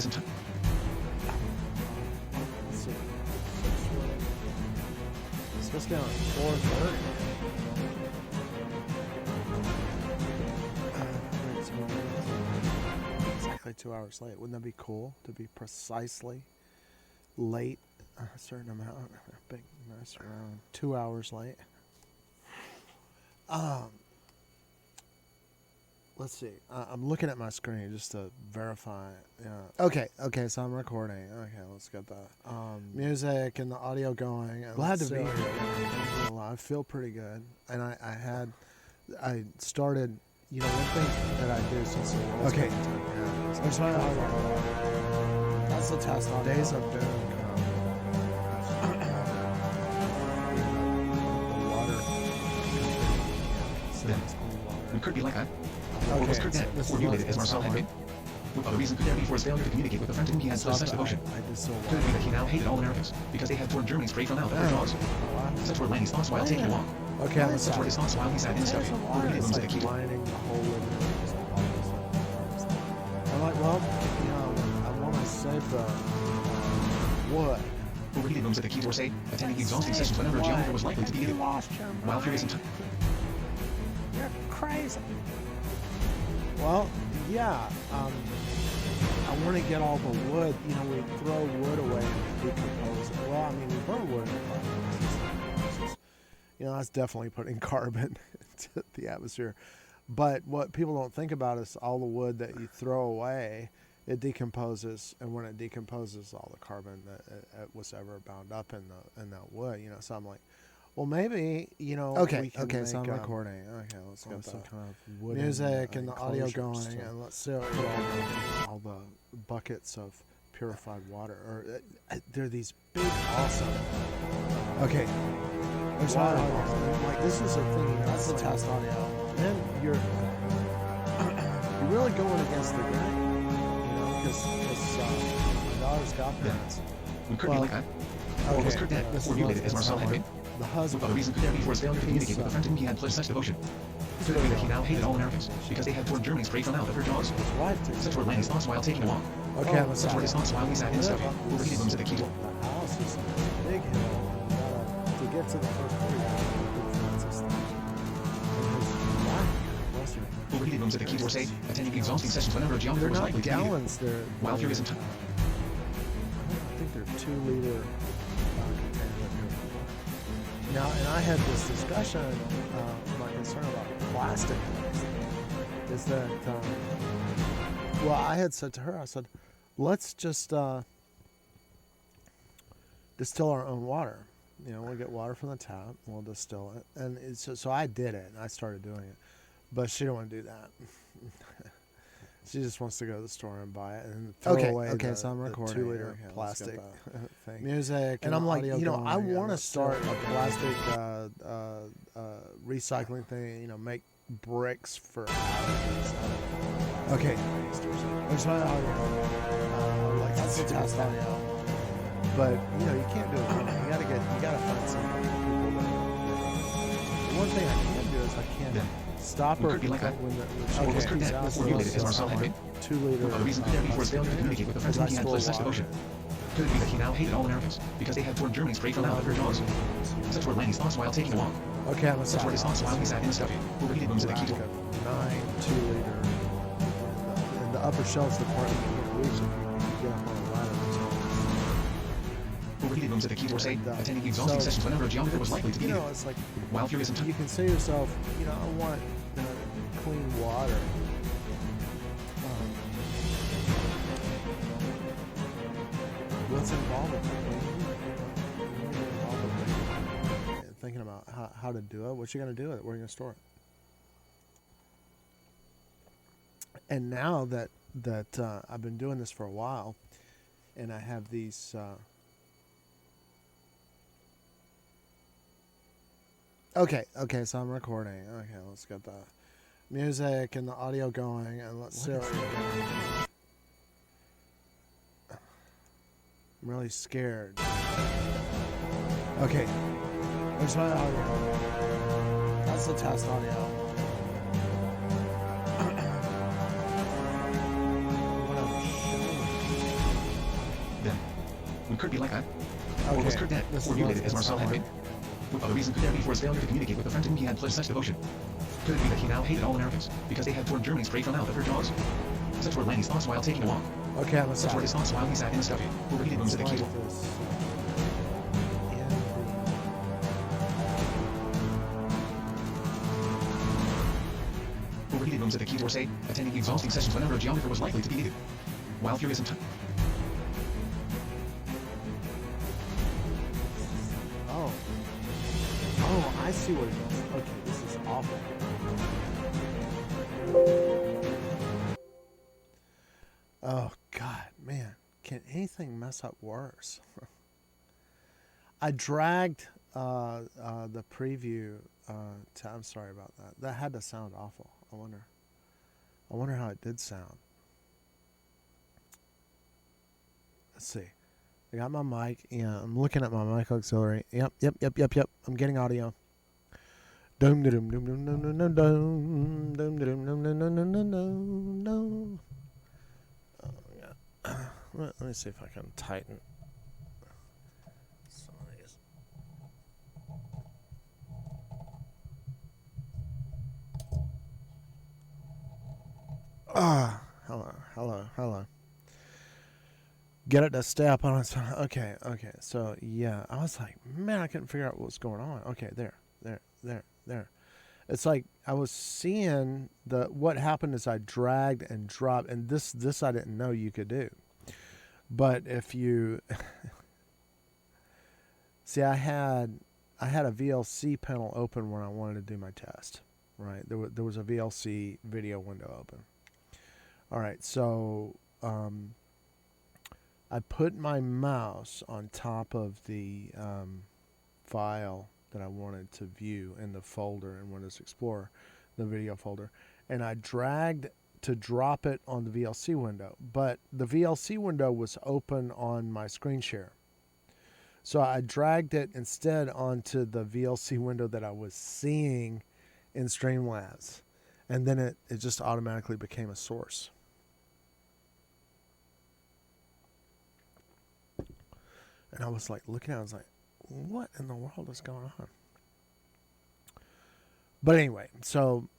is in time. Let's see. It's supposed to be on 4:30. Exactly 2 hours late. Wouldn't that be cool to be precisely late a certain amount? Big, nice round. 2 hours late. Let's see. I'm looking at my screen just to verify. Okay, so I'm recording. Okay, let's get the music and the audio going. Glad to be here. I feel pretty good. And I started, one thing that I do since the world's okay. That's the test on Days of Doom. The water. We could be like that. Okay, or was Kurt dead? Or mutilated as Marcel had been? What other reason could there be for his failure to communicate with a friend whom he had such devotion? Could it be that he now hated all Americans because they had torn Germany's prey from out of their jaws? Such were Lanny's thoughts while taking a walk. Okay, such were his thoughts while he sat in his study, repeated rooms at the keyboard. I'm like, well, I want to save the wood. Repeated rooms at the keyboard say, attending exhausting sessions whenever a geometer was likely to be needed. While furious in time. You're crazy. Well, yeah, I want to get all the wood. We throw wood away and decompose it. Well, we burn wood in the fire. That's definitely putting carbon into the atmosphere. But what people don't think about is all the wood that you throw away, it decomposes, and when it decomposes, all the carbon that was ever bound up in that wood. So I'm like, well, maybe, Okay, so I'm recording. Okay, let's get some kind of wood music and the audio going, and let's see all the buckets of purified water. Or they're these big, awesome. Okay, there's water. Like this is a thing. That's the test audio. Then you're really going against the grain, because my daughter's got parents. We could be like that. Or was Kurt dead? Or mutilated as Marcel had been? The husband. What other reason could there be for his failure to communicate with a friend whom he had pledged such devotion? Could it be that he now hated all Americans because they had torn Germany's prey from out of her jaws? Such were Lanny's thoughts while taking a walk. Okay, such were his thoughts while he sat in his study, repeated rooms at the keyboard. The house is a big hill. To get to the first floor, Repeated rooms at the keyboard say, attending exhausting sessions whenever a geometer was likely to be needed. While furious in time. I think they're 2-liter containers. Now, and I had this discussion, my concern about plastic waste is that, I had said to her, I said, let's just distill our own water. We'll get water from the tap, we'll distill it. And so I did it, and I started doing it. But she didn't want to do that. She just wants to go to the store and buy it and throw away so I'm recording 2-liter plastic thing. Music, and I'm like, I want to start a plastic recycling thing. Make bricks for houses. Okay, there's my audio. Like that's the test audio. But you can't do it. You gotta find some people. One thing I can do is I can stop her be like that. when the or was Kurt dead? Or mutilated as Marcel had been? 2-liter. What other reason could there be for his failure to communicate with a friend whom he had pledged such devotion? Could it be that he now hated all Americans because they had torn Germany's prey from out of her jaws? Such were Lanny's thoughts while taking a walk. Okay, such were his thoughts while he sat in his study, repeated rooms at the keyboard. 9 2-liter. In the upper shelves department, you can reach it. You get up on a ladder. Repeated rooms at the keyboard say, attending exhausting sessions whenever a geometer was likely to be needed. It's like, while furious in time. You can say to yourself, I want clean water. What's involved with it? Thinking about how to do it. What you going to do with it? Where are you going to store it? And now that I've been doing this for a while, and I have these. Okay, so I'm recording. Okay, let's get the music and the audio going, and let's see. I'm really scared. Okay, there's my audio. That's the test audio. What I'm showing. Would Kurt be like that? Okay. Or was Kurt dead? This Or is mutilated as what's Marcel had like. been? What other reason could there be for his failure to communicate with the friend to whom he had pledged such devotion? Could it be that he now hated all Americans, because they had torn Germany's prey from out of her jaws? Such were Lanny's thoughts while taking a walk. Okay, I'm Such were his thoughts while he sat in the study, or repeated rooms at the keyboard. Overheated rooms at the keyboard say, attending exhausting sessions whenever a geographer was likely to be needed. While furious in time. Oh, I see what it is. Okay, this is awful. Oh, God, man. Can anything mess up worse? I dragged the preview I'm sorry about that. That had to sound awful. I wonder how it did sound. Let's see. I got my mic. Yeah, I'm looking at my mic auxiliary. Yep. I'm getting audio. Dum dum dum dum dum dum dum dum dum dum dum dum dum dum dum. Oh yeah. Let me see if I can tighten some of these. Hello. Get it to stay up on its. Okay. So yeah, I was like, man, I couldn't figure out what was going on. Okay, there. It's like I was seeing what happened is I dragged and dropped, and this I didn't know you could do. But if you see, I had a VLC panel open when I wanted to do my test. Right, there was a VLC video window open. All right, so I put my mouse on top of the file that I wanted to view in the folder in Windows Explorer, the video folder, and I dragged to drop it on the VLC window, but the VLC window was open on my screen share. So I dragged it instead onto the VLC window that I was seeing in Streamlabs, and then it just automatically became a source. And I was like looking at it, I was like, what in the world is going on? But anyway, so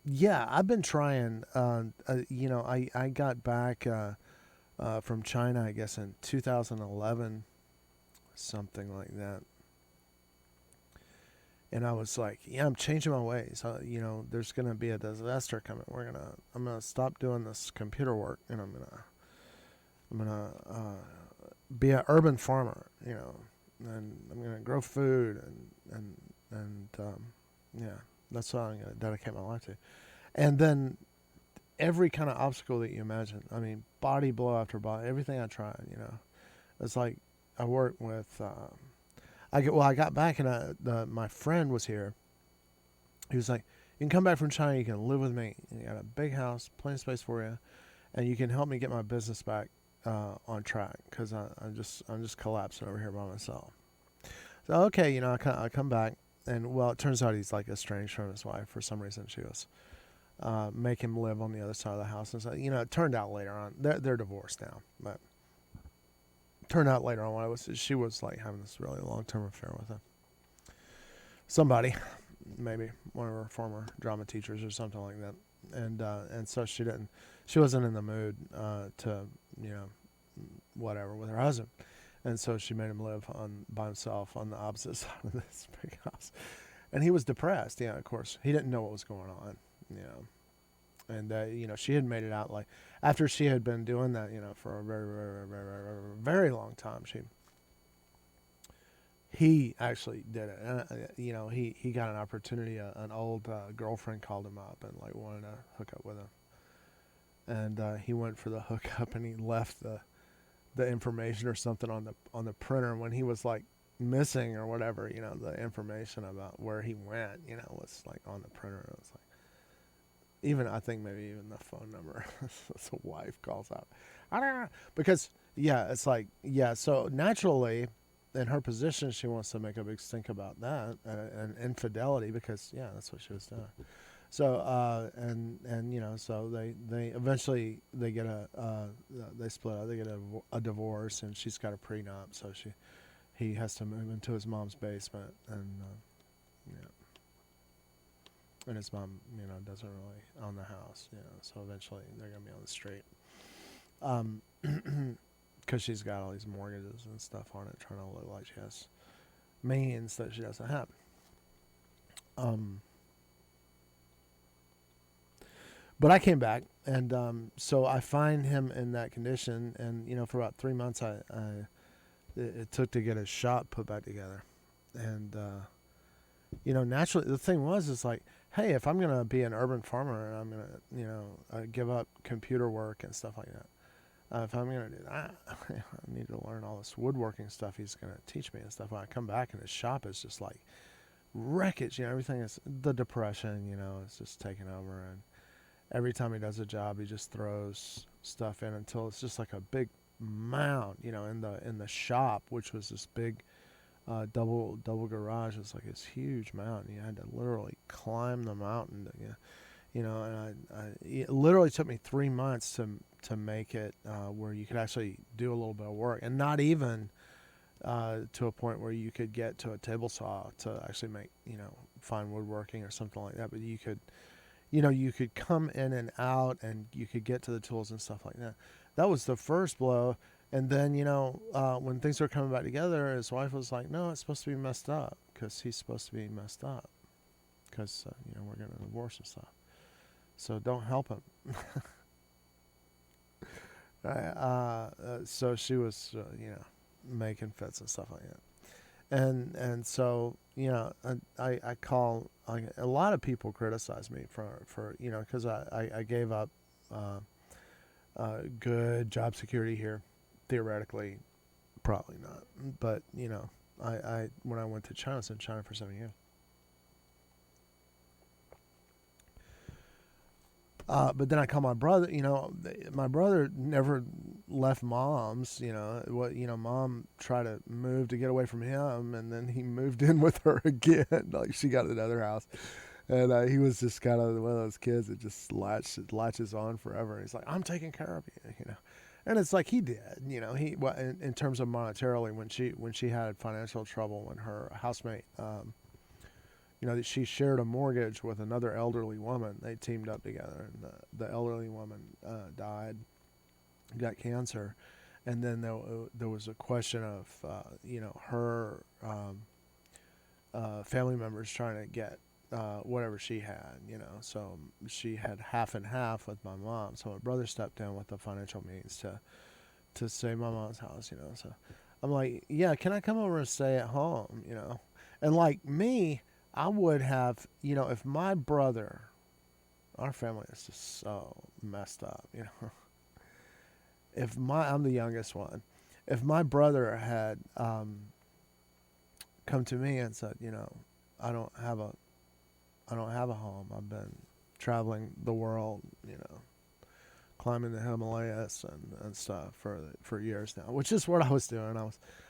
yeah, I've been trying. I got back from China, I guess, in 2011, something like that. And I was like, yeah, I'm changing my ways. There's gonna be a disaster coming. I'm gonna stop doing this computer work, and I'm gonna be an urban farmer, and I'm gonna grow food and yeah, that's what I'm gonna dedicate my life to. And then every kind of obstacle that you imagine, I mean, body blow after body, everything I tried, it's like I worked with. I got back and my friend was here. He was like, "You can come back from China. You can live with me. You got a big house, plenty of space for you, and you can help me get my business back on track because I'm just collapsing over here by myself." So okay, I come back, and well, it turns out he's like estranged from his wife for some reason. She was make him live on the other side of the house, and so it turned out later on they're divorced now, but. Turned out later on she was like having this really long-term affair with somebody, maybe one of her former drama teachers or something like that, and so she wasn't in the mood to whatever with her husband, and so she made him live by himself on the opposite side of this big house, and he was depressed. Yeah, of course he didn't know what was going on, and she had made it out like after she had been doing that, for a very, very, very, very, very long time. He actually did it. He got an opportunity. An old girlfriend called him up and like wanted to hook up with him, and he went for the hookup and he left the information or something on the printer when he was like missing or whatever. The information about where he went, was like on the printer. It was like. I think maybe even the phone number. So wife calls out. I don't know. Because, yeah, it's like, yeah, so naturally, in her position, she wants to make a big stink about that and infidelity because, yeah, that's what she was doing. So, so they eventually, they they split up. They get a divorce, and she's got a prenup, so he has to move into his mom's basement, and and his mom, doesn't really own the house, so eventually they're gonna be on the street, because she's got all these mortgages and stuff on it, trying to look like she has means that she doesn't have. But I came back, and so I find him in that condition, and for about 3 months, it took to get his shop put back together, and naturally the thing is like, hey, if I'm gonna be an urban farmer and I'm gonna give up computer work and stuff like that, if I'm gonna do that, I need to learn all this woodworking stuff he's gonna teach me and stuff. When I come back and his shop is just like wreckage, everything is the depression, it's just taking over, and every time he does a job, he just throws stuff in until it's just like a big mound, in the shop, which was this big double garage. It's like this huge mountain. You had to literally climb the mountain, and it literally took me 3 months to make it where you could actually do a little bit of work, and not even to a point where you could get to a table saw to actually make fine woodworking or something like that. But you could you could come in and out, and you could get to the tools and stuff like that. That was the first blow. And then, when things were coming back together, his wife was like, no, it's supposed to be messed up, because he's supposed to be messed up, because, we're going to divorce and stuff. So don't help him. So she was, making fits and stuff like that. And so, I call, a lot of people criticize me for because I gave up good job security here. Theoretically, probably not. But, I when I went to China, I was in China for 7 years. But then I called my brother. My brother never left mom's. Mom tried to move to get away from him, and then he moved in with her again. Like, she got another house, and he was just kind of one of those kids that just latches on forever. And he's like, "I'm taking care of you," And it's like he did. He in terms of monetarily, when she had financial trouble, when her housemate. She shared a mortgage with another elderly woman. They teamed up together, and the elderly woman died, got cancer, and then there was a question of her family members trying to get whatever she had, so she had half and half with my mom. So my brother stepped in with the financial means to save my mom's house, So I'm like, yeah, can I come over and stay at home, And like me, I would have, if my brother, our family is just so messed up, I'm the youngest one. If my brother had come to me and said, I don't have a home. I've been traveling the world, climbing the Himalayas and stuff for years now, which is what I was doing.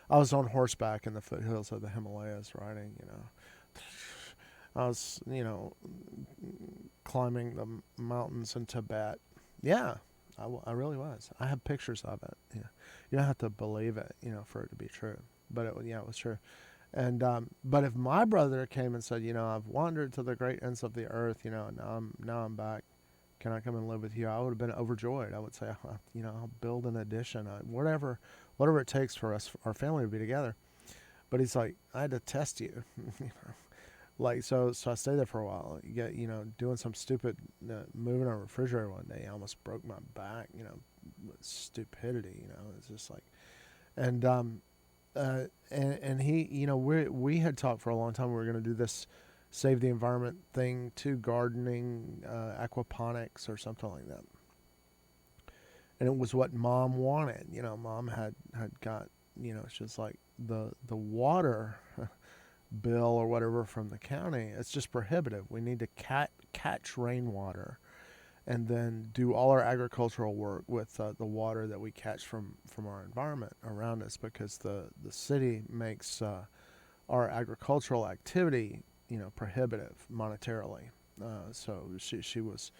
I was on horseback in the foothills of the Himalayas riding, I was, climbing the mountains in Tibet. Yeah, I really was. I have pictures of it. You don't have to believe it, for it to be true. But it was true. And but if my brother came and said, I've wandered to the great ends of the earth, and now I'm back. Can I come and live with you? I would have been overjoyed. I would say, I'll build an addition, whatever it takes for our family to be together. But he's like, I had to test you. Like, so I stayed there for a while. You get, doing some stupid, moving a refrigerator one day. I almost broke my back, stupidity, it's just like, and he, we had talked for a long time. We were going to do this save the environment thing too, gardening, aquaponics or something like that. And it was what Mom wanted. Mom had got, it's just like the water bill or whatever from the county. It's just prohibitive. We need to catch rainwater and then do all our agricultural work with the water that we catch from our environment around us, because the city makes our agricultural activity prohibitive monetarily. So she was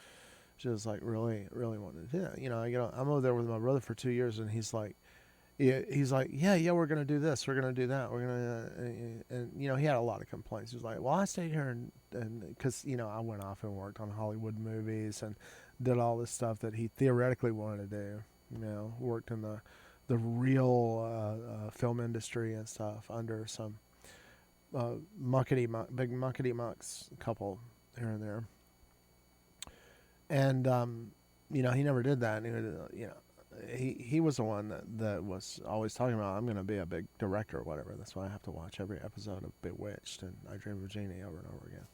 just like really, really wanted to do that. You know, I'm over there with my brother for 2 years, and he's like, yeah, we're gonna do this, we're gonna do that, we're gonna, and you know, he had a lot of complaints. He was like, well, I stayed here and because you know, I went off and worked on Hollywood movies and did all this stuff that he theoretically wanted to do. You know, worked in the real film industry and stuff under some big muckety mucks couple here and there. And you know, he never did that. And you know, he was the one that was always talking about, I'm going to be a big director or whatever. That's why I have to watch every episode of Bewitched and I Dream of Jeannie over and over again.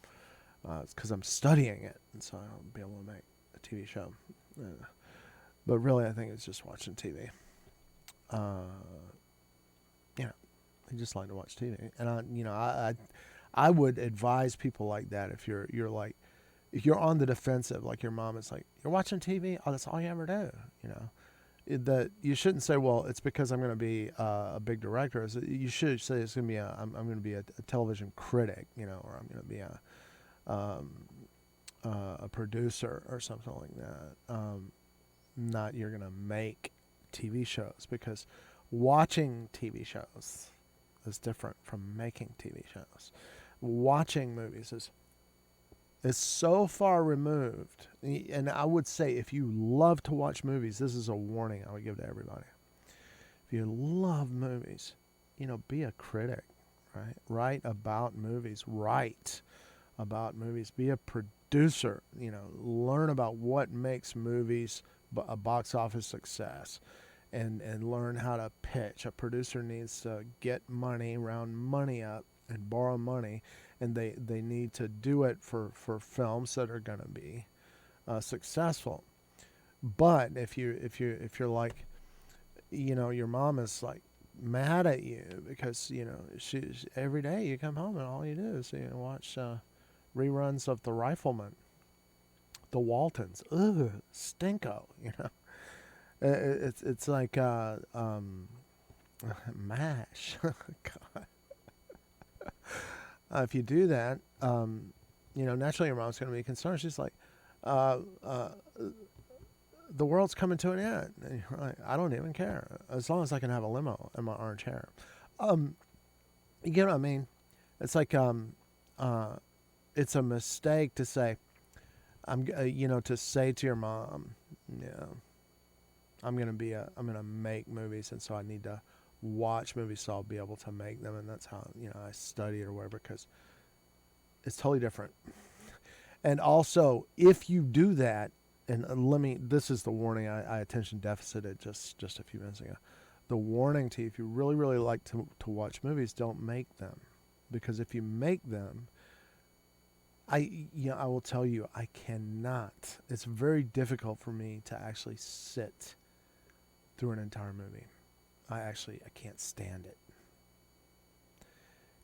It's because I'm studying it, and so I'll be able to make a TV show. But really, I think it's just watching TV. Yeah, I just like to watch TV, and I would advise people like that if you're like, if you're on the defensive, like your mom is like, you're watching TV, oh, that's all you ever do, you know. That you shouldn't say, well, it's because I'm going to be a big director. You should say it's going to be I'm going to be a television critic, you know, or I'm going to be a producer or something like that. Not you're going to make TV shows, because watching TV shows is different from making TV shows. Watching movies is so far removed. And I would say, if you love to watch movies, this is a warning I would give to everybody. If you love movies, you know, be a critic, right? Write about movies. Write about movies. Be a producer. You know, learn about what makes movies a box office success, and learn how to pitch. A producer needs to get money, round money up, and borrow money, and they need to do it for films that are going to be successful. But if you're like, you know, your mom is like mad at you because, you know, she's every day you come home and all you do is, you know, watch reruns of The Rifleman, The Waltons, stinko, you know. It's like MASH. God. If you do that, you know, naturally your mom's going to be concerned. She's like, the world's coming to an end. And you're like, I don't even care, as long as I can have a limo and my orange hair. You know what I mean? It's like, it's a mistake to say, you know, to say to your mom, you know, I'm going to make movies, and so I need to watch movies so I'll be able to make them, and that's how, you know, I study or whatever, because it's totally different. And also, if you do that, and this is the warning I attention deficited just a few minutes ago. The warning to you, if you really, really like to watch movies, don't make them. Because if you make them, I will tell you, I cannot. It's very difficult for me to actually sit through an entire movie. I can't stand it.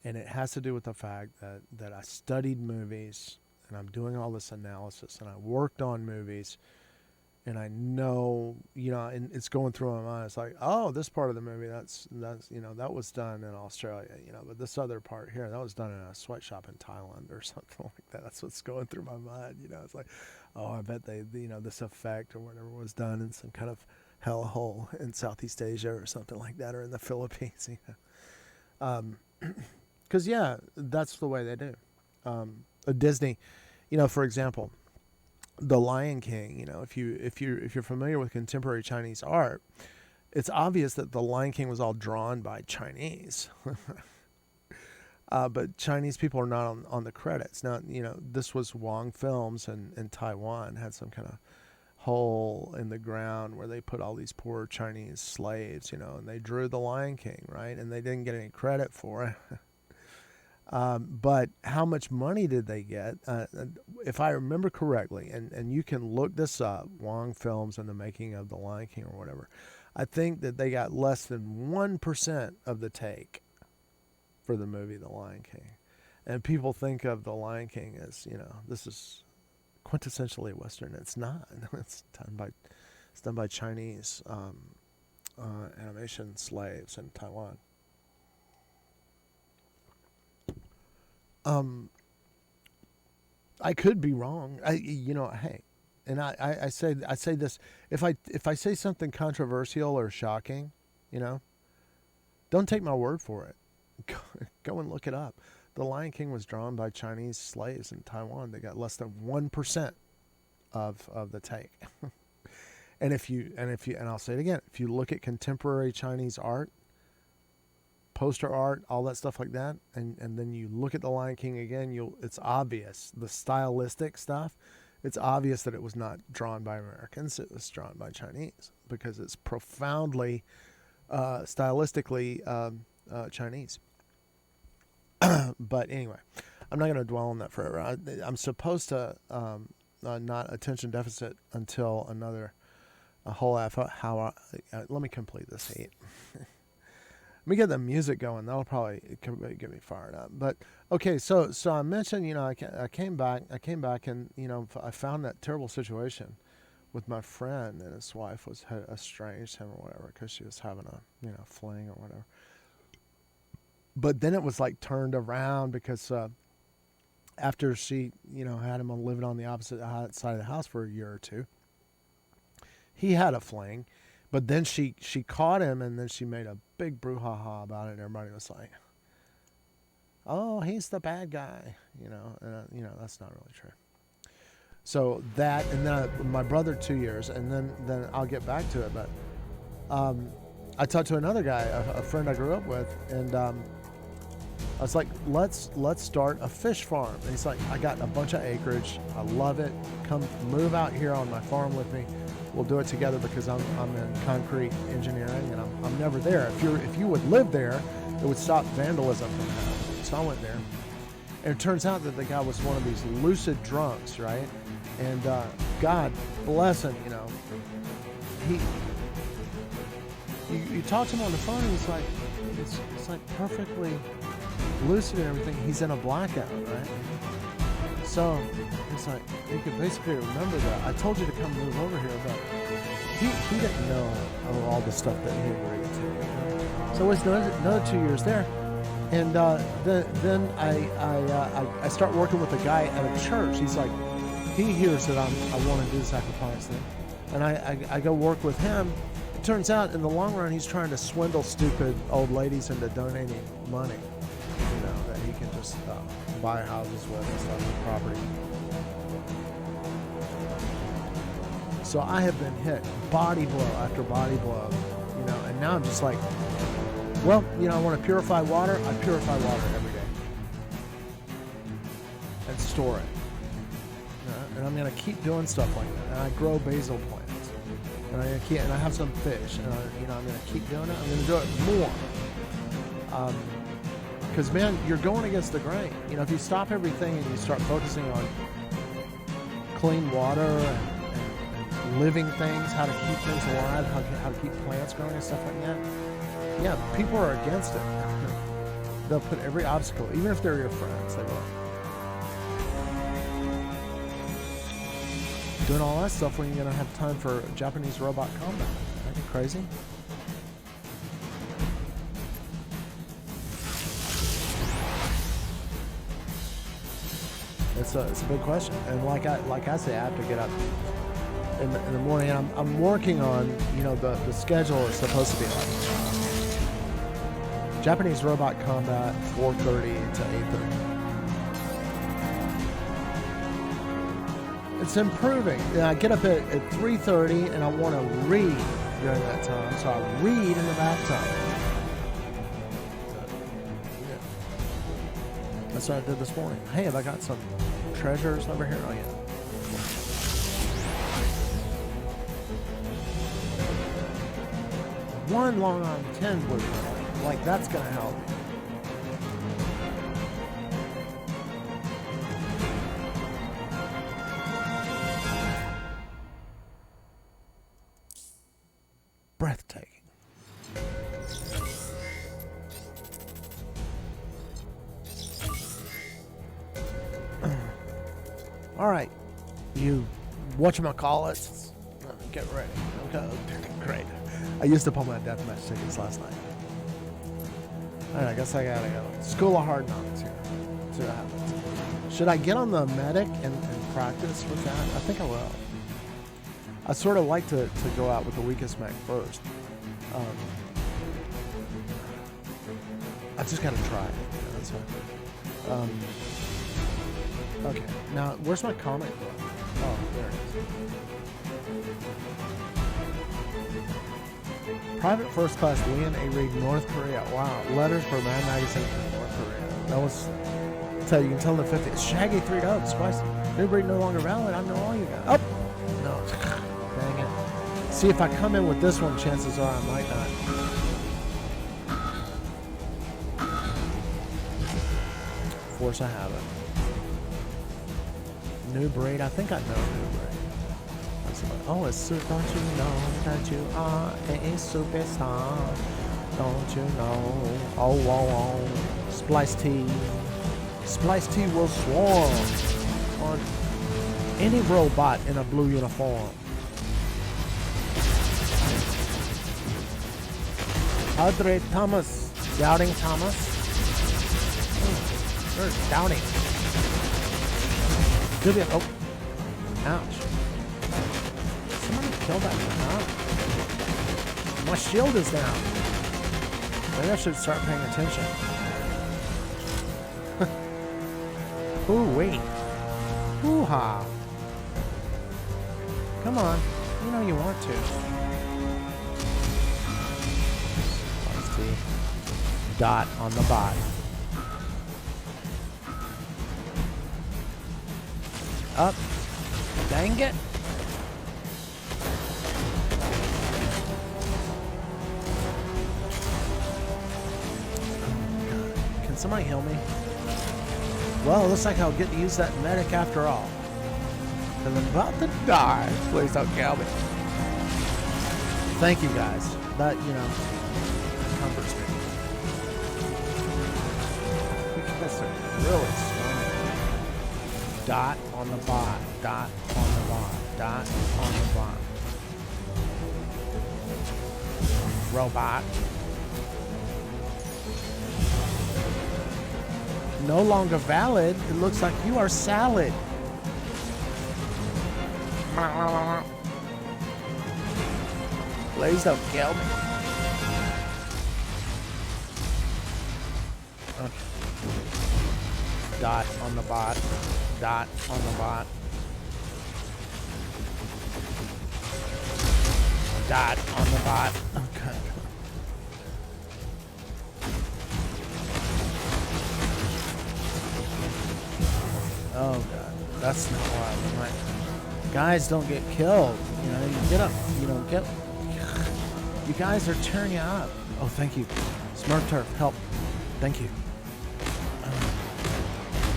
And it has to do with the fact that I studied movies, and I'm doing all this analysis, and I worked on movies, and I know, you know, and it's going through my mind. It's like, oh, this part of the movie, that's you know, that was done in Australia, you know, but this other part here, that was done in a sweatshop in Thailand or something like that. That's what's going through my mind, you know. It's like, oh, I bet they, you know, this effect or whatever was done in some kind of hellhole in Southeast Asia or something like that, or in the Philippines, you know. Because yeah, that's the way they do. Disney, you know, for example, The Lion King. You know, if you're familiar with contemporary Chinese art, it's obvious that The Lion King was all drawn by Chinese. But Chinese people are not on the credits. Now, you know, this was Wong Films in Taiwan, had some kind of hole in the ground where they put all these poor Chinese slaves, you know, and they drew The Lion King, right? And they didn't get any credit for it. But how much money did they get? If I remember correctly, and you can look this up, Wong Films and the making of The Lion King or whatever, I think that they got less than 1% of the take for the movie The Lion King. And people think of The Lion King as, you know, this is quintessentially Western. It's not. It's done by Chinese animation slaves in Taiwan. I could be wrong. Hey, and I say this, if I say something controversial or shocking, don't take my word for it. Go and look it up. The Lion King was drawn by Chinese slaves in Taiwan. They got less than 1% of the take. And I'll say it again, if you look at contemporary Chinese art, poster art, all that stuff like that, and then you look at The Lion King again, it's obvious, the stylistic stuff, it's obvious that it was not drawn by Americans, it was drawn by Chinese, because it's profoundly, stylistically Chinese. But anyway, I'm not going to dwell on that forever. I'm supposed to not attention deficit until a whole half hour. Let me complete this heat. Let me get the music going. That'll probably get me fired up. But okay, so I mentioned, I came back and I found that terrible situation with my friend, and his wife had estranged him or whatever because she was having a fling or whatever. But then it was like turned around because after she had him living on the opposite side of the house for a year or two, he had a fling. But then she caught him, and then she made a big brouhaha about it, and everybody was like, "Oh, he's the bad guy," and that's not really true. So that, and then my brother 2 years, and then I'll get back to it. But I talked to another guy, a friend I grew up with, and I was like, "Let's start a fish farm." And he's like, "I got a bunch of acreage. I love it. Come move out here on my farm with me. We'll do it together because I'm in concrete engineering and I'm never there. If you would live there, it would stop vandalism from happening." So I went there, and it turns out that the guy was one of these lucid drunks, right? And God bless him, you talk to him on the phone, and he's like, it's like perfectly lucid and everything. He's in a blackout, right? So it's like, you can basically remember that. I told you to come move over here, but he didn't know of all the stuff that he agreed to. So it was another 2 years there. And then I start working with a guy at a church. He's like, he hears that I want to do the sacrifice thing. And I go work with him. It turns out in the long run, he's trying to swindle stupid old ladies into donating money, that he can just buy houses with and stuff, and property. So I have been hit body blow after body blow, and now I'm just like, well, I want to purify water. I purify water every day and store it. And I'm going to keep doing stuff like that. And I grow basil plants. And I have some fish. And I'm going to keep doing it. I'm going to do it more. Because, man, you're going against the grain. If you stop everything and you start focusing on clean water and living things, how to keep things alive, how to keep plants growing and stuff like that, yeah, people are against it. They'll put every obstacle, even if they're your friends, they will. Doing all that stuff when you're going to have time for Japanese robot combat. Aren't you crazy? It's a big question. And like I say, I have to get up in the morning. And I'm working on, the schedule is supposed to be like Japanese robot combat 4:30 to 8:30. It's improving. I get up at 3:30 and I want to read during that time, so I read in the bathtub. That's what I did this morning. Hey, have I got some treasures over here? Oh yeah. One long arm, 10 blue. Like, that's going to help. Breathtaking. All right, you whatchamacallits, get ready. Okay, great. I used up all my deathmatch tickets last night. All right, I guess I gotta go. School of Hard Knocks here. See what happens. Should I get on the medic and practice with that? I think I will. I sort of like to go out with the weakest mech first. I just gotta try it. That's all. Okay, now where's my comic book? Oh, there it is. Private First Class Leon A. Reed, North Korea. Wow, letters for Mad Magazine from North Korea. That was. You can tell the 50. Shaggy 3 Dubs. Spicy. New breed no longer valid. I know all you guys. Oh! No. Dang it. See, if I come in with this one, chances are I might not. Of course I have it. New breed. I think I know new breed. Oh, it's super. Don't you know that you are a superstar? Don't you know? Oh, oh, oh. Splice T. Splice T will swarm on any robot in a blue uniform. Padre Thomas. Doubting Thomas. Where's Doubting? Oh. Ouch. Somebody killed that guy, huh? My shield is down. Maybe I should start paying attention. Ooh, wait. Hoo-ha. Come on. You know you want to. Let's see. Dot on the bot. Up. Dang it. Can somebody heal me? Well, it looks like I'll get to use that medic after all. Because I'm about to die. Please don't kill me. Thank you, guys. That, you know, comforts me. You guys are really strong. Dot on the bot. Dot on the bot. Dot on the bot. Robot. No longer valid. It looks like you are salad. Please don't kill me. Okay. Dot on the bot. Dot on the bot. Dot on the bot. Okay. Oh god, that's not why I'm like, guys don't get killed. You know, you get up, you know, get. You guys are tearing you up. Oh, thank you, Smurf Turf, help. Thank you.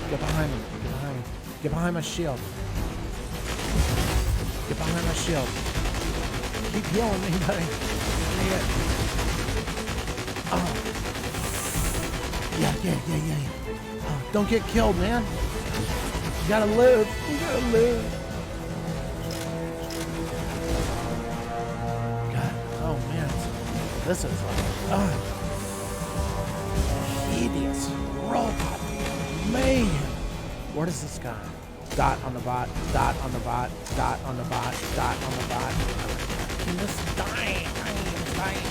Get behind me. Get behind me. Get behind my shield. Get behind my shield. Keep healing me, buddy. Oh. Yeah. Oh, don't get killed, man. You gotta live. You gotta live. God. Oh, man. This is like... hideous robot. Man. What is this guy? Dot on the bot. Dot on the bot. Dot on the bot. Dot on the bot. I'm just dying. I'm dying.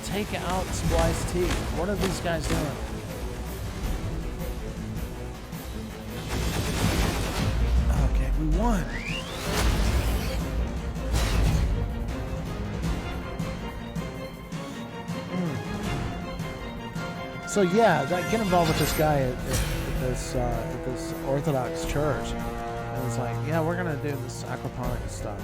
Take out Splice T. What are these guys doing? Okay, we won. So yeah, get involved with this guy at this Orthodox church, and it's like, yeah, we're gonna do this aquaponics stuff.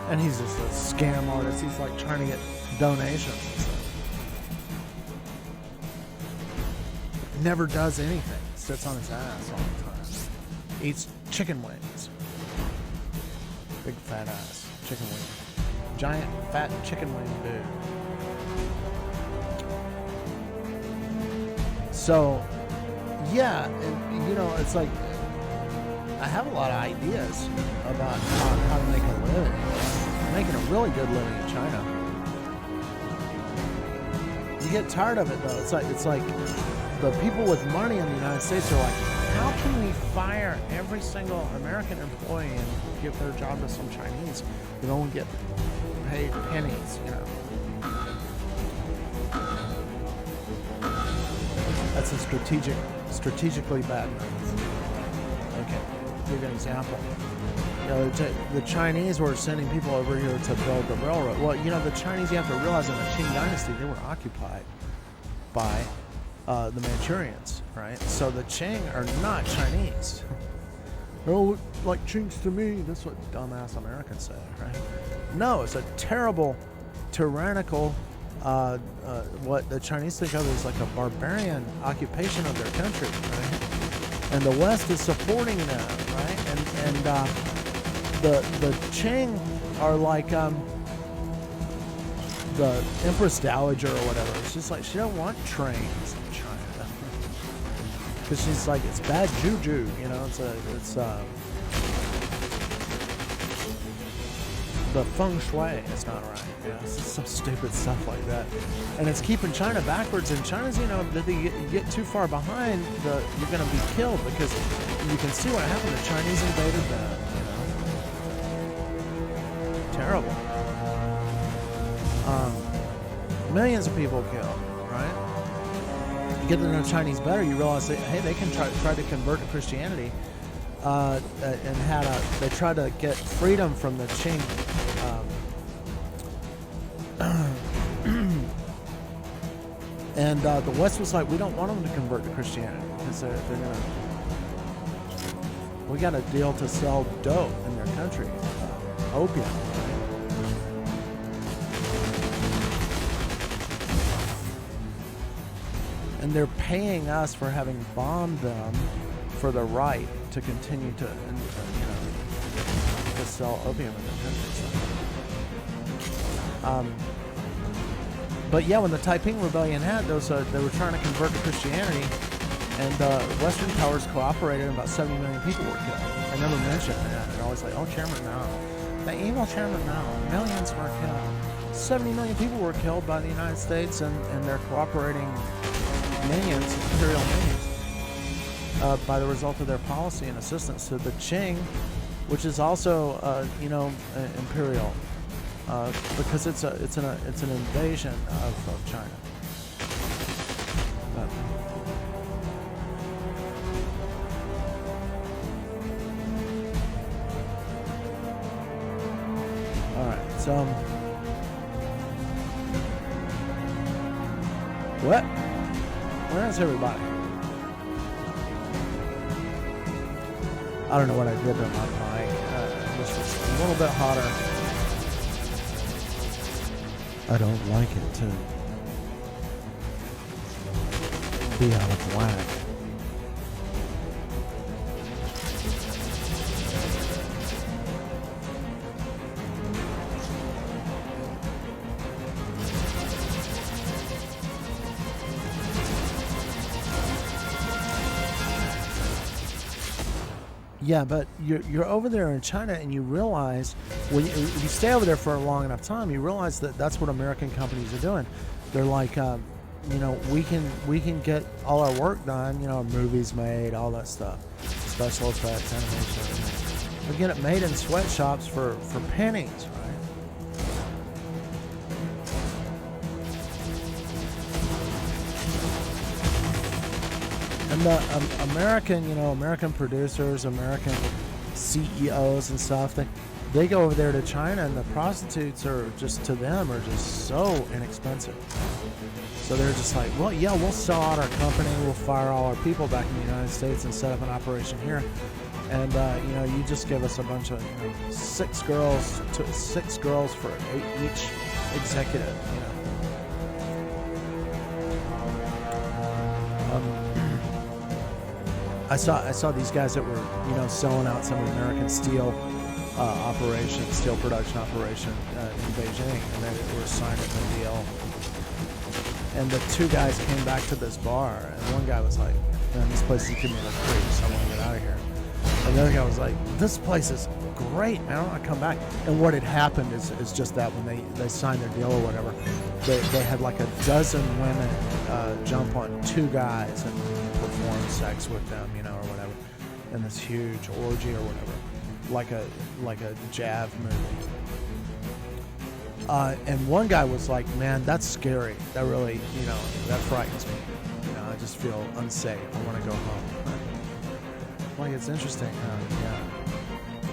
And he's just a scam artist. He's like trying to get donations and stuff. Never does anything. Sits on his ass all the time. Eats chicken wings. Big fat ass. Chicken wing. Giant fat chicken wing dude. So, Yeah, and you know, it's like I have a lot of ideas about how to make a living. I'm making a really good living in China. You get tired of it though. It's like the people with money in the United States are like, how can we fire every single American employee and give their job to some Chinese who don't get paid pennies, you know? That's a strategically bad move. Okay, I'll give you an example. You know, the Chinese were sending people over here to build the railroad. Well, you know, the Chinese, you have to realize in the Qing Dynasty, they were occupied by the Manchurians, right? So the Qing are not Chinese. They all look like Qings to me. That's what dumbass Americans say, right? No, it's a terrible, tyrannical, what the Chinese think of as like a barbarian occupation of their country, right? And the West is supporting them, right? And the Qing are like the Empress Dowager or whatever. It's just like she don't want trains in China because she's like, it's bad juju, you know. It's the feng shui is not right. You know, it's some stupid stuff like that, and it's keeping China backwards. And China's, you know, that you get too far behind, you're going to be killed, because you can see what happened. The Chinese invaded that. You know, terrible. Millions of people killed. Right? You get to know Chinese better, you realize that, hey, they can try to convert to Christianity, and they tried to get freedom from the Qing. And the West was like, we don't want them to convert to Christianity because they're gonna. We got a deal to sell dope in their country, opium. And they're paying us for having bombed them for the right to continue to, to sell opium in their country. But yeah, when the Taiping Rebellion had those, they were trying to convert to Christianity, and Western powers cooperated, and about 70 million people were killed. I never mentioned that. They're always like, oh, Chairman Mao. The evil Chairman Mao. Millions were killed. 70 million people were killed by the United States and their cooperating minions, imperial minions, by the result of their policy and assistance to the Qing, which is also, imperial. Because it's an invasion of China. All right, so what? Where is everybody? I don't know what I did to my mic. This was a little bit hotter. I don't like it to be out of whack. Yeah, but you're over there in China, and you realize, when you stay over there for a long enough time, you realize that that's what American companies are doing. They're like, we can get all our work done, movies made, all that stuff, special effects, animation. We get it made in sweatshops for pennies, right? And the American producers, American CEOs and stuff, they go over there to China, and the prostitutes are just so inexpensive. So they're just like, well, yeah, we'll sell out our company, we'll fire all our people back in the United States and set up an operation here. And you just give us a bunch of 6 girls for each executive. I saw these guys that were selling out some American steel steel production operation in Beijing, and they were signing the deal. And the 2 guys came back to this bar, and one guy was like, Man, this place is giving me the creeps. I want to get out of here. And the other guy was like, this place is great, man. I don't want to come back. And what had happened is just that when they signed their deal or whatever, they had like a dozen women jump on 2 guys and perform sex with them, you know, or whatever, in this huge orgy or whatever, like a Jav movie. And one guy was like, man, that's scary. That really, you know, that frightens me. You know, I just feel unsafe. I want to go home. Like, it's interesting. Yeah.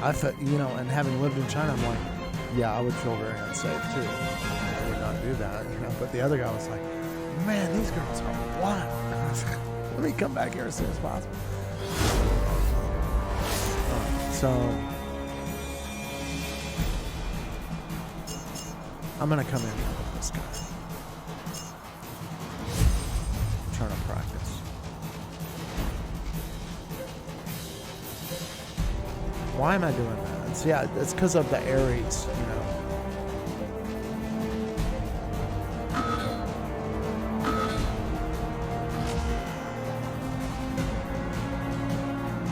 I felt, you know, and having lived in China, I'm like, yeah, I would feel very unsafe too. I would not do that, you know. But the other guy was like, man, these girls are wild. Let me come back here as soon as possible. So I'm gonna come in with this guy. I'm trying to practice. Why am I doing that? It's because of the Aries, you know.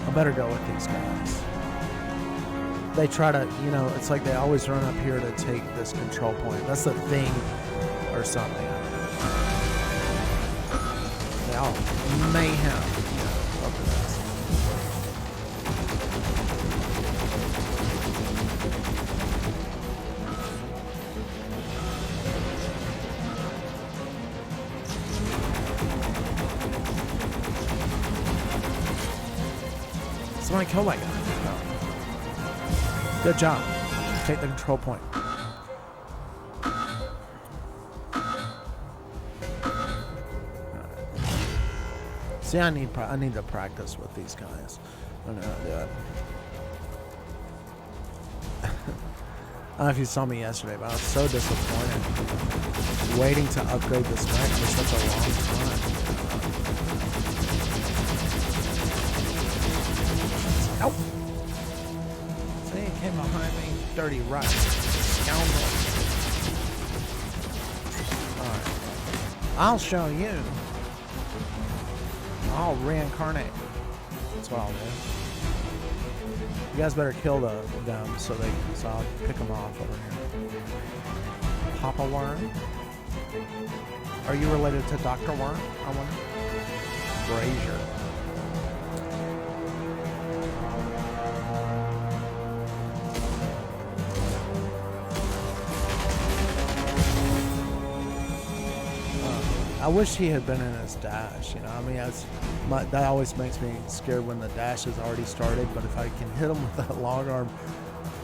I better go with these guys. They try to, you know, it's like they always run up here to take this control point. That's the thing or something. They all mayhem, you know, over this. Somebody kill that guy. Good job. Take the control point. See, I need to practice with these guys. I don't know how to do it. I don't know if you saw me yesterday, but I was so disappointed. Waiting to upgrade this mech for such a long time. Nope. See, he came behind me. Dirty right. Scoundrel. Alright. I'll show you. I'll reincarnate. That's what I'll do. You guys better kill them so I'll pick them off over here. Papa Worm? Are you related to Dr. Worm? I wonder. Brazier. I wish he had been in his dash, you know. I mean, that always makes me scared when the dash has already started. But if I can hit them with that long arm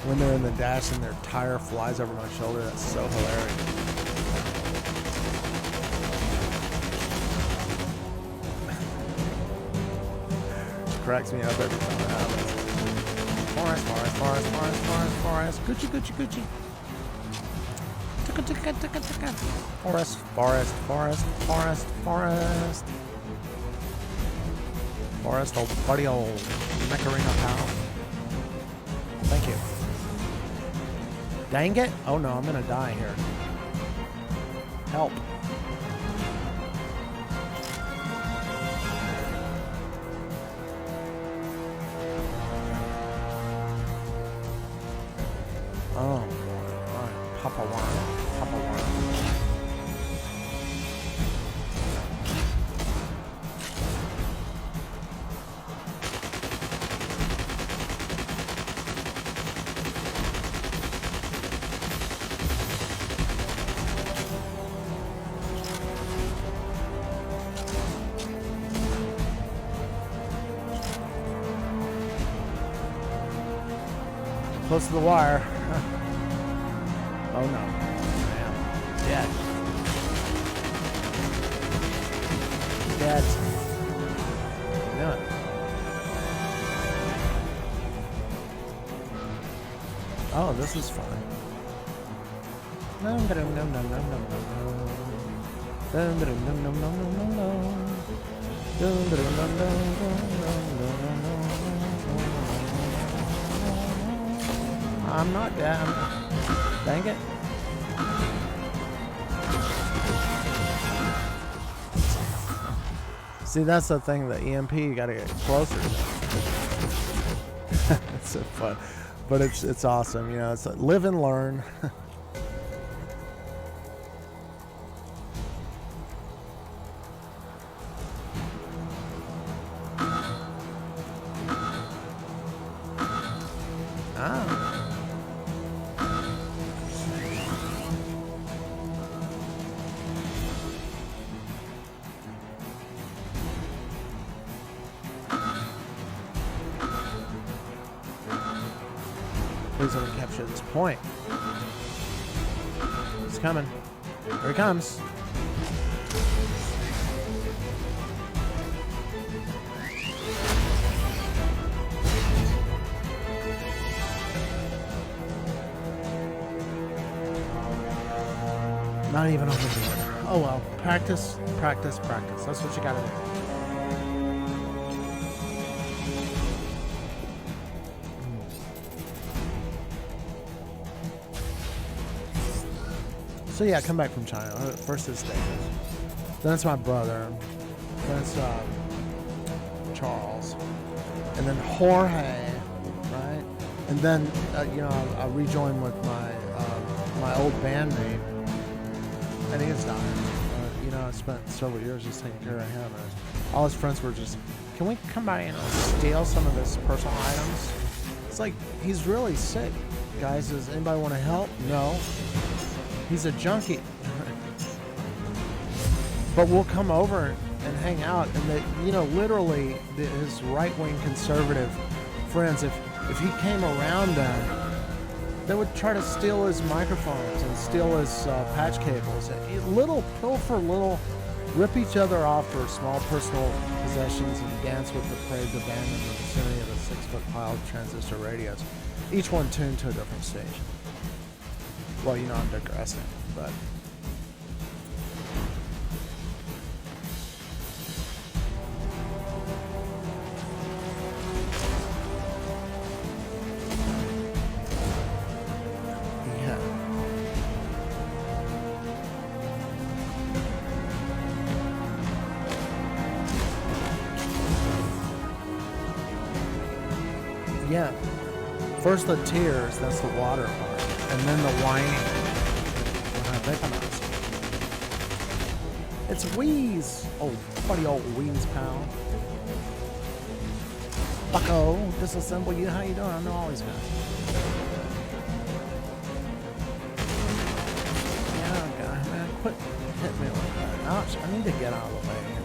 when they're in the dash and their tire flies over my shoulder, that's so hilarious. It cracks me up every time it happens. Forest. Gucci. Forest, old buddy, old Macarena pal. Thank you. Dang it! Oh no, I'm gonna die here. Help. Oh, alright. Papa Worm. Close to the wire. Oh no. Man. Dead. No. Oh, this is fun. I'm not down. Dang it. See, that's the thing, the EMP, you gotta get closer. It's so fun. But it's awesome, you know, it's like live and learn. Please let me capture this point. He's coming. Here he comes. Not even on the board. Oh well. Practice, practice, practice. That's what you gotta do. So yeah, I come back from China. First it's David. Then it's my brother. Then it's Charles. And then Jorge, right? And then you know, I rejoined with my old bandmate, and he is dying. You know, I spent several years just taking care of him. And all his friends were just, can we come by and steal some of his personal items? It's like, he's really sick. Guys, does anybody want to help? No. He's a junkie. But we'll come over and hang out, and they, you know, literally his right-wing conservative friends, if he came around them, they would try to steal his microphones and steal his patch cables. Little pilfer, little rip each other off for small personal possessions and dance with the parade abandoned in the vicinity of a 6-foot pile of transistor radios, each one tuned to a different station. Well, you know, I'm digressing, but yeah. Yeah. First the tears, that's the water part. And then the whining. When I recognize it. It's Wheeze! Oh, buddy old Wheeze pal. Bucko, disassemble you, how you doing? I know all these guys. Yeah, guy, man, quit hitting me like that. Ouch, I need to get out of the way here.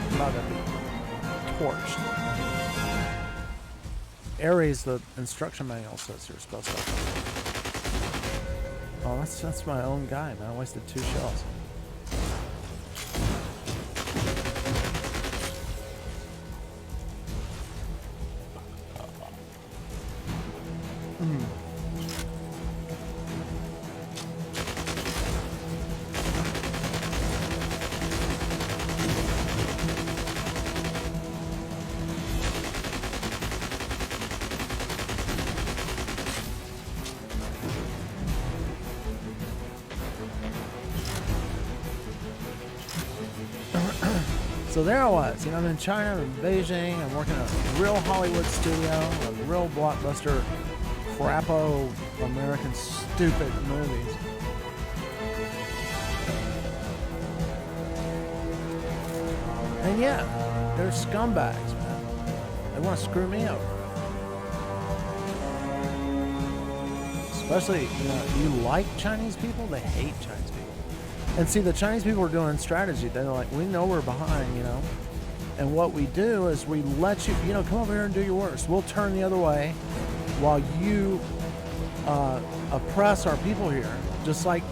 I'm about to be torched. Ares, the instruction manual says you're supposed to. Oh, that's my own guy, man. I wasted 2 shells. So there I was, you know, I'm in China, I'm in Beijing, I'm working at a real Hollywood studio, a real blockbuster, crapo, American stupid movies. And yeah, they're scumbags, man. They want to screw me over. Especially, you know, you like Chinese people, they hate Chinese people. And see, the Chinese people are doing strategy. They're like, we know we're behind, you know. And what we do is we let you, you know, come over here and do your worst. We'll turn the other way while you oppress our people here. Just like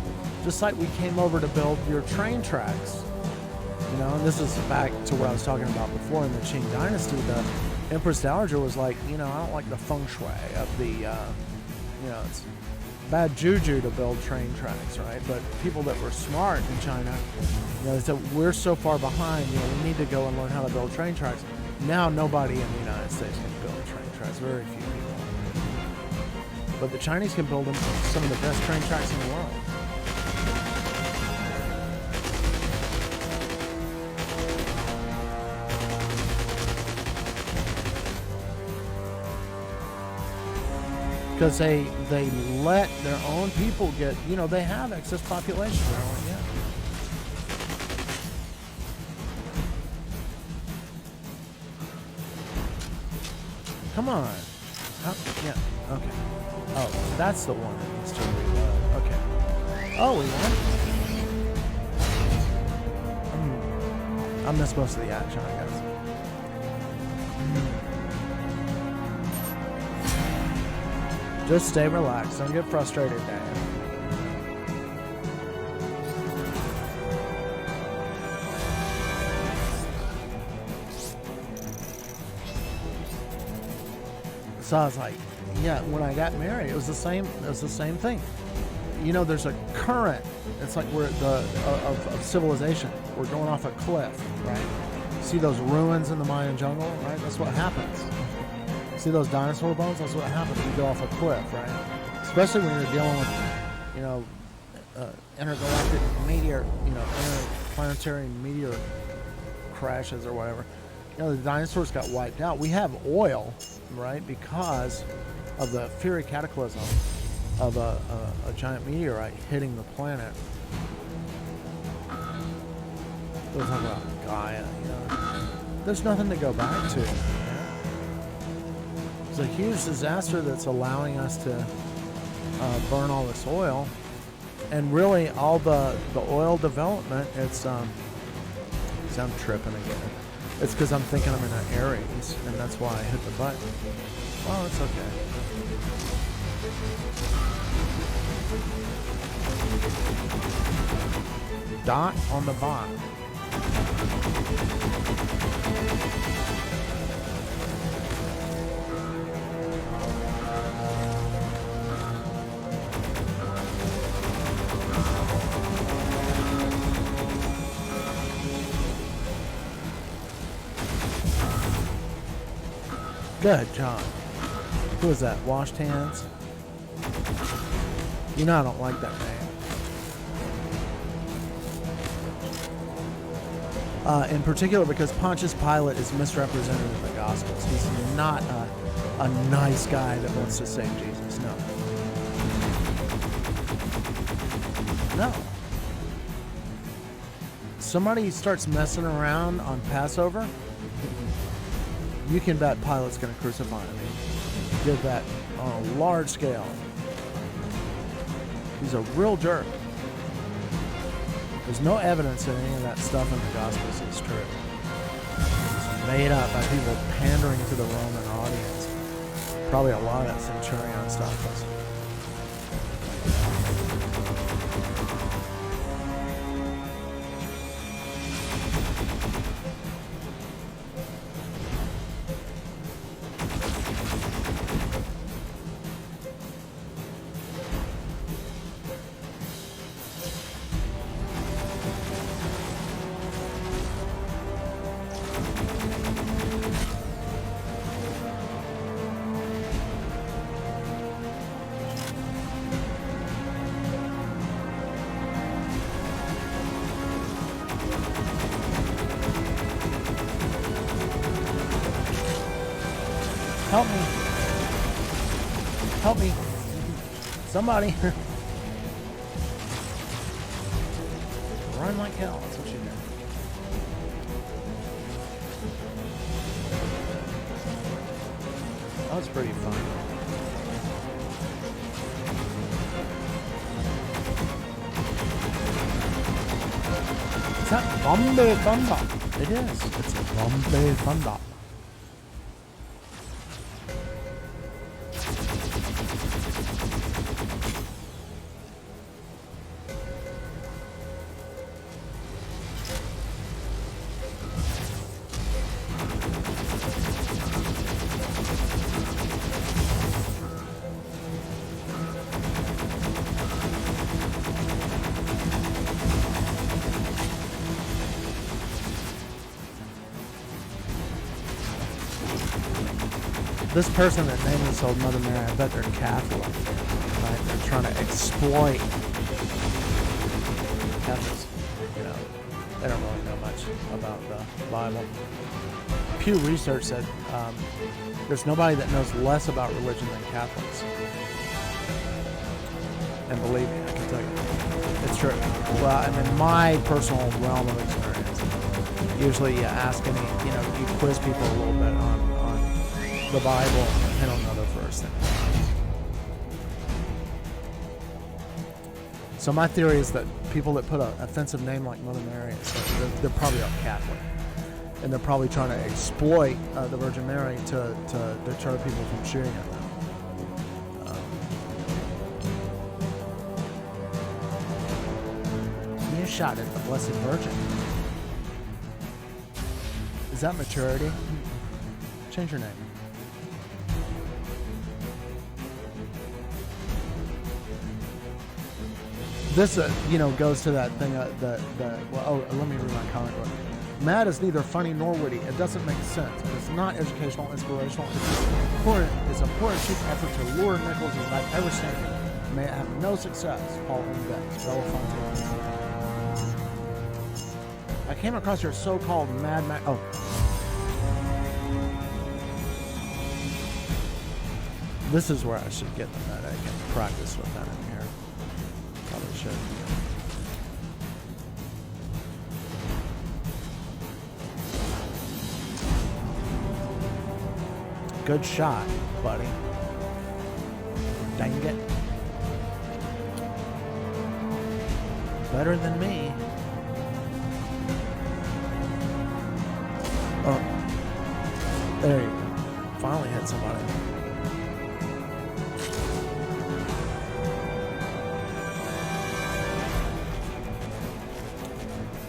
we came over to build your train tracks. You know, and this is back to what I was talking about before in the Qing Dynasty. The Empress Dowager was like, you know, I don't like the feng shui of the, you know, it's bad juju to build train tracks, right? But people that were smart in China, you know, they said, we're so far behind, you know, we need to go and learn how to build train tracks. Now nobody in the United States can build train tracks, very few people. But the Chinese can build them, some of the best train tracks in the world. because they let their own people get, you know, they have excess population. Yeah. Come on. Yeah. Okay. Oh, that's the one that needs to reload. Okay. Oh, we won. I missed most of the action, I guess. Just stay relaxed. Don't get frustrated, Dan. So I was like, yeah, when I got married, it was the same thing. You know, there's a current. It's like we're of civilization. We're going off a cliff, right? See those ruins in the Mayan jungle, right? That's what happens. See those dinosaur bones? That's what happens. You go off a cliff, right? Especially when you're dealing with, you know, intergalactic meteor, you know, interplanetary meteor crashes or whatever. You know, the dinosaurs got wiped out. We have oil, right, because of the Fury cataclysm of a giant meteorite hitting the planet. We're talking about Gaia, you know. There's nothing to go back to. It's a huge disaster that's allowing us to burn all this oil, and really all the oil development. It's I'm tripping again. It's because I'm thinking I'm in an Aries, and that's why I hit the button. Oh, it's okay. Dot on the bot. Good job. Who is that? Washed Hands? You know I don't like that name. In particular because Pontius Pilate is misrepresented in the Gospels. He's not a nice guy that wants to save Jesus. No. No. Somebody starts messing around on Passover, you can bet Pilate's going to crucify him. He did that on a large scale. He's a real jerk. There's no evidence that any of that stuff in the Gospels is true. It's made up by people pandering to the Roman audience. Probably a lot of that Centurion stuff was. Help me. Help me. Somebody. Run like hell. That's what you do. Oh, that's pretty fun. Is that Bombay Thunder? It is. It's Bombay Thunder. This person that named this old Mother Mary, I bet they're Catholic. Right? They're trying to exploit Catholics. You know, they don't really know much about the Bible. Pew Research said there's nobody that knows less about religion than Catholics. And believe me, I can tell you, it's true. Well, and in my personal realm of experience, usually you ask any, you quiz people a little bit on the Bible, and they don't know the first thing. So my theory is that people that put an offensive name like Mother Mary, they're probably all Catholic. And they're probably trying to exploit the Virgin Mary to deter people from shooting at them. You shot at the Blessed Virgin. Is that maturity? Change your name. This, goes to that thing, let me read my comment. Mad is neither funny nor witty. It doesn't make sense. It's not educational, inspirational. It's a poor and cheap effort to lure Nichols as I've ever seen it. May it have no success. Paul Index, Belafonte. I came across your so-called Mad Max. Oh. This is where I should get the medic and practice with that in here. Probably should. Good shot, buddy. Dang it. Better than me. Oh. There you go. Finally hit somebody.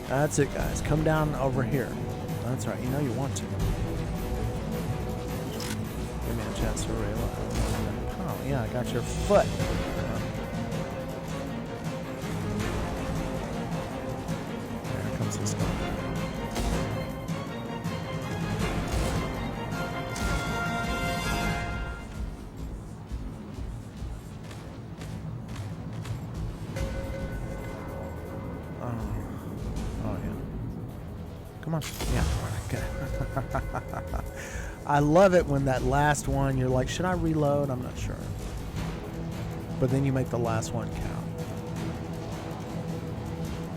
That's it, guys. Come down over here. That's right. You know you want to. Give me a chance to reload. Oh, yeah, I got your foot. There comes this guy. Come on. Yeah. Okay. I love it when that last one, you're like, should I reload? I'm not sure. But then you make the last one count.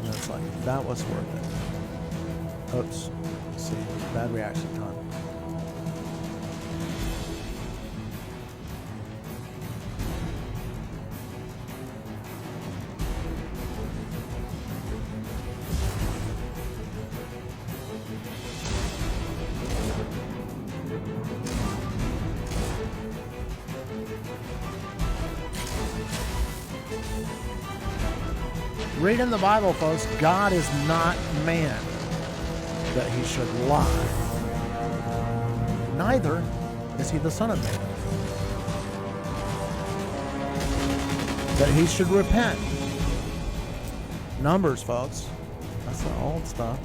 And it's like, that was worth it. Oops. Let's see. Bad reaction time. Read in the Bible, folks, God is not man that he should lie. Neither is he the Son of Man that he should repent. Numbers, folks. That's the old stuff.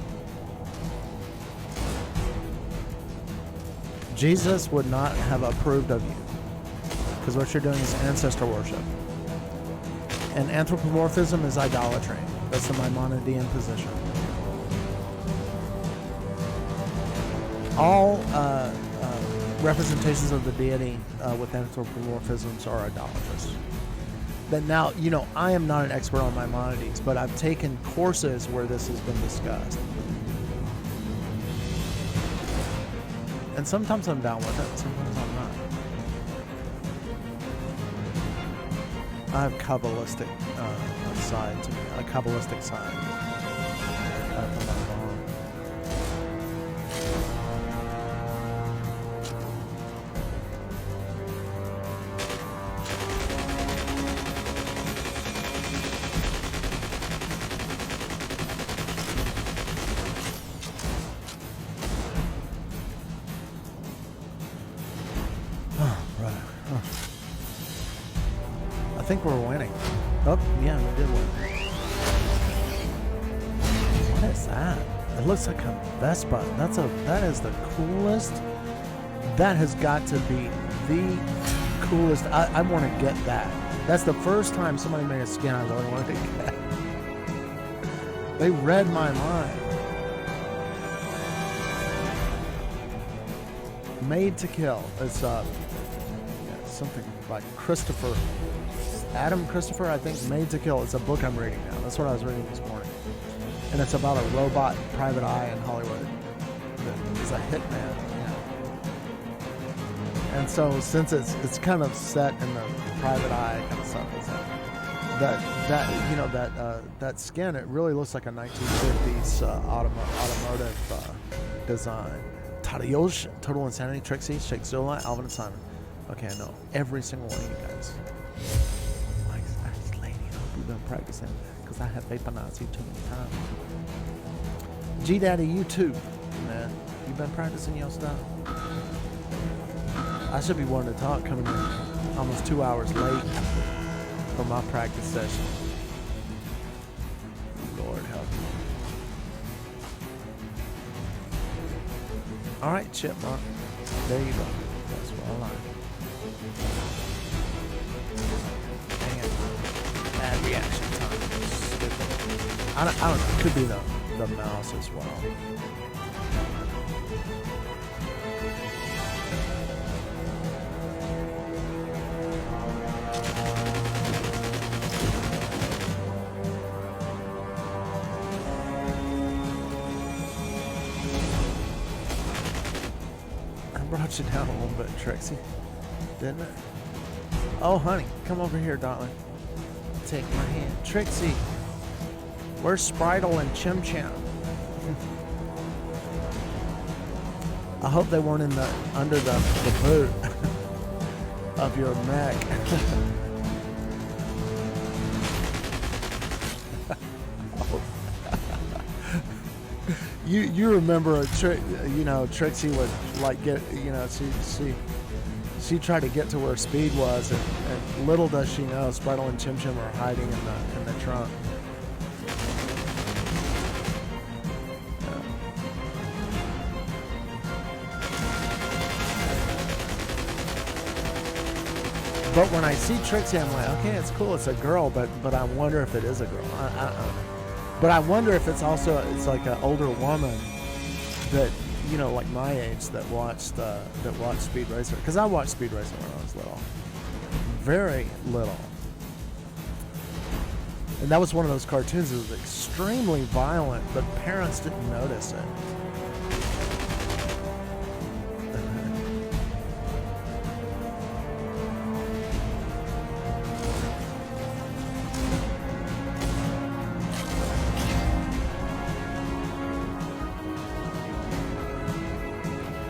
Jesus would not have approved of you because what you're doing is ancestor worship. And anthropomorphism is idolatry. That's the Maimonidean position. All representations of the deity with anthropomorphisms are idolatrous. But now, I am not an expert on Maimonides, but I've taken courses where this has been discussed. And sometimes I'm down with it, sometimes I'm not. I have Kabbalistic side to me, a Kabbalistic side. I think we're winning. Oh, yeah, we did win. What is that? It looks like a Vespa. That is the coolest. That has got to be the coolest. I want to get that. That's the first time somebody made a skin I really wanted to get. They read my mind. Made to Kill. It's something by Adam Christopher, I think. Made to Kill. It's a book I'm reading now. That's what I was reading this morning. And it's about a robot private eye in Hollywood that is a hitman. And so since it's kind of set in the private eye kind of stuff, that skin, it really looks like a 1950s automotive design. Tadayoshi, Total Insanity, Trixie, Shake Zola, Alvin and Simon. Okay, I know every single one of you guys. Like, lady, I hope you've been practicing because I have vaporized you too many times. G Daddy, you too, man. You've been practicing your stuff. I should be wanting to talk, coming in almost 2 hours late for my practice session. Lord help me. All right, Chipmunk. There you go. That's what I like. Dang it. Bad reaction time. Stupid. I don't know. It could be the mouse as well. Brought you down a little bit, Trixie, didn't it? Oh, honey, come over here, darling. Take my hand. Trixie, where's Spritle and Chim Cham? I hope they weren't under the boot of your mech. You remember Trixie would like get, she tried to get to where Speed was, and little does she know Spritle and Chim Chim are hiding in the trunk. But when I see Trixie, I'm like, okay, it's cool, it's a girl, but I wonder if it is a girl. I don't know. But I wonder if it's like an older woman that, like my age, that watched Speed Racer. Because I watched Speed Racer when I was little. Very little. And that was one of those cartoons that was extremely violent, but parents didn't notice it.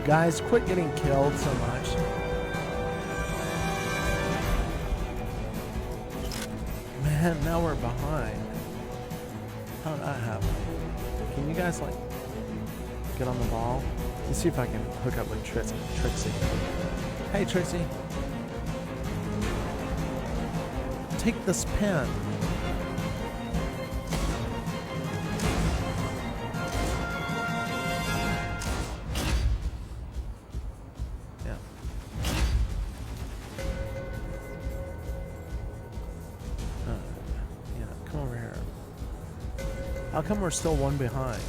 Guys, quit getting killed so much. Man, now we're behind. How did that happen? Can you guys, get on the ball? Let's see if I can hook up with Trixie. Hey, Trixie. Take this pen. How come we're still one behind?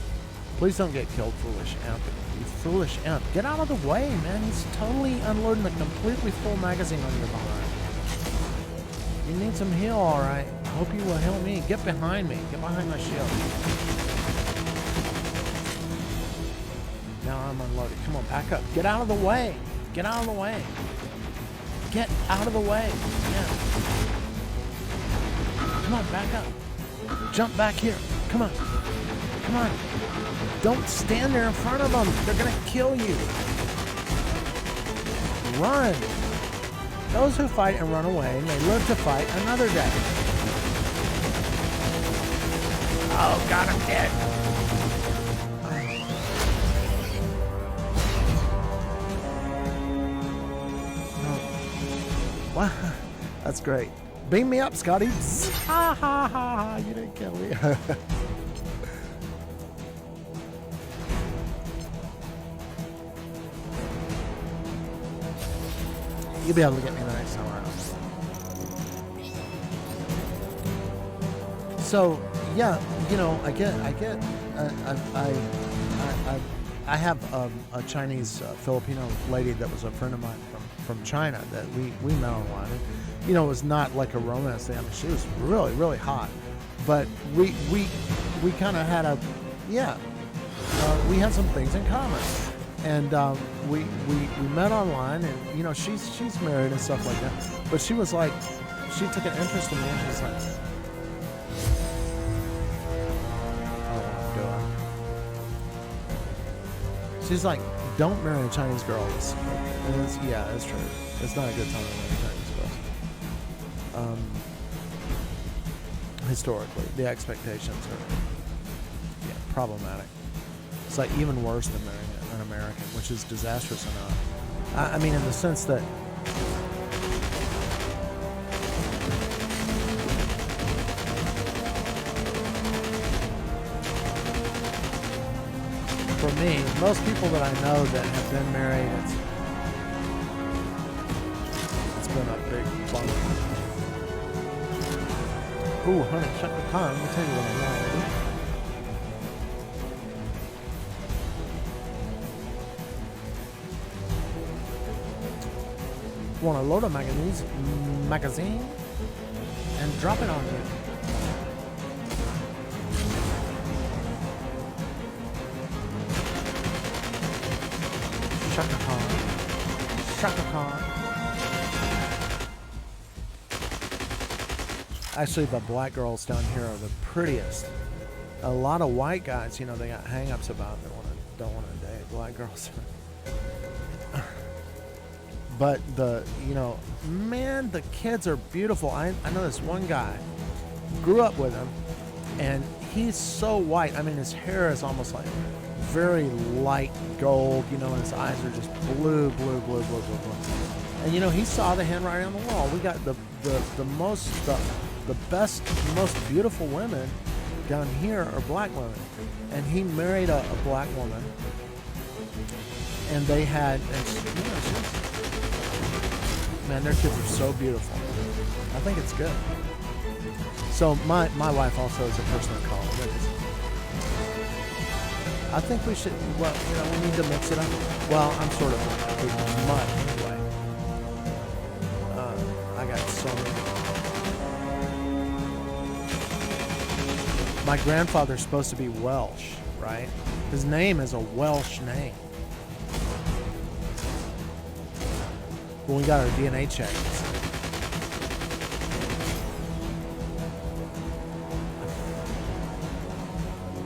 Please don't get killed, foolish imp. You foolish imp. Get out of the way, man. He's totally unloading a completely full magazine on your behind. You need some heal, alright. I hope you will heal me. Get behind me. Get behind my shield. Now I'm unloaded. Come on, back up. Get out of the way. Get out of the way. Get out of the way. Yeah. Come on, back up. Jump back here. Come on. Come on. Don't stand there in front of them. They're going to kill you. Run. Those who fight and run away may live to fight another day. Oh, God, I'm dead. Wow. That's great. Beam me up, Scotty. Ha ha ha. You didn't kill me. You'll be able to get me the next time around. So, yeah, I I have a Chinese Filipino lady that was a friend of mine from China that we met online. And, you know, it was not like a romance thing. I mean, she was really, really hot. But we kind of had we had some things in common. And we met online, and you know, she's married and stuff like that. But she was like, she took an interest in me, and she's like, she's like, don't marry a Chinese girl. And it's true. It's not a good time to marry Chinese girls. Historically, the expectations are problematic. It's like even worse than marrying an American, which is disastrous enough. I mean, in the sense that for me, most people that I know that have been married, it's been a big bummer. Ooh, honey, shut the car. Let me tell you what I know. Want to load a magazine and drop it on you. Shaka Khan. Shaka Khan. Actually, the black girls down here are the prettiest. A lot of white guys, you know, they got hang-ups about they don't want to date black girls. But man, the kids are beautiful. I know this one guy, grew up with him, and he's so white. I mean, his hair is almost like very light gold, you know, and his eyes are just blue. And, you know, he saw the handwriting on the wall. We got the best, most beautiful women down here are black women. And he married a black woman, and they had, man, their kids are so beautiful. I think it's good. So my wife also is a person of color. I think we should, well, you know, we need to mix it up. Well, I'm sort of mutt anyway. I got so many. My grandfather's supposed to be Welsh, right? His name is a Welsh name. When we got our DNA checks.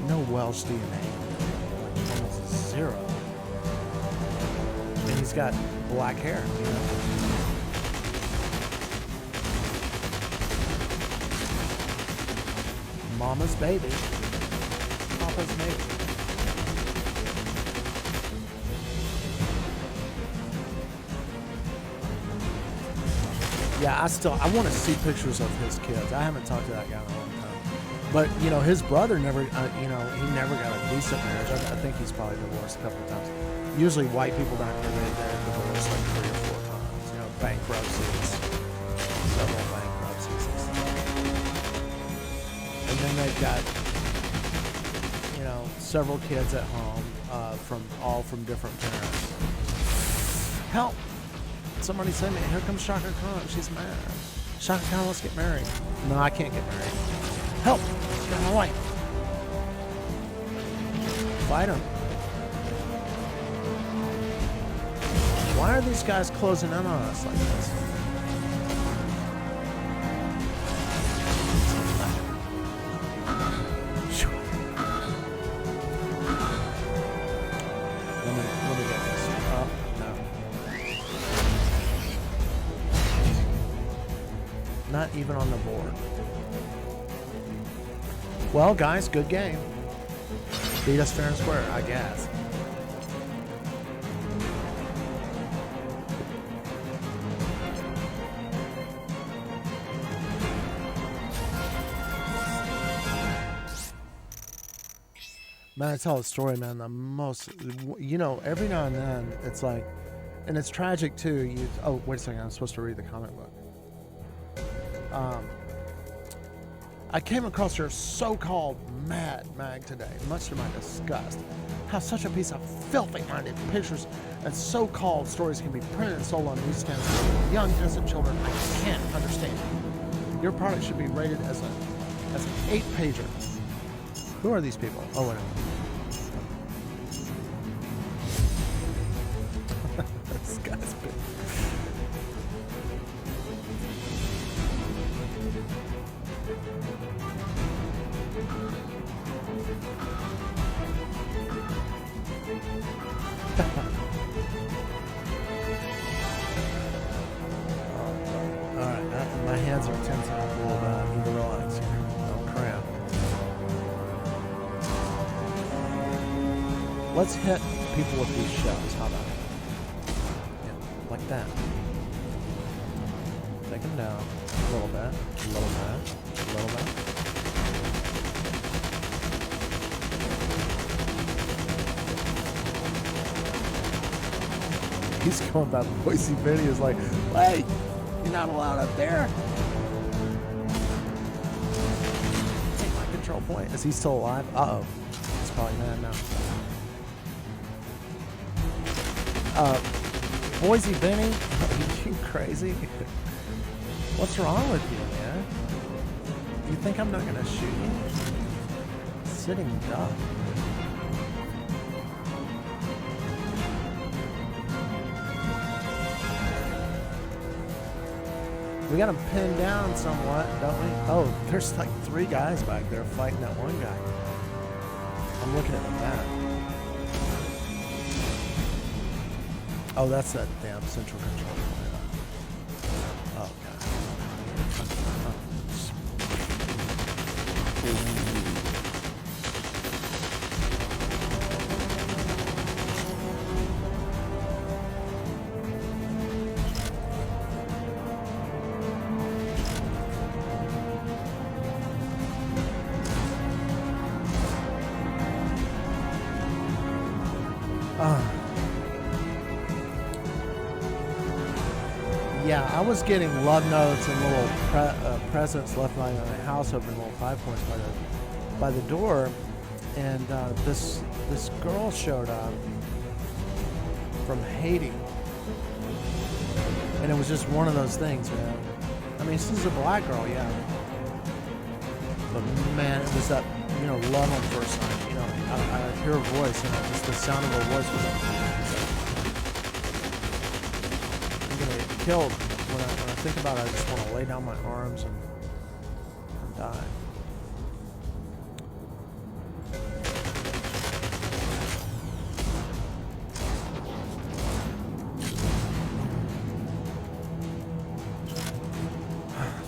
No Welsh DNA. Almost zero. And he's got black hair, you know? Mama's baby. Papa's baby. Yeah, I want to see pictures of his kids. I haven't talked to that guy in a long time. But, you know, his brother never, he never got a decent marriage. I think he's probably divorced a couple of times. Usually white people down here, they're divorced like 3 or 4 times. You know, bankruptcies, several bankruptcies and stuff. And then they've got, you know, several kids at home, from different parents. Help! Somebody send me, here comes Shaka Khan, she's mad. Shaka Khan, let's get married. No, I can't get married. Help! She's got my wife. Fight him. Why are these guys closing in on us like this? Let me get this. Oh, no. Not even on the board. Well, guys, good game. Beat us fair and square, I guess. Man, I tell a story, man, the most, you know, every now and then, it's like, and it's tragic too, oh, wait a second, I'm supposed to read the comic book. I came across your so-called Mad Mag today, much to my disgust. How such a piece of filthy-minded pictures and so-called stories can be printed and sold on newsstands for young innocent children, I can't understand. Your product should be rated as an 8-pager. Who are these people? Oh, wait a minute. This guy's big. Alright, my hands are tensing up a little bit. I need to relax here. Don't cramp. Let's hit people with these shells. How about it? Yeah, like that. Take them down. A little bit. A little bit. A little bit. He's going by Boise Vinny is like, wait, you're not allowed up there. Take my control point. Is he still alive? Uh-oh. He's probably mad now. Boise Vinny, are you crazy? What's wrong with you, man? You think I'm not gonna shoot you? Sitting duck. We got him pinned down somewhat, don't we? Oh, there's like 3 guys back there fighting that one guy. I'm looking at the map. Oh, that's that damn central control point. Oh, God. Yeah, I was getting love notes and little presents left by my house over in little 5 points by the door, and this girl showed up from Haiti, and it was just one of those things, man. I mean, she's a black girl, yeah, but man, it was that, you know, love on first sight. You know, I hear her voice, and just the sound of her voice was like, killed. When I think about it, I just want to lay down my arms and die.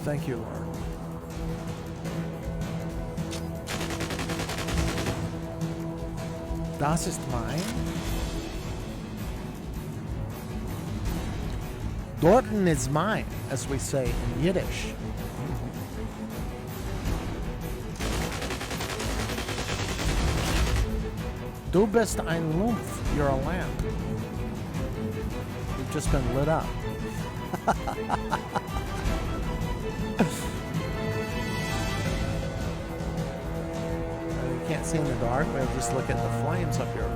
Thank you, Lord. Das ist mein. Dorten is mine, as we say in Yiddish. Du bist ein Lumpf, you're a lamp. You've just been lit up. You can't see in the dark, but just look at the flames of your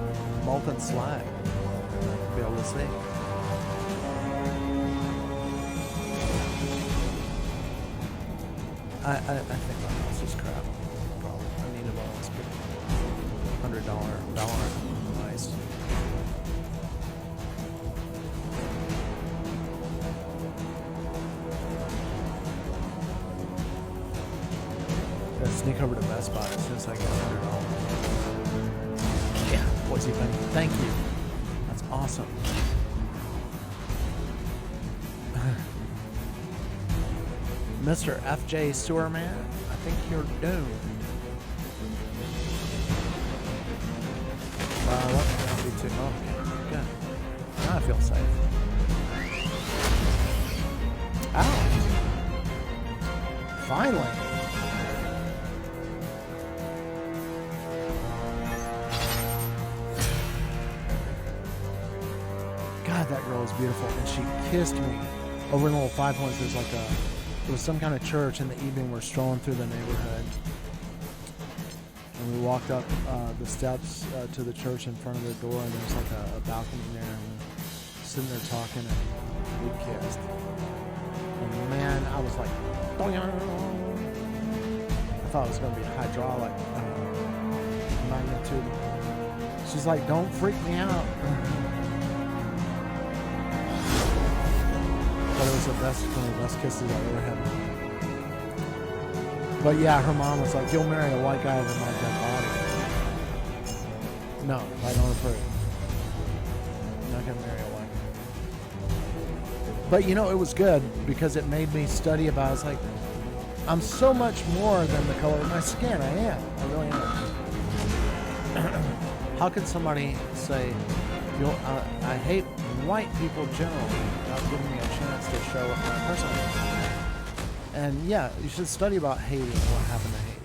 molten slag. You'll be able to see. I think my house is crap. Probably. I need a bonus $100 device. Gotta sneak over to Best Buy as soon as I get $100. Yeah, Boise Vinny. Thank you. That's awesome. Mr. FJ Sewerman, I think you're doomed. Let me not be too. Okay, good. Now I feel safe. Ow! Finally. God, that girl is beautiful, and she kissed me over in little 5 points. There's like a It was some kind of church. In the evening, we're strolling through the neighborhood. And we walked up the steps to the church in front of the door, and there's like a balcony there. And we're sitting there talking, and we kissed. And man, I was like, I thought it was going to be hydraulic magnitude. She's like, don't freak me out. But it was one of the best kisses I ever had. But yeah, her mom was like, you'll marry a white guy over my dead body. No, I don't approve. I'm not going to marry a white guy. But you know, it was good because it made me study about, I was like, I'm so much more than the color of my skin. I am. I really am. How could somebody say, I hate white people generally without giving me a chance to show what my person is? And yeah, you should study about Haiti and what happened to Haiti.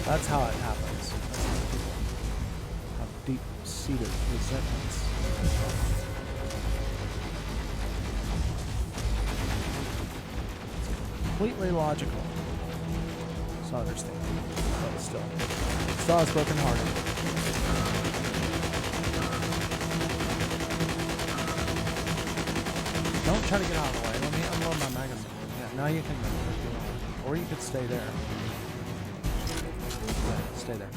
That's how it happens. That's how people have deep-seated resentments. Completely logical. It's not understandable, but still it's broken-hearted. Don't try to get out of the way. Let me unload my magazine. Yeah, now you can, or you could stay there. Yeah, stay there.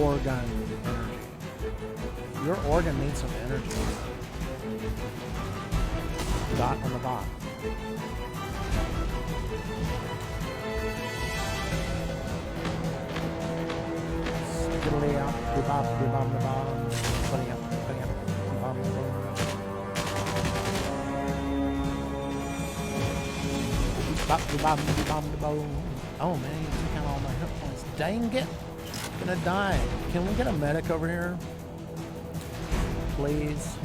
Organ energy. Your organ needs some energy. Dot on the bot. Skiddly up, bebop, bebop, bebop. Putting up, bebop, bebop, bebop, bebop. Oh man, you took out all my headphones. Dang it. I'm gonna die. Can we get a medic over here? Please.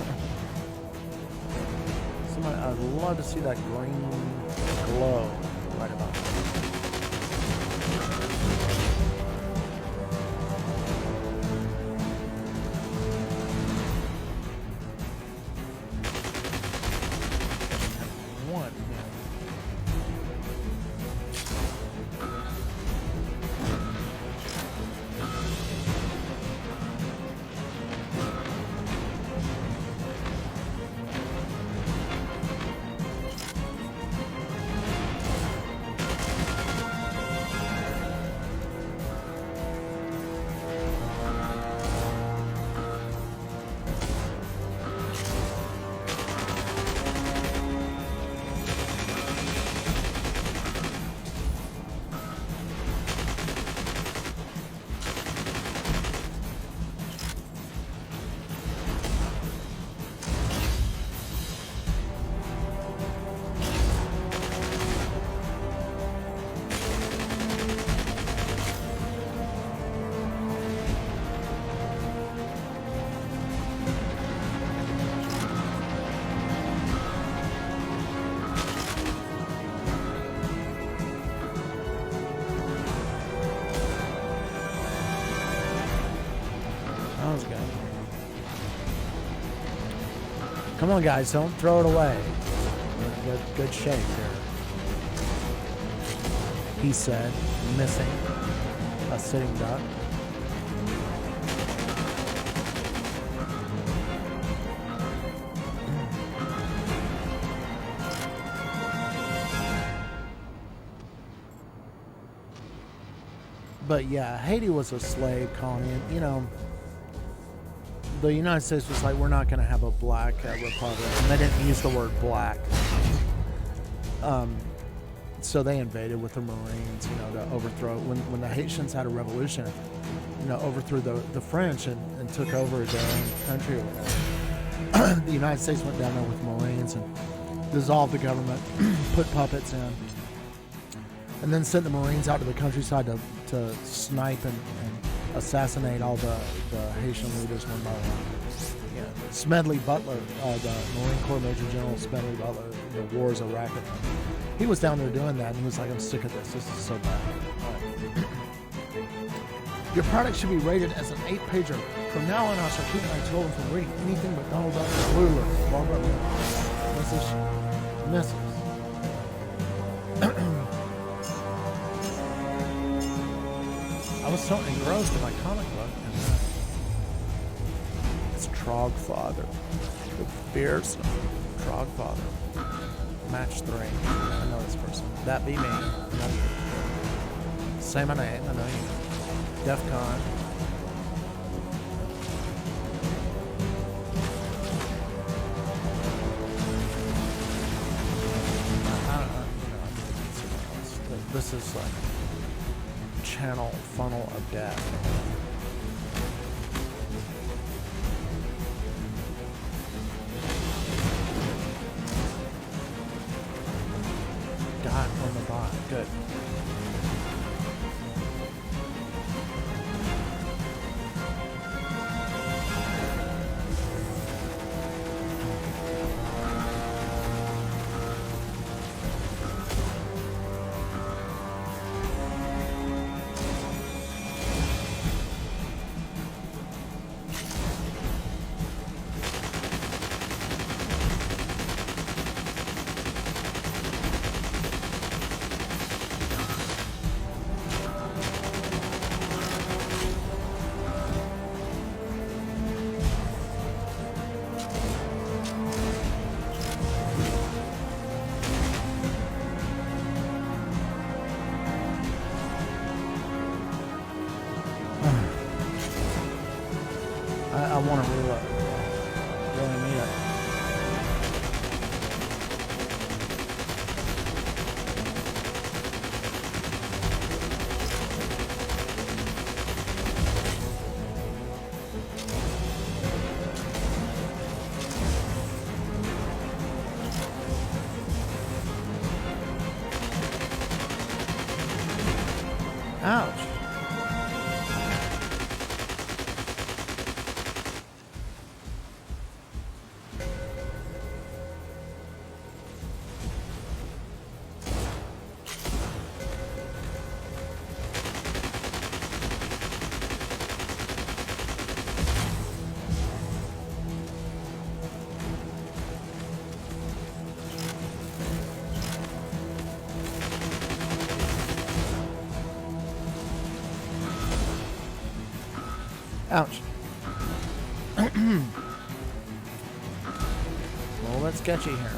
I'd love to see that green glow right about now. Come on, guys, don't throw it away. Good shape here. He said, missing a sitting duck. But yeah, Haiti was a slave colony, and you know, the United States was like, we're not going to have a black republic, and they didn't use the word black. So they invaded with the Marines, you know, to overthrow. When the Haitians had a revolution, you know, overthrew the French and took over their own country. The United States went down there with Marines and dissolved the government, put puppets in, and then sent the Marines out to the countryside to snipe and assassinate all the Haitian leaders one by one. Yeah. Smedley Butler, the Marine Corps Major General Smedley Butler, the war's a racket. He was down there doing that, and he was like, I'm sick of this. This is so bad. Your product should be rated as an 8-pager. From now on, I'll start keeping my children from reading anything but Donald Duck and Lulu. Barbara, Mrs. I was so engrossed in my comic book. It's Trogfather. The fierce Trogfather. Match 3. I know this person. That be me. Say my name. I know you. DEFCON. This is like channel funnel of death. Dot on the bot. Good. I want to reload. Really need it. Ouch. Ouch. Well, that's sketchy here.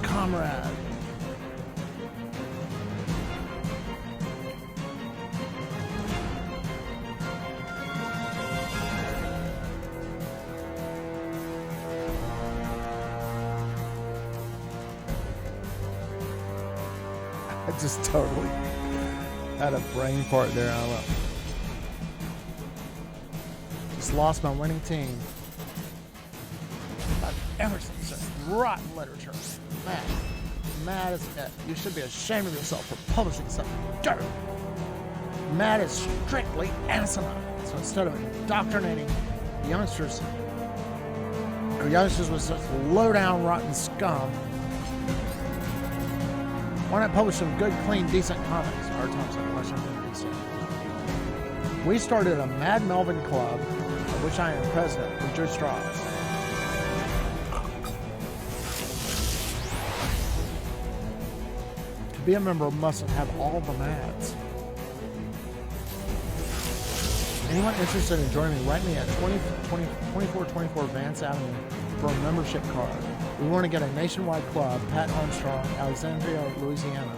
Comrade. I just totally had a brain fart there. I love. Just lost my winning team. Emerson's rotten literature. Mad as it. You should be ashamed of yourself for publishing such dirt. Mad is strictly asinine. So instead of indoctrinating youngsters with such low-down, rotten scum, why not publish some good, clean, decent comics? R. Thompson, Washington, D.C. We started a Mad Melvin Club, of which I am president, with Drew Strauss. To be a member, must have all the mats. Anyone interested in joining me, write me at 2424 Vance Avenue for a membership card. We want to get a nationwide club, Pat Armstrong, Alexandria, Louisiana.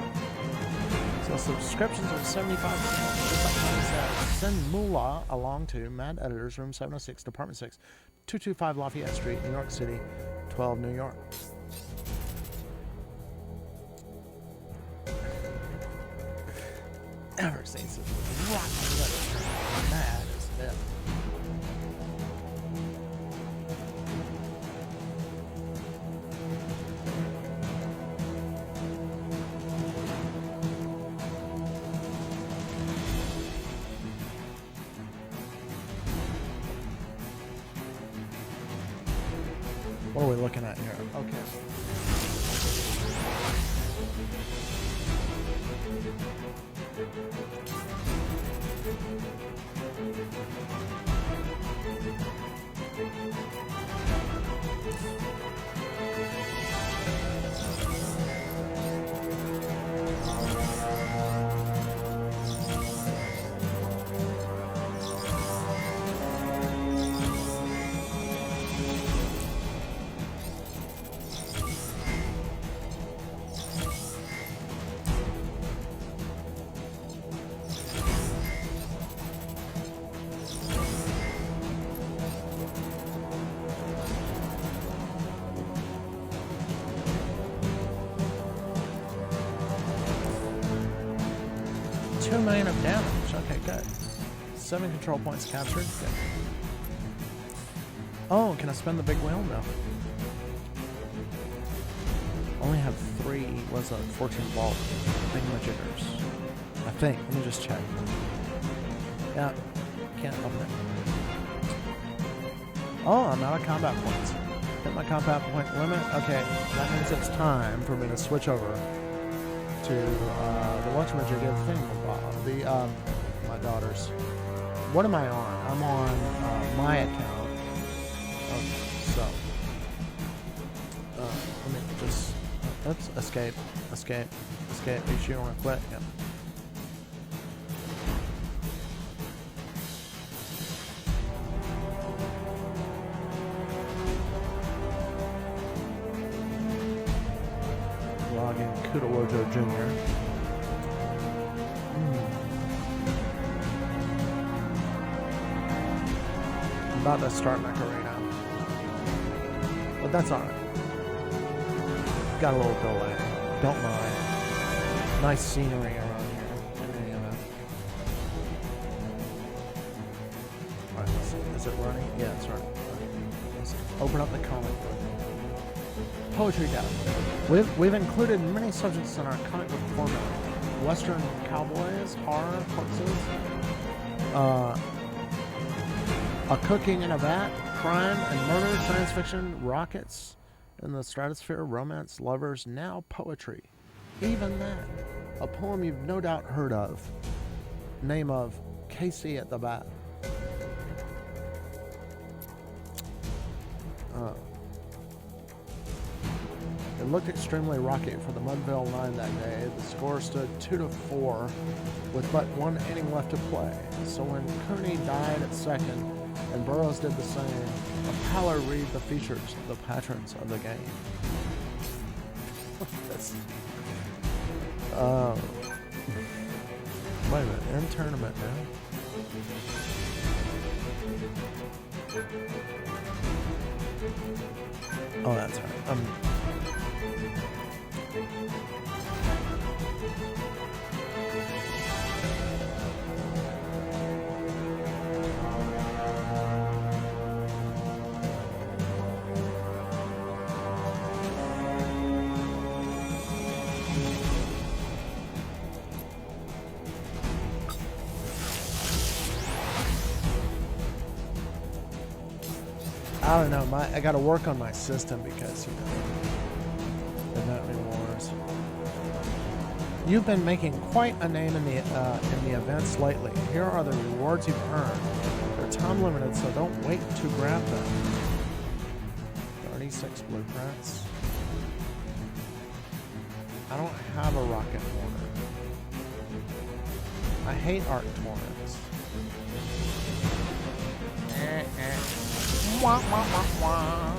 So subscriptions are 75 cents. Send Moolah along to Mad Editors, Room 706, Department 6, 225 Lafayette Street, New York City, 12, New York. Ever since it was rock, mad as hell. What are we looking at here? Okay. $2 million of damage. Okay, good. 7 control points captured. Good. Oh, can I spend the big wheel? No. Only have 3, what's that, 14 volt thingamajiggers. I think. Let me just check. Yeah, can't open it. Oh, I'm out of combat points. Hit my combat point limit. Okay, that means it's time for me to switch over to the whatchamajigger thingamabob. My daughter's. What am I on? I'm on my account. Okay, so let me just. Let's escape. Make sure you don't want to quit. Yep. Log in Kudowojo Jr. I'm about to start Macarena. But that's alright. Got a little delay. Don't mind. Nice scenery around here. In any event. Alright, let's see. Is it running? Yeah, it's running. Let's open up the comic book. Poetry Data. We've included many subjects in our comic book format. Western cowboys, horror, corpses, a cooking in a vat, crime and murder, science fiction, rockets in the stratosphere, romance, lovers, now poetry. Even that. A poem you've no doubt heard of. Name of Casey at the Bat. It looked extremely rocky for the Mudville 9 that day. The score stood 2-4 with but 1 inning left to play. So when Cooney died at second and Burroughs did the same, a pallor read the features of the patrons of the game. Wait a minute, in tournament now. Oh, that's right. I don't know. I got to work on my system because, you know, the Nightly Wars. You've been making quite a name in the events lately. Here are the rewards you've earned. They're time limited, so don't wait to grab them. 36 blueprints. I don't have a rocket hornet. I hate arc torrents. Wah, wah, wah, wah.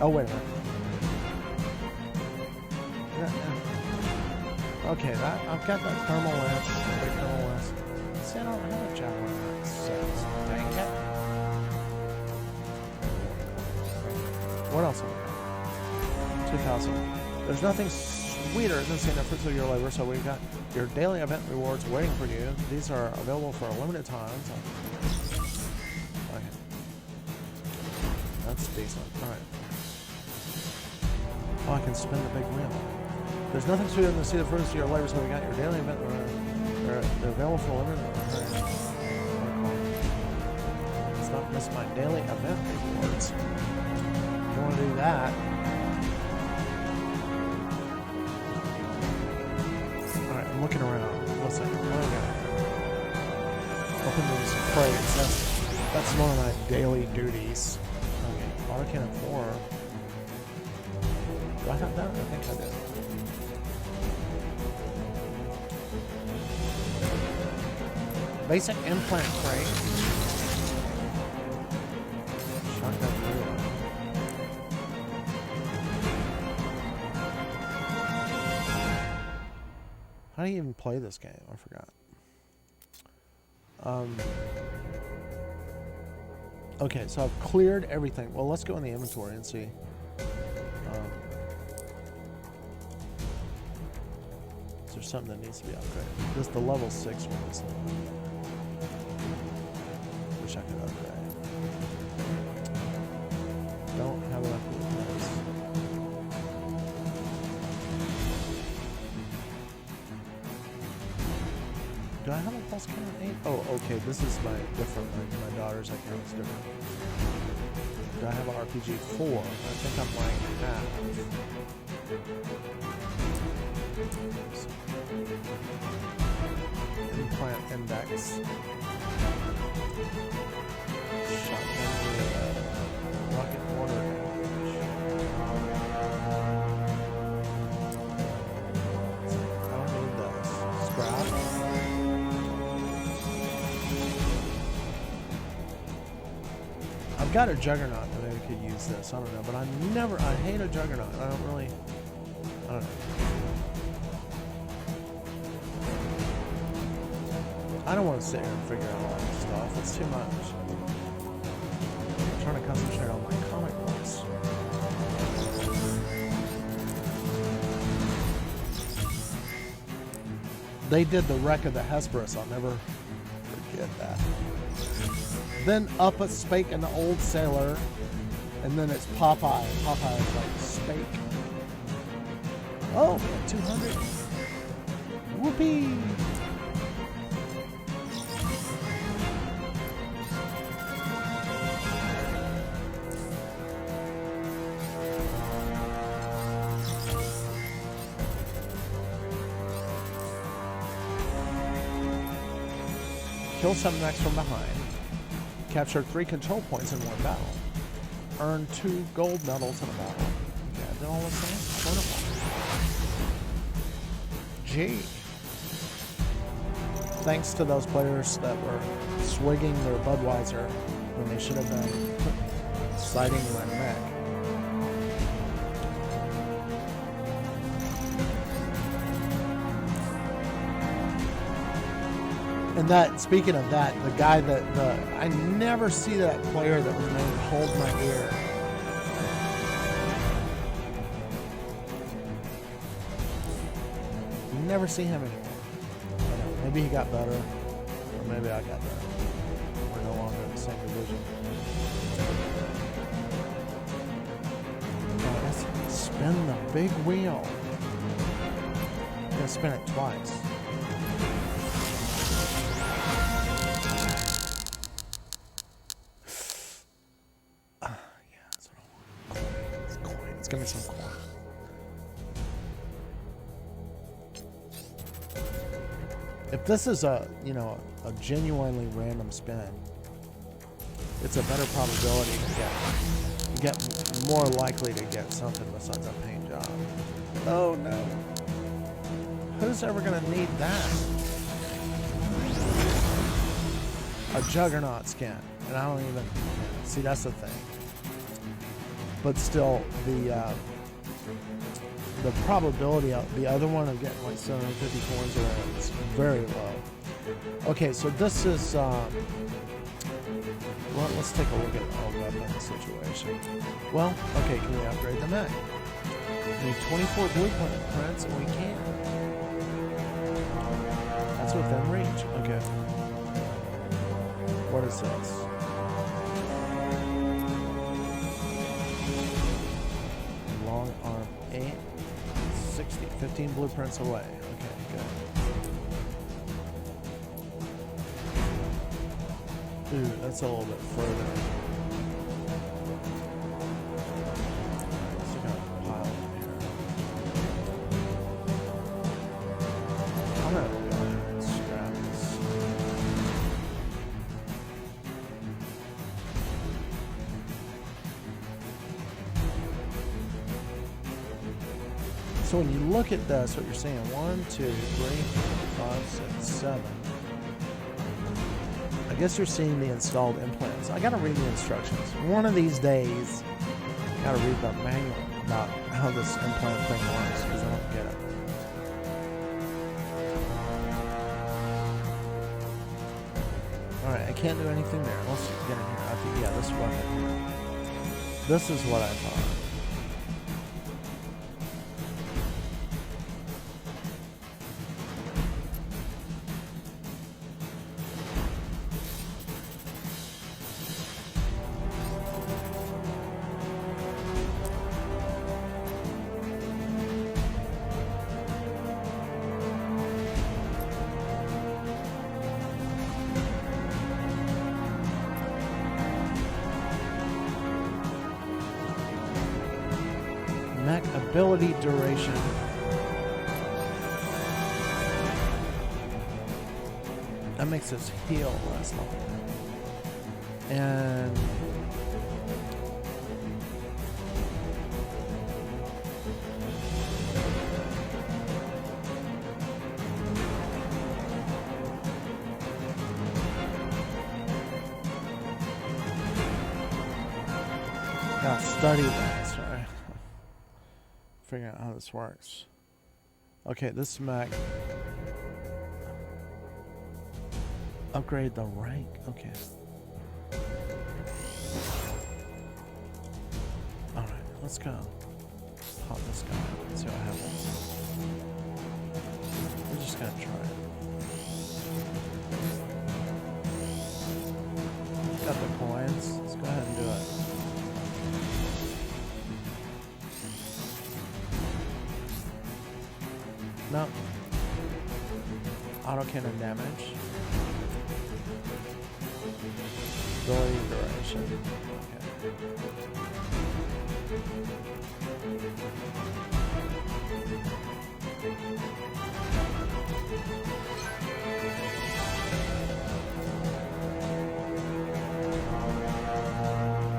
Oh, wait a minute. Okay, I've got that thermal lance, the big thermal lance. See, I don't have a javelin that says. Dang it. What else have we got? 2,000. There's nothing sweeter than seeing the fruits of your labor, so we've got your daily event rewards waiting for you. These are available for a limited time. So. Okay. That's decent. Alright. Oh, I can spin the big wheel. There's nothing sweeter than to see the fruits of your labor, so we got your daily event. They're available for a limited time. Let's not miss my daily event rewards. If you want to do that. Alright, I'm looking around. What's that? What do I got? Open these crates. That's one of my daily duties. Okay, autocannon 4. Do I have that? I think I did. Basic implant crate. Shotgun reload. How do you even play this game? I forgot. Okay, so I've cleared everything. Well, let's go in the inventory and see. Is there something that needs to be upgraded? This is the level 6 one. Wish I could upgrade. Don't have enough of this. Do I have a pulse cannon 8? Oh, okay. This is my different. My daughter's account is different. Do I have an RPG 4? I think I might have. Implant index. Shotgun rocket mortar damage. I don't need those. Scrap. I've got a Juggernaut that I could use this. I don't know, but I hate a Juggernaut. I don't know. I don't want to sit here and figure out all this stuff. It's too much. I'm trying to concentrate on my comic books. They did the wreck of the Hesperus. I'll never forget that. Then up a spake and the old sailor, and then it's Popeye. Popeye is like spake. Oh, 200. Whoopee! Kill some mechs from behind. Capture 3 control points in one battle. Earn 2 gold medals in a battle. Okay, I did all this things? Wonderful. Gee. Thanks to those players that were swigging their Budweiser when they should have been sighting my mech. And that, speaking of that, the guy I never see that player that was named Hold My Ear. Never see him anymore. Maybe he got better, or maybe I got better. We're no longer in the same division. Now let's spin the big wheel. I'm gonna spin it twice. Give me some corn. If this is a genuinely random spin, it's a better probability to get more likely to get something besides a paint job. Oh no. Who's ever going to need that? A Juggernaut skin. And I don't even... See, that's the thing. But still, the probability of the other one of getting like 750 coins is very low. Okay, so this is... let's take a look at our weapon situation. Well, okay, can we upgrade the mech? We need 24 blueprints, and we can. That's within reach. Okay. What is this? Long arm 8, 60, 15 blueprints away. Okay, good. Ooh, that's a little bit further. Let's got a pile in here. I'm gonna go ahead and scrap this. So when you look at this, what you're seeing, 1, 2, 3, 4, 5, 6, 7. I guess you're seeing the installed implants. I gotta read the instructions. One of these days, I gotta read the manual about how this implant thing works, because I don't get it. Alright, I can't do anything there. Let's get in here. I think, yeah, this weapon here. This is what I thought. Mech ability duration. That makes us heal less long. And gotta study that, sorry. Figuring out how this works. Okay, this mech. Upgrade the rank. Okay. Alright, let's go. Pop this guy up and see what happens. We're just gonna try it. Got the coins. Let's go ahead and do it. No. Auto cannon damage. Ability duration.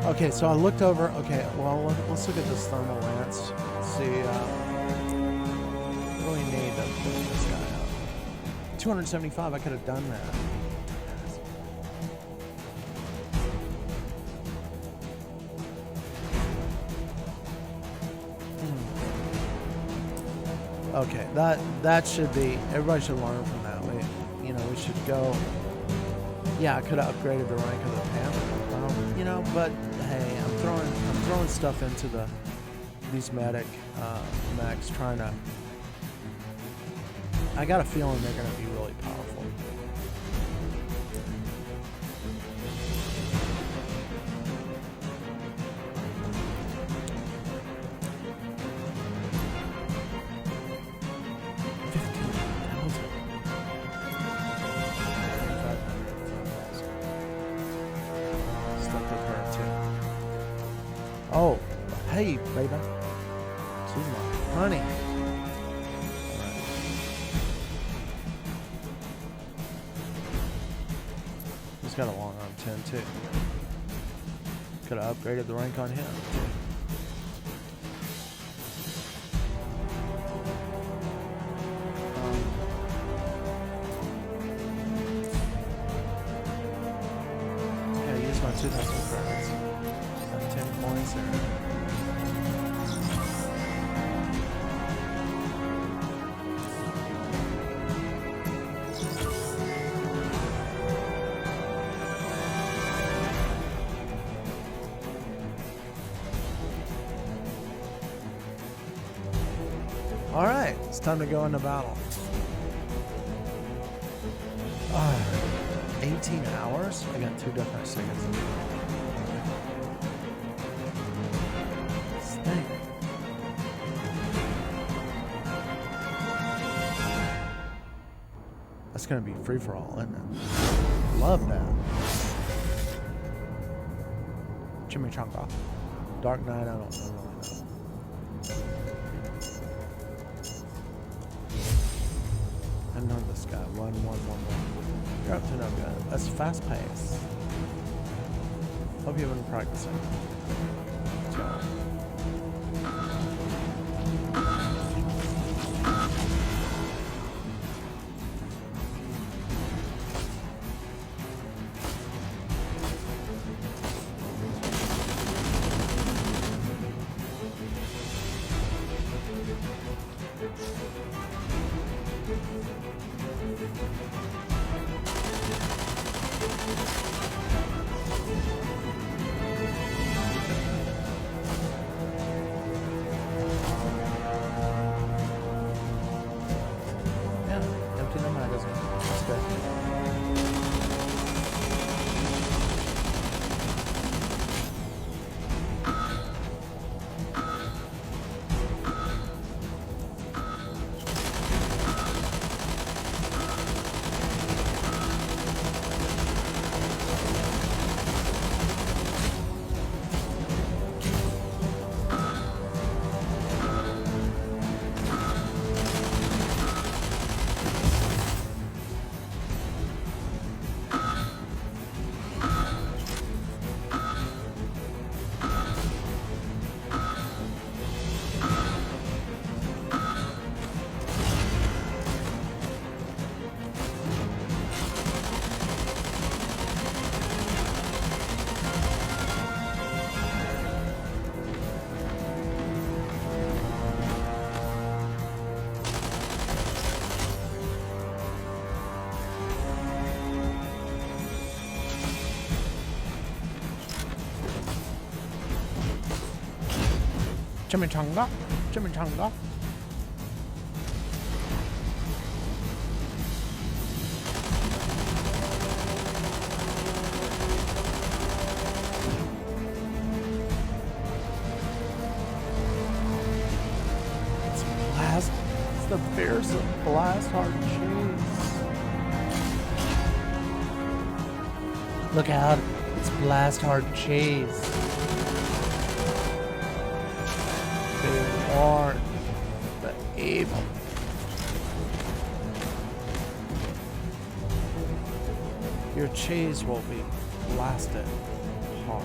Okay, so I looked over. Okay, well, let's look at this thermal lance. See, really need to pull this guy up. 275, I could have done that. Okay, that should be, everybody should learn from that. We should go. Yeah, I could have upgraded the rank of the Panther. But hey, I'm throwing stuff into these mechs, trying to. I got a feeling they're going to be really powerful. Oh, hey, baby. She's my honey. Right. He's got a long arm 10 too. Could have upgraded the rank on him. 2,000 credits. 10 points there. Alright, it's time to go into battle. 18 hours? I got 2 different seconds. Snake. That's gonna be free for all, isn't it? Love that. Chimichanga. Dark Knight, I don't really know. I know this guy. 1, 1, 1, 1. You're up to no good. That's fast pace. Hope you've been practicing. Let's go. Chimichanga, chimichanga. It's the fearsome blast hard cheese. Look out, it's blast hard cheese. Or the evil. Your cheese will be blasted hard.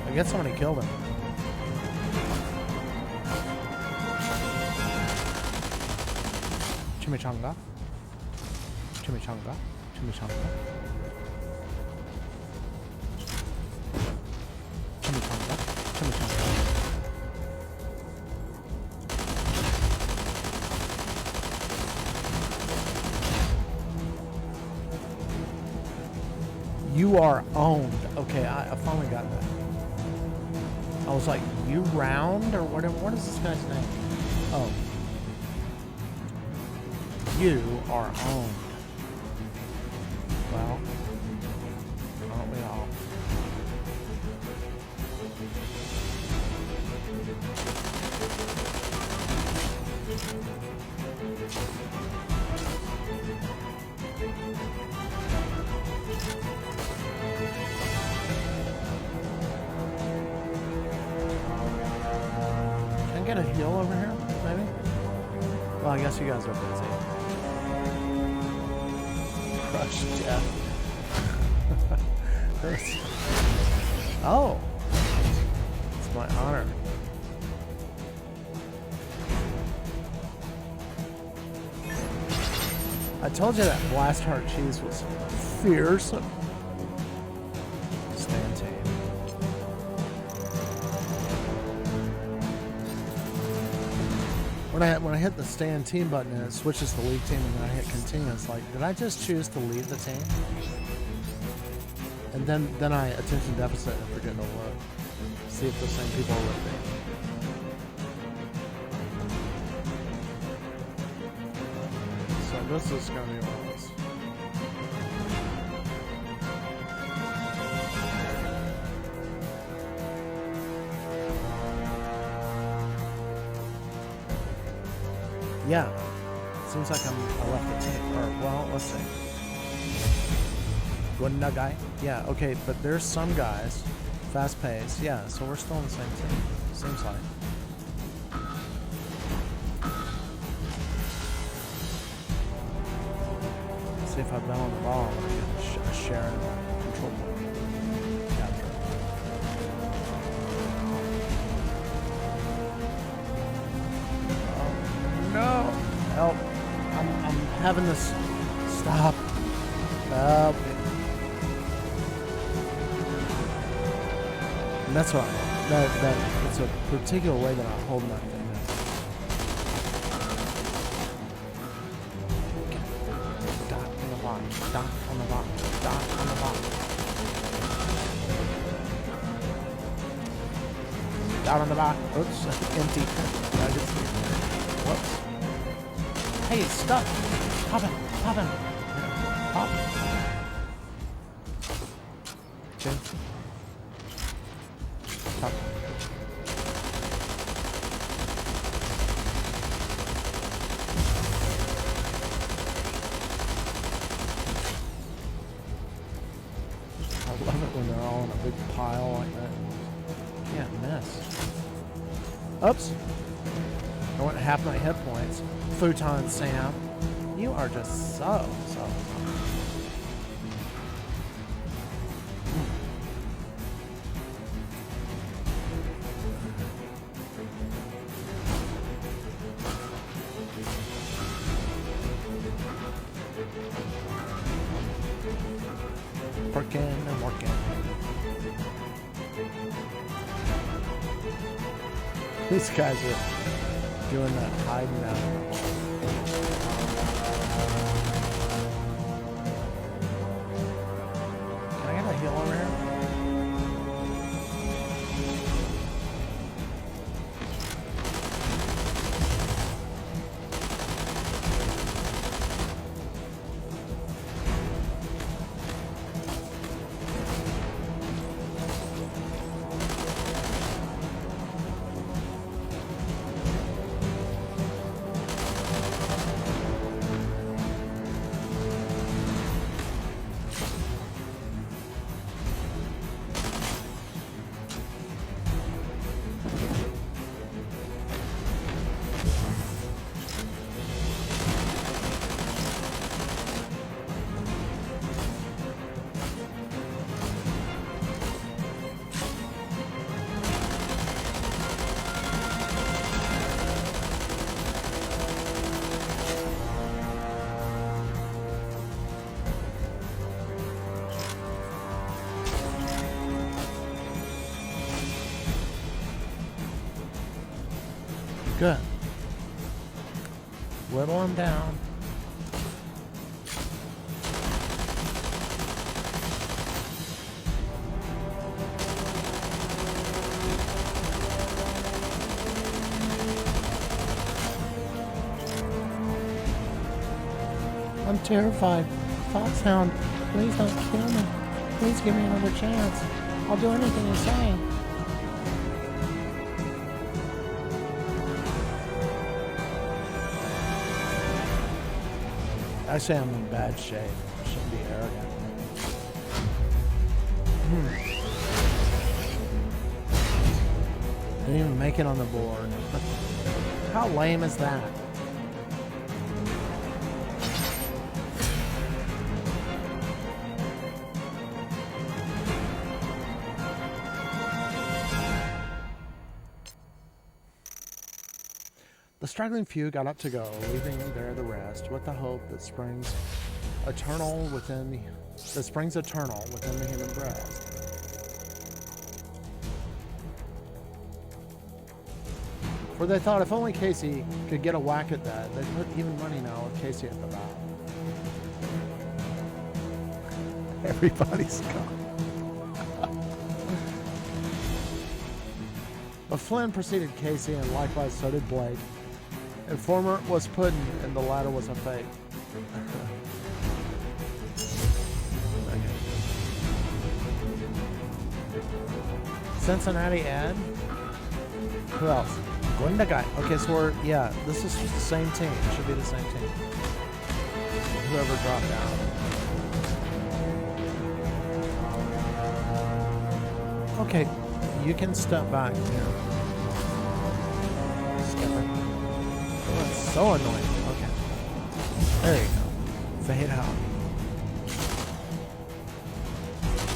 I guess somebody killed him. Chimichanga. Chimichanga. Chimichanga. You are owned. Okay, I finally got that. I was like, you round or whatever. What is this guy's name? Oh. You are owned. Well, aren't we all? Can I get a heal over here, maybe? Well, I guess you guys are busy. Crush death. Oh, it's my honor. I told you that Blast Heart cheese was fierce. Stand team. When I hit the stand team button and it switches to league team and then I hit continue, it's like, did I just choose to leave the team? And then I attention deficit and forget to look. See if the same people are with me. So this is going to be one of those. Yeah. Seems like I left the team. Or, well, let's see. Gunda guy? Yeah, okay, but there's some guys. Fast pace. Yeah, so we're still in the same team. Seems like. See if I've been on the ball. I'm going to get a share in control point. Capture. Oh, no! Help. I'm having this. Stop. Help. And that's what it's a particular way that I hold my thing. Dot on the bottom, dot on the bottom, dot on the bottom. Dot on the bottom. Oops, empty. Whoops. Hey, it's stuck. Pop it, pop it. Pop. Okay. Pop. I love it when they're all in a big pile like that. Can't miss. Oops. I went half my hit points. Futon Sam. You are just so. Working and working. These guys are doing that hiding out. Can I get a heal over here? Good. Whittle him down. I'm terrified. Foxhound, please don't kill me. Please give me another chance. I'll do anything you say. I say I'm in bad shape. I shouldn't be arrogant. Didn't even make it on the board. How lame is that? The straggling few got up to go, leaving there the rest, with the hope that springs eternal within the human breast. For they thought if only Casey could get a whack at that, they'd put even money now with Casey at the bow. Everybody's gone. But Flynn preceded Casey, and likewise so did Blake. Informer was Puddin', and the latter was a fake. Cincinnati Ed. Who else? Gundagai. Okay, so we're, yeah, this is the same team. It should be the same team. Whoever dropped out. Okay, you can step back here. Skipper. Oh, that's so annoying. Okay. There you go. Fade out.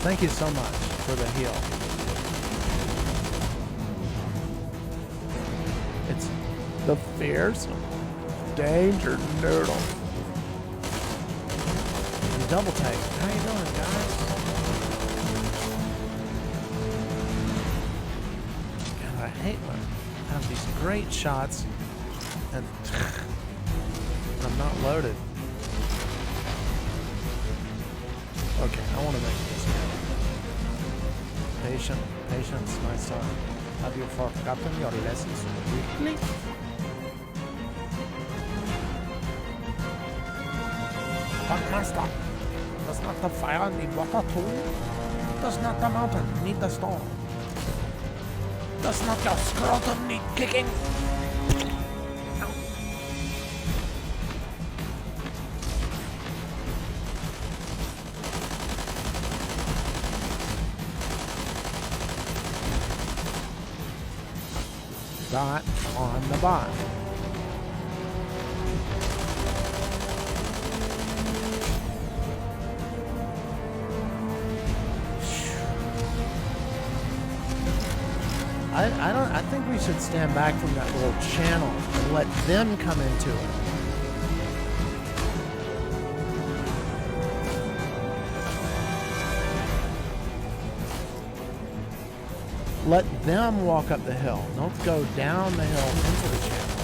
Thank you so much for the heal. It's the fearsome Danger Noodle. And double take. How you doing, guys? God, I hate when I have these great shots and I'm not loaded. Okay, I want to make this good. Patience, my son. Have you forgotten your lessons weekly? But master, does not the fire need water too? Does not the mountain need the storm? Does not your scrotum need kicking? Dot on the bot. I think we should stand back from that little channel and let them come into it. Let them walk up the hill. Don't go down the hill into the channel.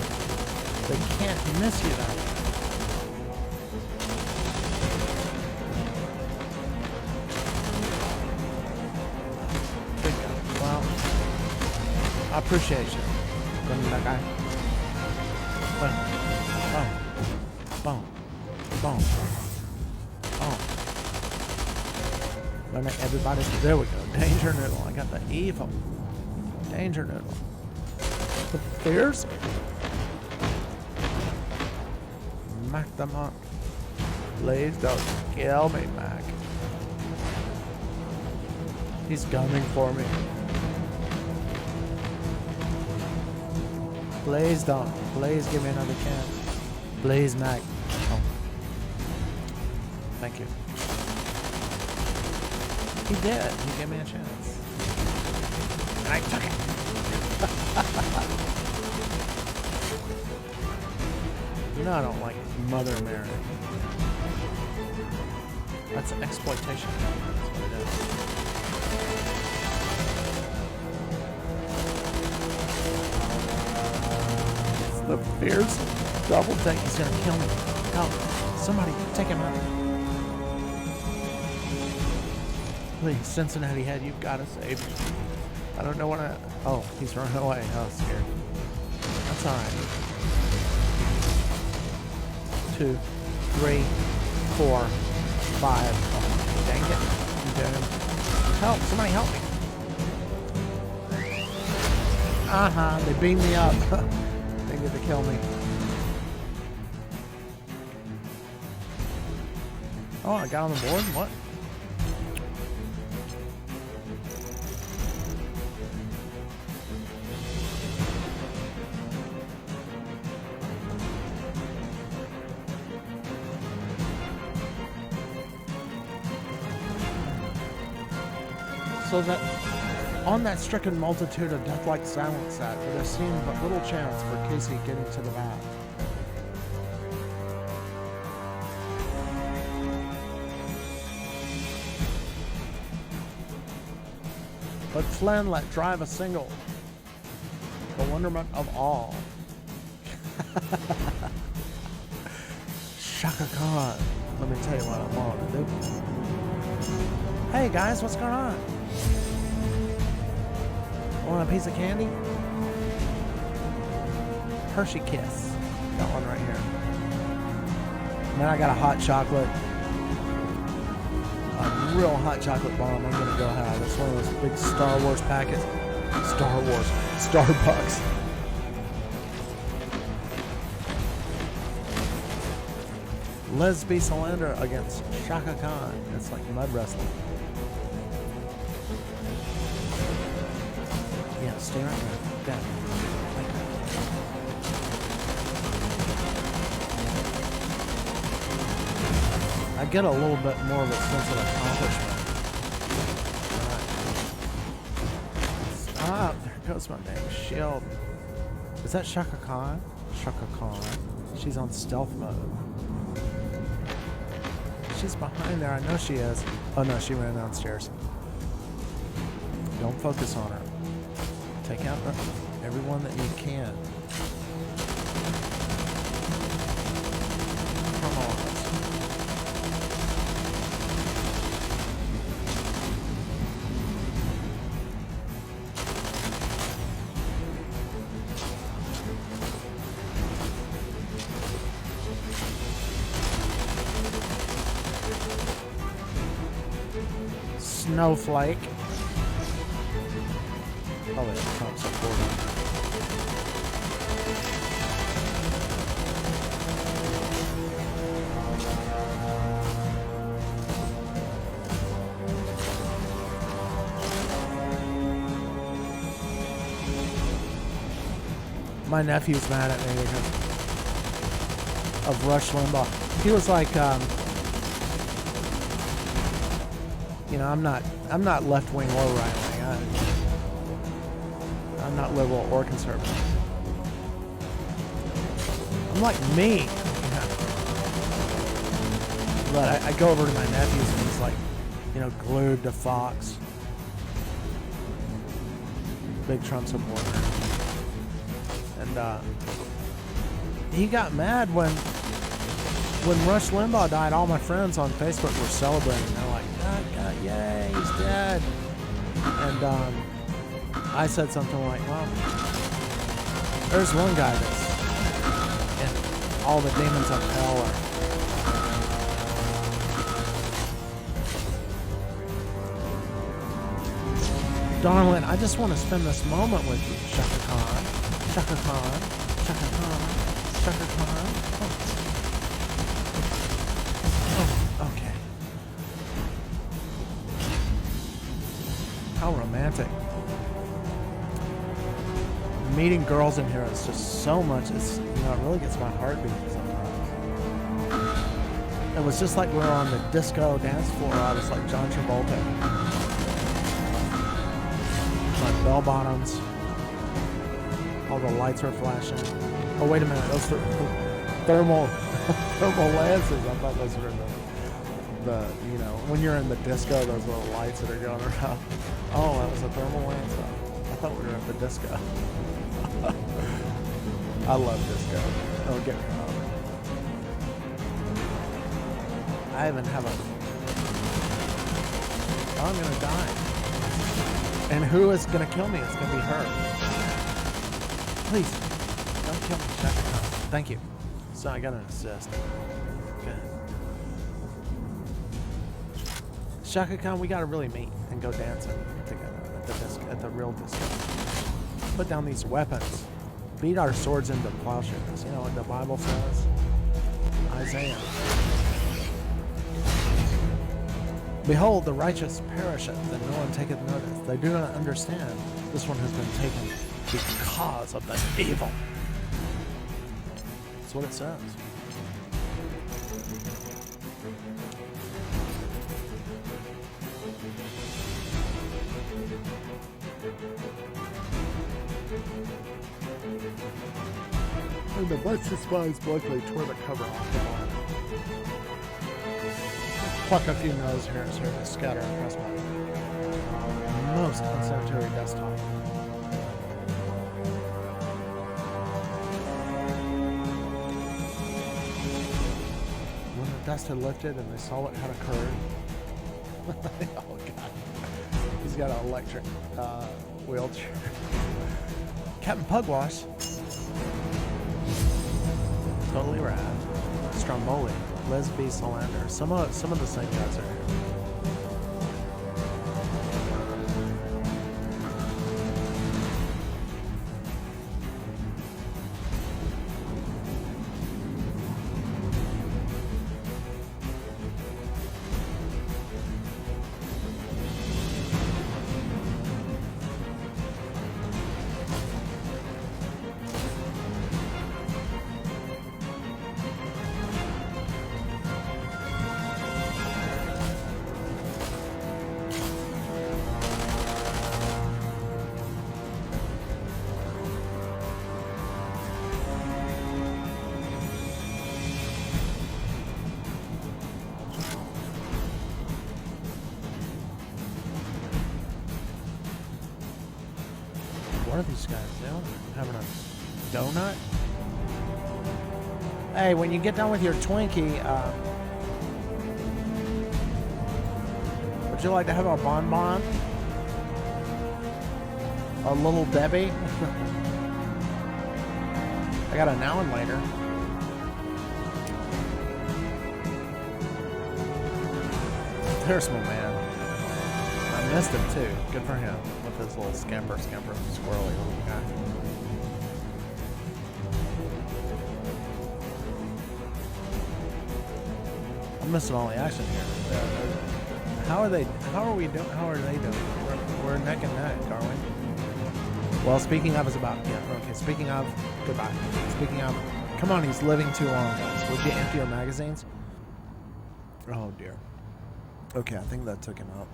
They can't miss you that way. Good go. Well, I appreciate you. Good that guy. Boom. Boom. Boom. Boom. Let me everybody. There we go. Danger Noodle. I got the evil. Danger Noodle. The fierce. Mac them up. Please don't kill me, Mac. He's gunning for me. Please don't. Please give me another chance. Please, Mac. Oh. Thank you. He did. He gave me a chance. And I took it. You know I don't like Mother Mary. That's exploitation. That's what it is. It's the fierce double take. He's gonna kill me. Help. Somebody take him out. Please, Cincinnati Head, you've got to save me. I don't know what I... Oh, he's running away. I was scared. That's alright. 2, 3, 4, 5. Oh, dang it. You did. Help! Somebody help me. They beamed me up. They get to kill me. Oh, I got on the board? What? So that On that stricken multitude of death-like silence sat, but there seemed but little chance for Casey getting to the bat. But Flynn let drive a single. The wonderment of all. Shaka Khan. Let me tell you what I'm on to do. Hey guys, what's going on? Want a piece of candy? Hershey Kiss. Got one right here. Then I got a hot chocolate. A real hot chocolate bomb I'm gonna go have. It's one of those big Star Wars packets. Star Wars. Starbucks. Lesby Salander against Shaka Khan. It's like mud wrestling. Yeah, stay right there. That. Like that. I get a little bit more of a sense of accomplishment. Ah, there goes my name. Shield. Is that Shaka Khan? Shaka Khan. She's on stealth mode. She's behind there. I know she is. Oh no, she ran downstairs. Don't focus on her. Take out everyone that you can. Come on. Snowflake. Probably a Trump supporter. My nephew's mad at me because of Rush Limbaugh. He was like, you know, I'm not left wing or right wing. I'm not liberal or conservative. I'm like me. You know? But I go over to my nephew's and he's like, you know, glued to Fox. Big Trump supporter. And he got mad when Rush Limbaugh died. All my friends on Facebook were celebrating. They're like, God, yay, he's dead. And I said something like, well, there's one guy that's in all the demons of hell are. Darling, I just want to spend this moment with you, Shaka Khan. Shaka Khan. Shaka Khan. Shaka Khan. Oh, okay. How romantic. Meeting girls in here is just so much. It's, you know, it really gets my heart beating sometimes. It was just like we were on the disco dance floor. I was like John Travolta. My bell bottoms. All the lights are flashing. Oh, wait a minute. Those are thermal lances. I thought those were the, you know, when you're in the disco, those little lights that are going around. Oh, that was a thermal lance. I thought we were at the disco. I love disco. Don't get me wrong. I even have I'm gonna die. And who is gonna kill me? It's gonna be her. Please, don't kill me, Shaka Khan. Thank you. So I got an assist. Good. Shaka Khan, we gotta really meet and go dancing together at the real disco. Put down these weapons. Beat our swords into plowshares. You know what the Bible says? Isaiah. Behold, the righteous perisheth, and no one taketh notice. They do not understand. This one has been taken because of the evil. That's what it says. And the Butcher Spies luckily tore the cover off the bottom. Pluck a few nose hairs here to scatter across my most unsanitary desktop. When the dust had lifted and they saw what had occurred, oh god, he's got an electric wheelchair. Captain Pugwash. Totally rad. Stromboli, Lesby Solander. Some of the same guys are here. What are these guys doing? Having a donut? Hey, when you get done with your Twinkie, would you like to have a bonbon? A little Debbie? I got a now and later. There's my man. I missed him too. Good for him with his little scamper, squirrely little guy. I'm missing all the action here. How are they doing? We're neck and neck, are we? Well, speaking of is about, yeah, okay, speaking of, goodbye. Speaking of, come on, he's living too long, guys. Would you empty your magazines? Oh dear. Okay, I think that took him out.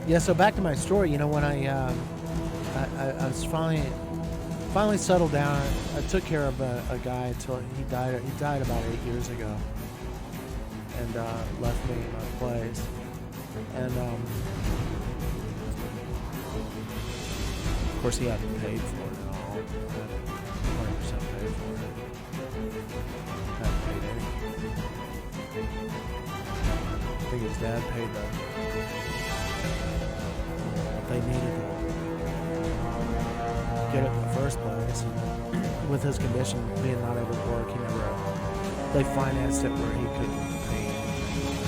Yeah, so back to my story. You know, when I was finally settled down. I took care of a guy until he died. He died about 8 years ago, and left me in my place. And of course, he hadn't paid for it at all. 100% paid for it. Hadn't paid anything. I think his dad paid what they needed to get it in the first place. And with his condition being not able to work, they financed it where he couldn't pay anything.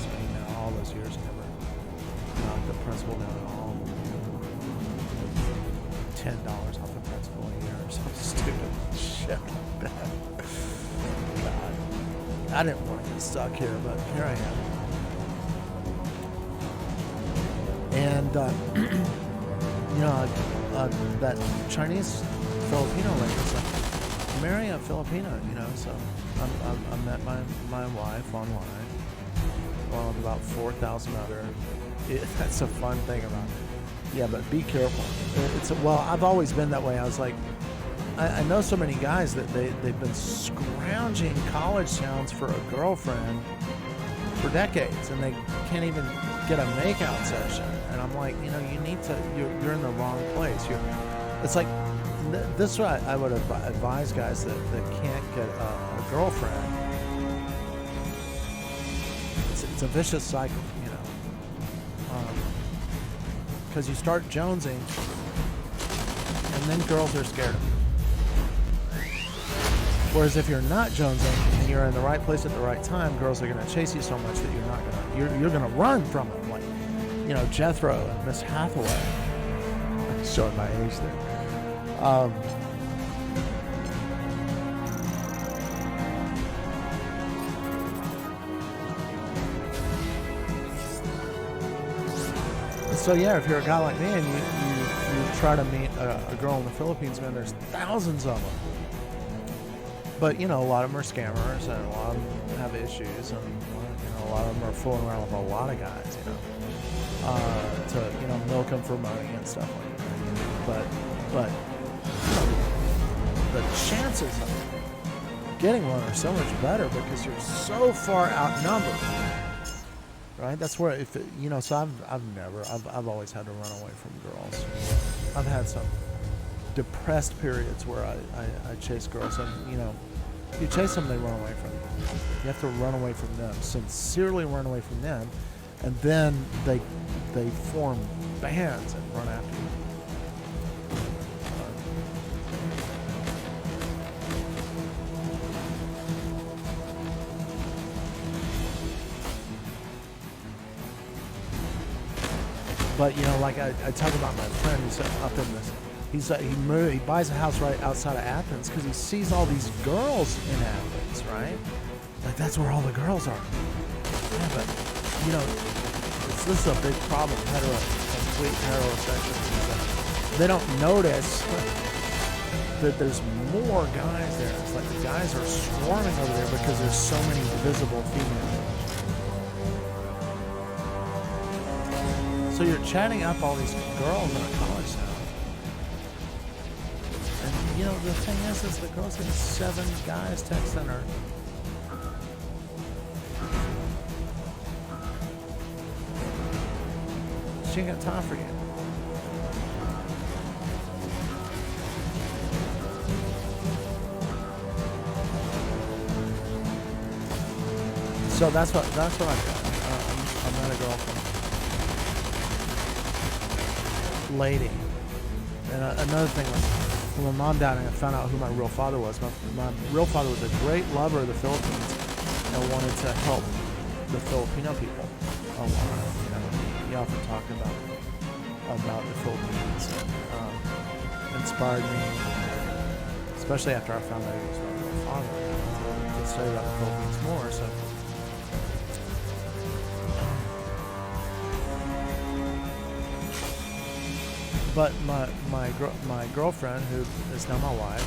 So now all those years he never knocked the principal down at all. $10 off the principal a year or something stupid shit like that. God. I didn't want to get stuck here, but here I am. And that Chinese Filipino lady said, marry a Filipino, so I met my wife online, along with about 4,000 other. That's a fun thing about it. Yeah, but be careful. I've always been that way. I was like, I know so many guys that they've been scrounging college towns for a girlfriend for decades, and they can't even get a makeout session. And I'm like, you need to, you're in the wrong place. It's like, this is what I would advise guys that can't get a girlfriend. It's a vicious cycle, because you start jonesing, and then girls are scared of you. Whereas if you're not jonesing and you're in the right place at the right time, girls are going to chase you so much that you're going to run from them, like Jethro and Miss Hathaway. I'm showing my age there. So yeah, if you're a guy like me and you try to meet a girl in the Philippines, man, there's thousands of them. But a lot of them are scammers, and a lot of them have issues, and a lot of them are fooling around with a lot of guys, to milk them for money and stuff like that. But the chances of getting one are so much better because you're so far outnumbered. Right, that's where So I've always had to run away from girls. I've had some depressed periods where I chase girls, and if you chase them, they run away from you. You have to run away from them, sincerely run away from them, and then they form bands and run after you. But like I talk about my friend who's up in this, he buys a house right outside of Athens because he sees all these girls in Athens, right? Like that's where all the girls are. Yeah, but this is a big problem. Complete heterosexuals. They don't notice that there's more guys there. It's like the guys are swarming over there because there's so many visible females. So you're chatting up all these girls in a college town. And the thing is the girl's getting 7 guys texting her. She ain't got time for you. So that's what I've done. I met a girl from lady. And another thing was, when my mom died and I found out who my real father was, my real father was a great lover of the Philippines and wanted to help the Filipino people a lot. He often talked about the Philippines. Inspired me, especially after I found out he was my real father, to study about the Philippines more. So. But my girlfriend, who is now my wife,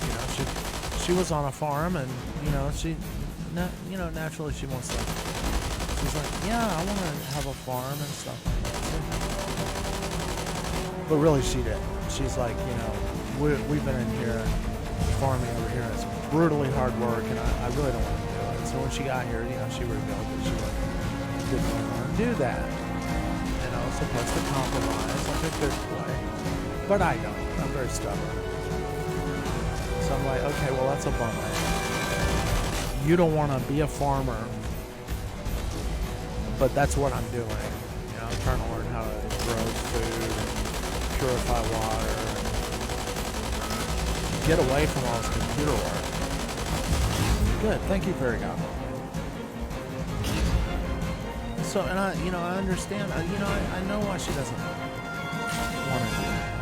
she was on a farm, and naturally she wants to. She's like, yeah, I want to have a farm and stuff like that. But really, she didn't. She's like, we've been in here farming over here, and it's brutally hard work, and I really don't want to do it. So when she got here, she revealed that she didn't really want to do that. I was supposed to compromise like a good way. But I don't. I'm very stubborn. So I'm like, okay, well, that's a bummer. You don't want to be a farmer, but that's what I'm doing. I'm trying to learn how to grow food, and purify water, and get away from all this computer work. Good. Thank you, Fairy Godmother. So, and I understand. I know why she doesn't want to do that.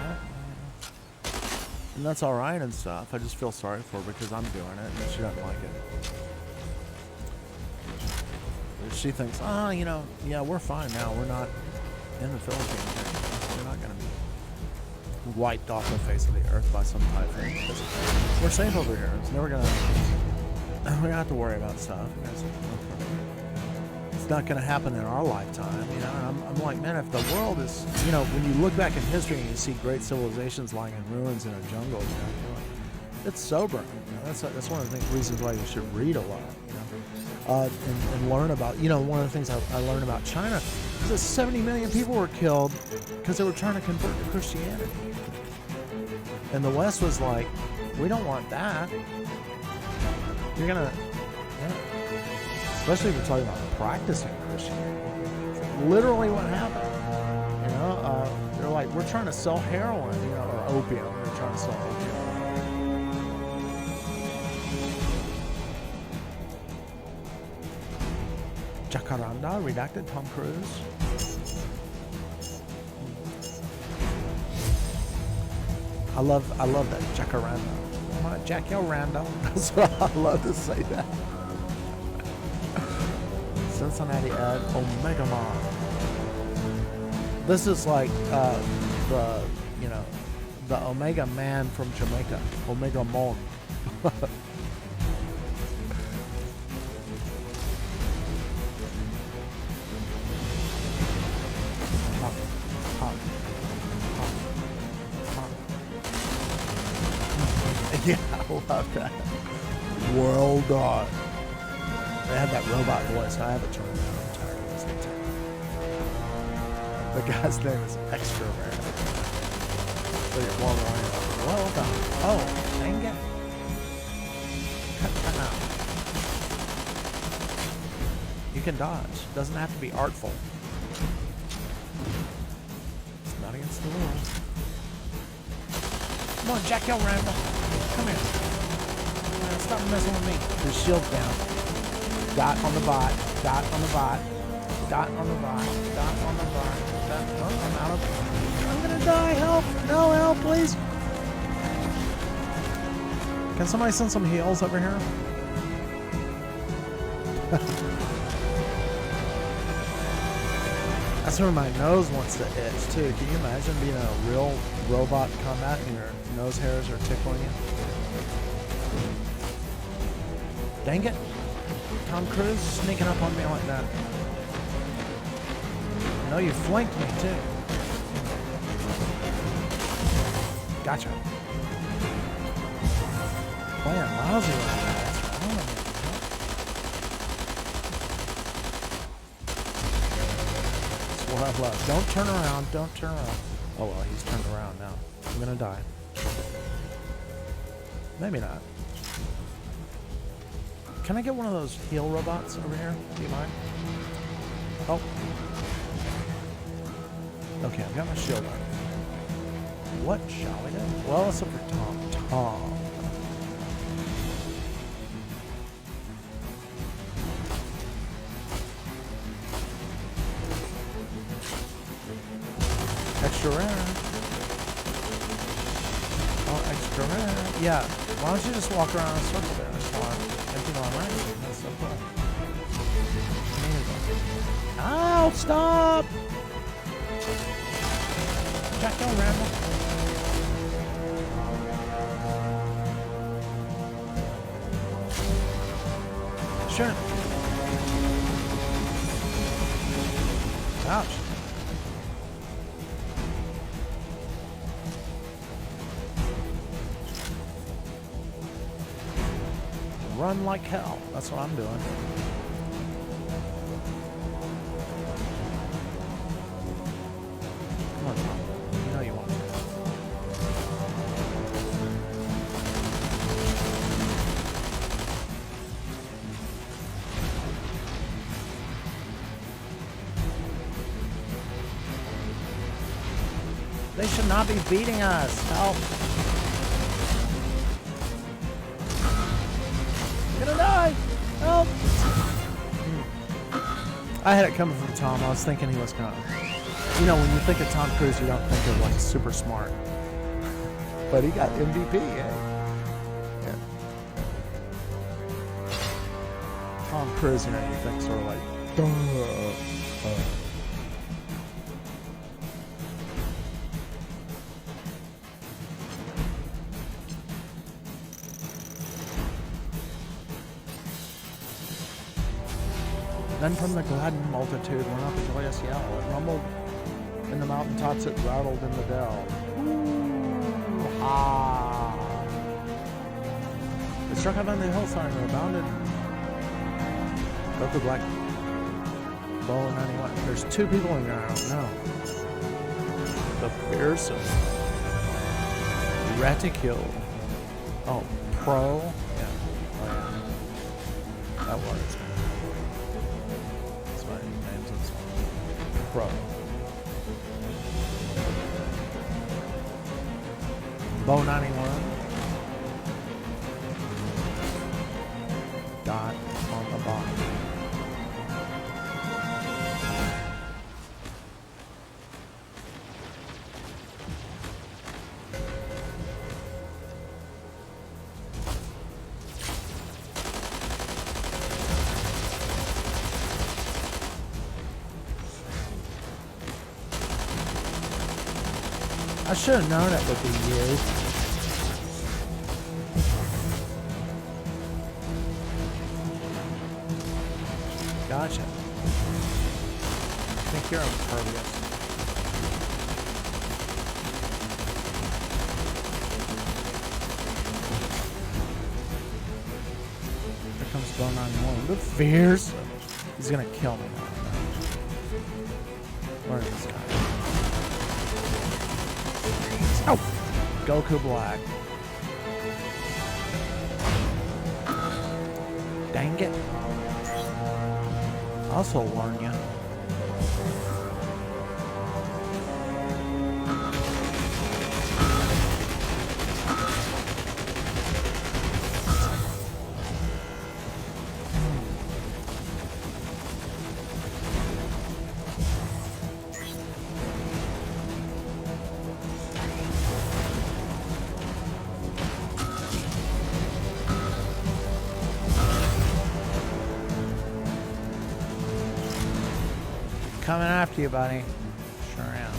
And that's all right and stuff. I just feel sorry for her because I'm doing it and she doesn't like it. She thinks, yeah, we're fine now. We're not in the Philippines. We're not going to be wiped off the face of the earth by some typhoon. We're safe over here. It's never going to. We don't have to worry about stuff. It's not going to happen in our lifetime. I'm like, man, if the world is, when you look back in history and you see great civilizations lying in ruins in a jungle, it's sobering. That's one of the reasons why you should read a lot, and learn about. One of the things I learned about China is that 70 million people were killed because they were trying to convert to Christianity, and the West was like, we don't want that. You're gonna. Especially if we're talking about practicing Christianity. It's literally what happened. They're like, we're trying to sell heroin, or opium. They're trying to sell opium. Jacaranda, redacted Tom Cruise. I love that Jacaranda. My Jacaranda. That's what I love to say that. Cincinnati Ed, Omega Mon. This is like the, you know, the Omega Man from Jamaica. Omega Mon. Yeah, I love that. Well done. They had that robot voice. I have it turned down. I'm tired of listening to it. The guy's name is Extra Rare. Well done. Oh, dang it. Cut that out. You can dodge. It doesn't have to be artful. It's not against the rules. Come on, Jack Hill Rambo. Come here. Stop messing with me. His shield's down. Dot on the bot. Dot on the bot. Dot on the bot. Dot on the bot. Dot. Oh, I'm out of. I'm gonna die. Help! No help, please. Can somebody send some heals over here? That's where my nose wants to itch too. Can you imagine being a real robot in combat and your nose hairs are tickling you? Dang it. Tom Cruise sneaking up on me like that. I know you flanked me too. Gotcha. Playing lousy right now. What's wrong with me? That's what I love. Don't turn around. Don't turn around. Oh well, he's turned around now. I'm gonna die. Maybe not. Can I get one of those heal robots over here? Do you mind? Oh. Okay, I've got my shield on. What shall we do? Well, it's up for Tom. Tom. Extra rare. Oh, extra rare. Yeah. Why don't you just walk around in a circle there? That's fine. If you know I'm right. That's so cool. Ow! Stop! Jack, don't ramble. Sure. Ouch. Run like hell. That's what I'm doing. Come on, Tom. You know you want to. They should not be beating us. Help. Gonna die! Help! I had it coming from Tom. I was thinking he was gonna. You know, when you think of Tom Cruise, you don't think of like super smart. But he got MVP, eh? Yeah. Tom Cruise, you know, you think sort of like. Then from the gladdened multitude went up a joyous yell. It rumbled in the mountaintops, it rattled in the dell. Ah! It struck up on the hillside and rebounded. Got the black bow 91. There's two people in there, I don't know. The fearsome reticule. Oh, pro? Yeah. Oh, yeah. That was. Pro. Bow 91. Dot on the bottom. I should have known it would be you. Gotcha. I think you're impervious. Here comes Bone 91. The fears. He's gonna kill me. Where is this guy? Oh! Goku Black. Dang it. I'll also warn you. Coming after you, buddy. Sure am.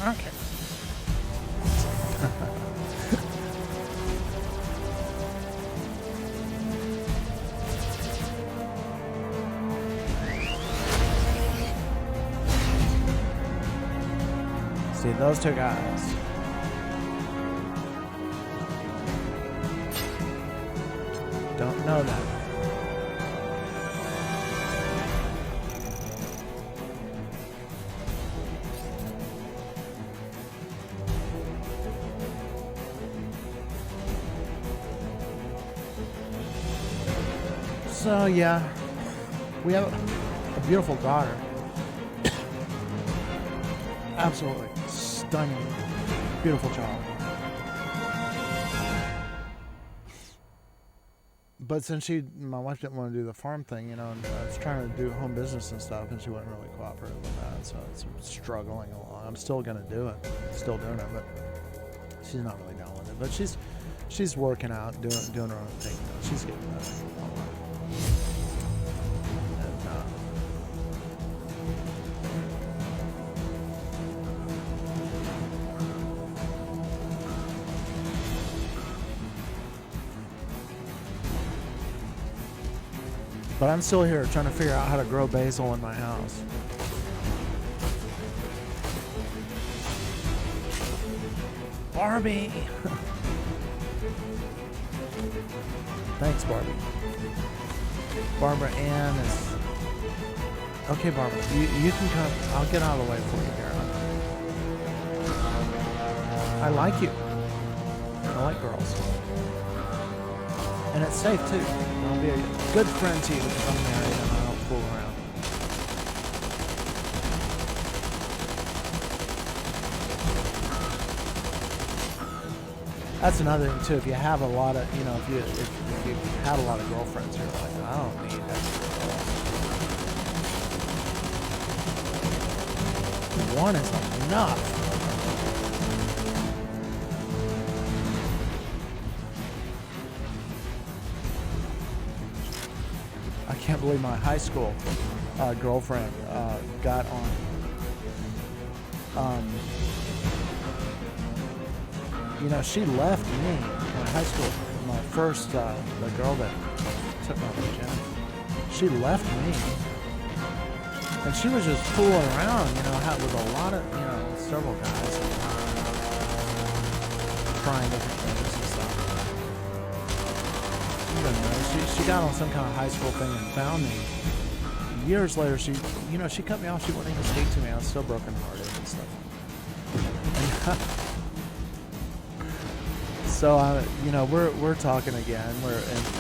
Okay. See, those two guys. Don't know that. So yeah, we have a beautiful daughter. Absolutely stunning, beautiful child. But since my wife didn't want to do the farm thing, you know, and I was trying to do home business and stuff, and she wasn't really cooperative with that, so it's struggling along. I'm still gonna do it, still doing it, but she's not really down with it. But she's working out, doing her own thing. She's getting better. But I'm still here trying to figure out how to grow basil in my house. Barbie! Thanks, Barbie. Barbara Ann is... Okay, Barbara, you can come. I'll get out of the way for you here. I like you. I like girls. And it's safe, too. I'll be a good friend to you because I'm married and I don't fool around. That's another thing, too. If you have a lot of, you know, if you had a lot of girlfriends, you're like, I don't need that girl. One is enough. I can't believe my high school girlfriend got on. You know, she left me in high school. My first, the girl that took my virginity, she left me, and she was just fooling around. You know, with a lot of, you know, several guys trying different things and stuff. She got on some kind of high school thing and found me. Years later, she cut me off. She wouldn't even speak to me. I was still brokenhearted and stuff. And So you know, we're talking again.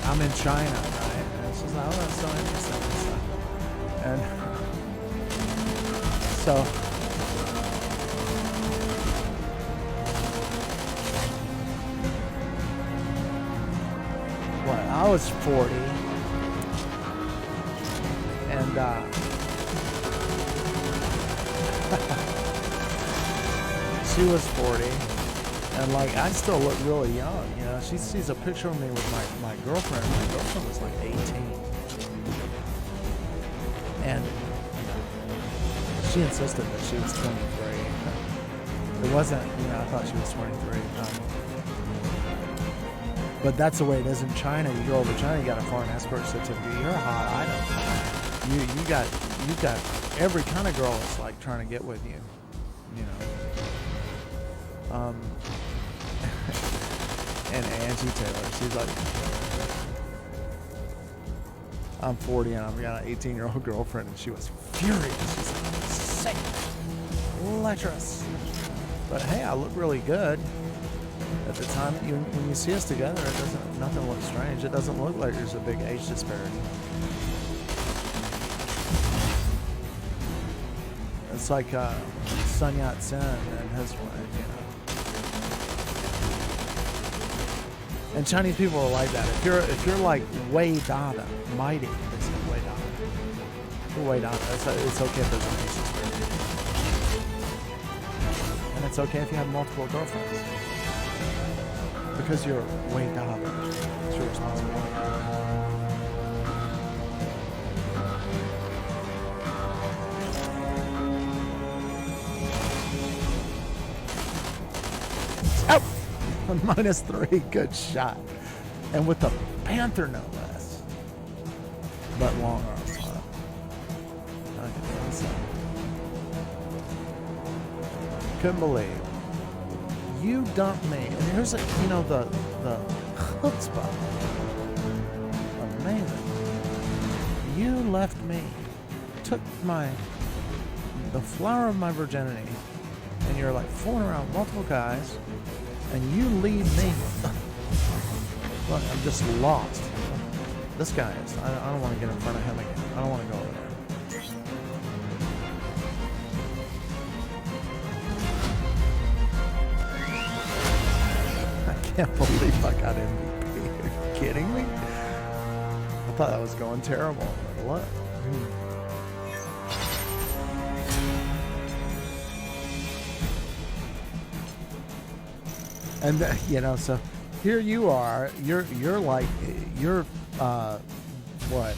I'm in China, right? And she's like, oh, that's so interesting. And so. I was 40, and she was 40, and like I still look really young, you know. She sees a picture of me with my girlfriend. My girlfriend was like 18, and she insisted that she was 23. It wasn't, you know, I thought she was 23. But that's the way it is in China. You go over to China, you got a foreign escort certificate. You're a hot item. You got every kind of girl that's like trying to get with you, you know. And Angie Taylor, she's like, I'm 40 and I've got an 18-year-old girlfriend, and she was furious. She's like, sick, lecherous. But hey, I look really good. At the time, when you see us together, nothing looks strange. It doesn't look like there's a big age disparity. It's like Sun Yat-sen and his wife, you know. And Chinese people are like that. If you're like Wei Dada, mighty, it's like Wei Dada. Wei Dada, it's okay if there's an age disparity. And it's okay if you have multiple girlfriends. Because you're way down. It's your responsibility. Oh! -3, good shot. And with the Panther, no less. But long arms. Couldn't believe. You dumped me, and here's the chutzpah. Amazing. You left me, took the flower of my virginity, and you're like fooling around with multiple guys, and you leave me. Look, I'm just lost. This guy is. I don't want to get in front of him again. I don't want to go over there. I can't believe I got MVP. Are you kidding me? I thought that was going terrible. What? And you know, so here you are. You're what,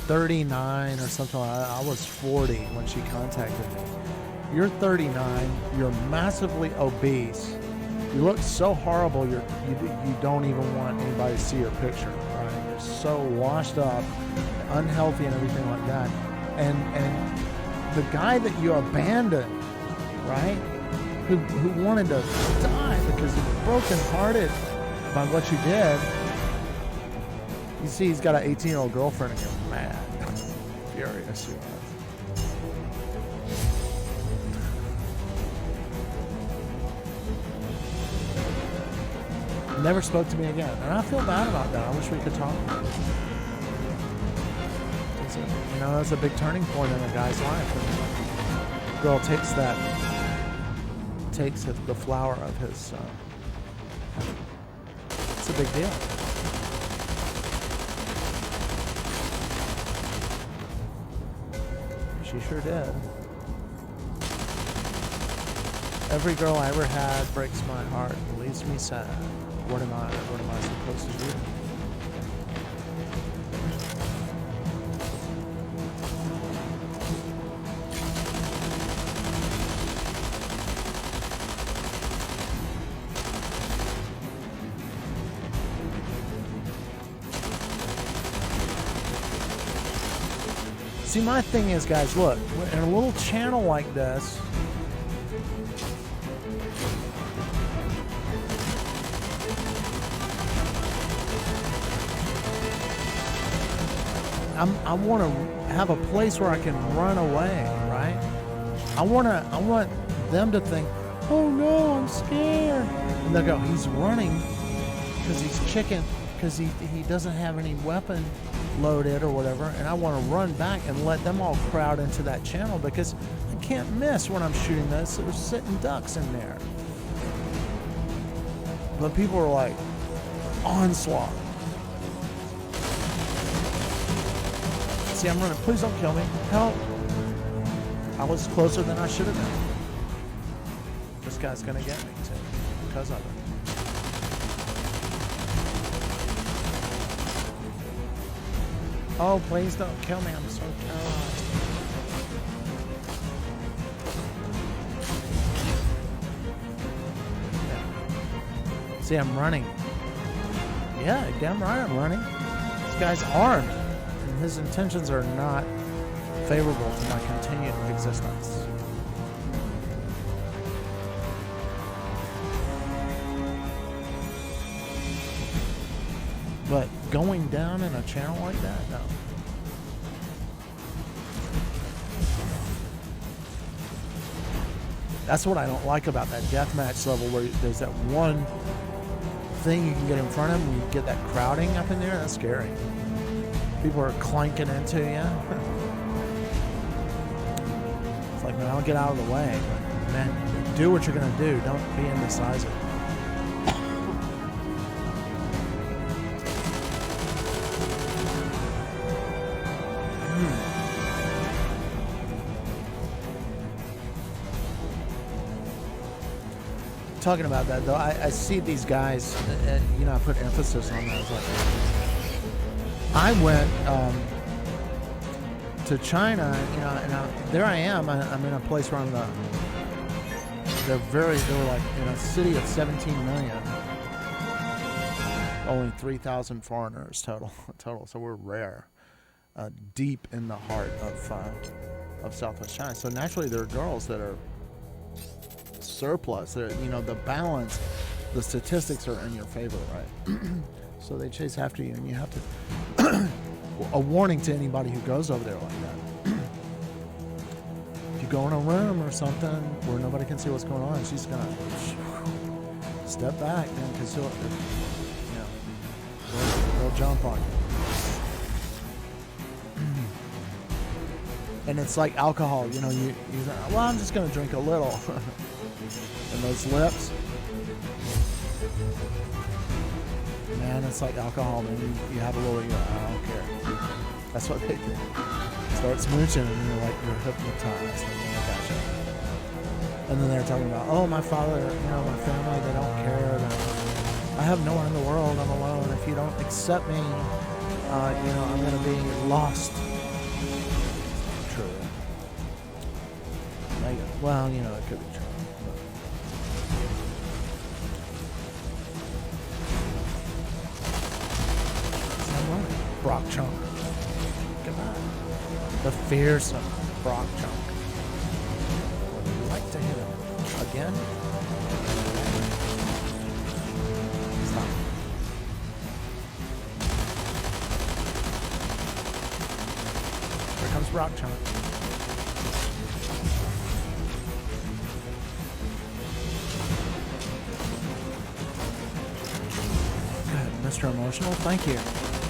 39 or something. I was 40 when she contacted me. You're 39. You're massively obese. You look so horrible. You don't even want anybody to see your picture. Right? You're so washed up, unhealthy, and everything like that. And the guy that you abandoned, right? Who wanted to die because he was brokenhearted by what you did. You see, he's got an 18-year-old girlfriend, and you're mad, furious. You are. Never spoke to me again, and I feel bad about that. I wish we could talk. You know, that's a big turning point in a guy's life. And the girl takes the flower of his. It's a big deal. She sure did. Every girl I ever had breaks my heart and leaves me sad. What am I supposed to do? See, my thing is, guys, look, in a little channel like this, I want to have a place where I can run away, right? I want them to think, oh no, I'm scared. And they'll go, he's running because he's chicken, because he doesn't have any weapon loaded or whatever, and I want to run back and let them all crowd into that channel because I can't miss when I'm shooting this. There's sitting ducks in there. But people are like, onslaught. See, I'm running. Please don't kill me. Help. I was closer than I should have been. This guy's going to get me too because of it. Oh, please don't kill me. I'm so terrorized. Yeah. See, I'm running. Yeah, damn right I'm running. This guy's armed, and his intentions are not favorable to my continued existence. But going down in a channel like that, no. That's what I don't like about that deathmatch level, where there's that one thing you can get in front of and you get that crowding up in there. That's scary. People are clanking into you. It's like, man, I'll get out of the way. Man, do what you're gonna do. Don't be indecisive. Talking about that though, I see these guys, you know, I put emphasis on that. I went to China, you know, and there I am. I'm in a place where they were like in a city of 17 million, only 3,000 foreigners total. So we're rare, deep in the heart of Southwest China. So naturally, there are girls that are surplus. You know, the balance, the statistics are in your favor, right? So they chase after you, and you have to. A warning to anybody who goes over there like that: if you go in a room or something where nobody can see what's going on, she's gonna step back, man, because they'll jump on you. And it's like alcohol, you know. You well, I'm just gonna drink a little. And those lips, man, it's like alcohol, man. You have a little, I don't care. That's what they do. Start smooching, and you're hypnotized. And I gotcha. And then they're talking about, oh, my father, you know, my family, they don't care. I have no one in the world. I'm alone. If you don't accept me, you know, I'm going to be lost. True. Well, you know, it could be true. Brock Chunk. Goodbye. The fearsome Brock Chunk. Would you like to hit him again? Stop. Here comes Brock Chunk. Good, Mr. Emotional, thank you.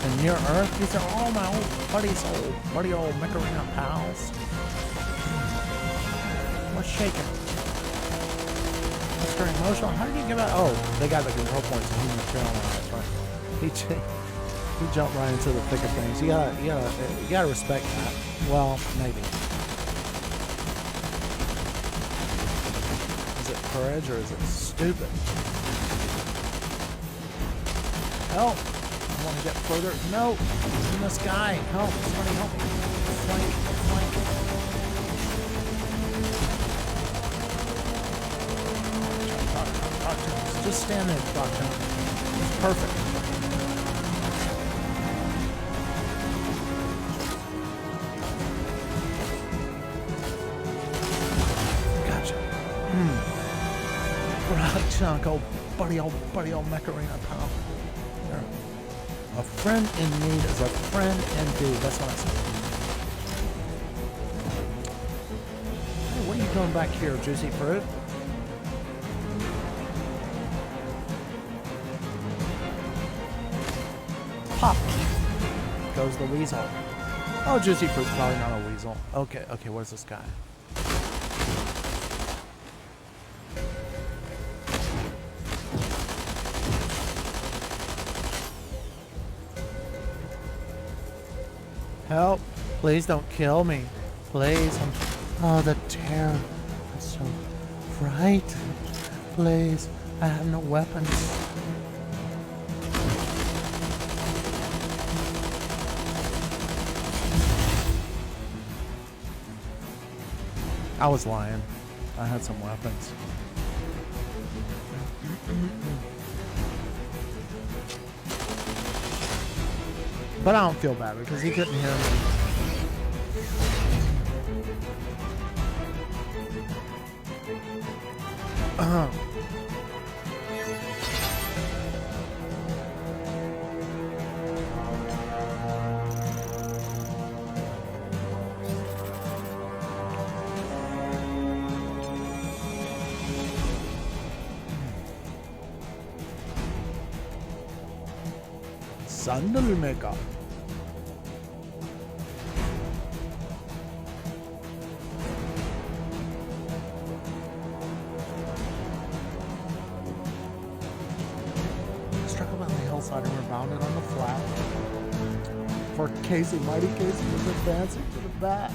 And near Earth, these are all my old buddies, old Macarena pals. What's shaking? Mr. Emotional, how did you get out? Oh, they got the control points and he's chilling. That's right. He jumped right into the thick of things. You gotta respect that. Well, maybe. Is it courage or is it stupid? Help! I want to get further. No! He's in the sky. Help! Somebody help me. Flank. Talk to him. Just stand there and talk to him. It's perfect. Gotcha. Right, chunk, old buddy, old Macarena pal. A friend in need is a friend indeed. That's what I said. Hey, what are you doing back here, Juicy Fruit? goes the weasel. Oh, Juicy Fruit's probably not a weasel. Okay, okay, where's this guy? Help! Please don't kill me. Please. Oh, the terror. I'm so frightened. Please. I have no weapons. I was lying. I had some weapons. But I don't feel bad because he couldn't hear me. Sandal maker. Struck up on the hillside and rebounded on the flat. For Casey, mighty Casey was advancing to the bat.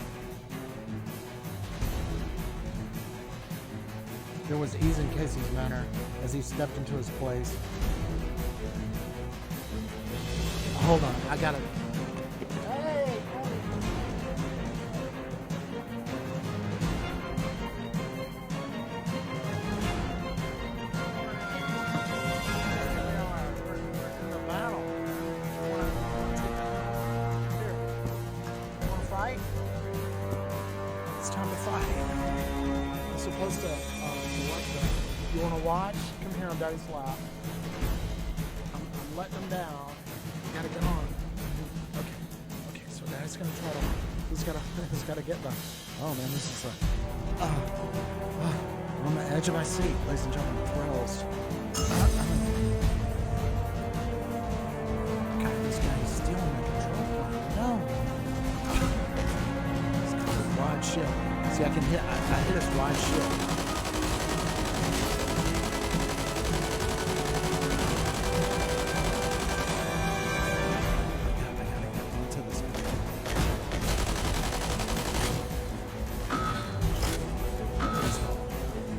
There was ease in Casey's manner as he stepped into his place. Hold on, I gotta. Hey! We're in a battle. Here. You wanna fight? It's time to fight. I'm supposed to. You wanna watch? Come here on Daddy's lap. I'm letting them down. Gotta get on. Okay, so Daddy's gonna try to. He's gotta get the. Oh man, this is I'm on the edge of my seat, ladies and gentlemen. Thrills. God, this guy is stealing my control. No. He's got his wide shield. See, I can hit. I hit his wide shield.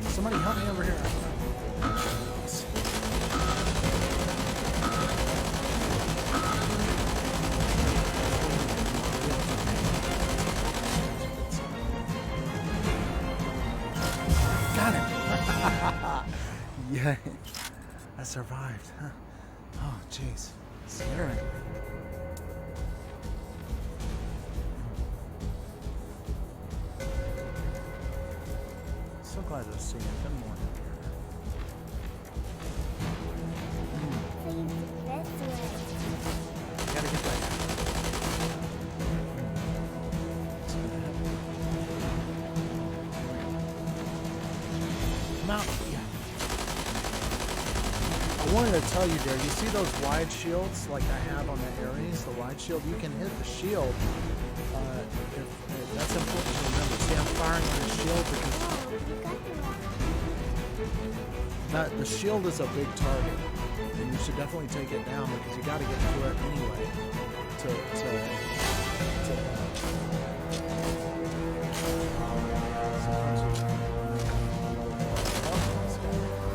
Somebody help me over here. Got it. Yeah, I survived. Huh? Oh, jeez. Scary. So glad to see you. Good morning. Gotta get that. Come out. Yeah. I wanted to tell you, Derek, you see those wide shields like I have on the Ares, the wide shield? You can hit the shield. If that's important to remember. See, I'm firing on the shield because the shield is a big target, and you should definitely take it down because you got to get through it anyway.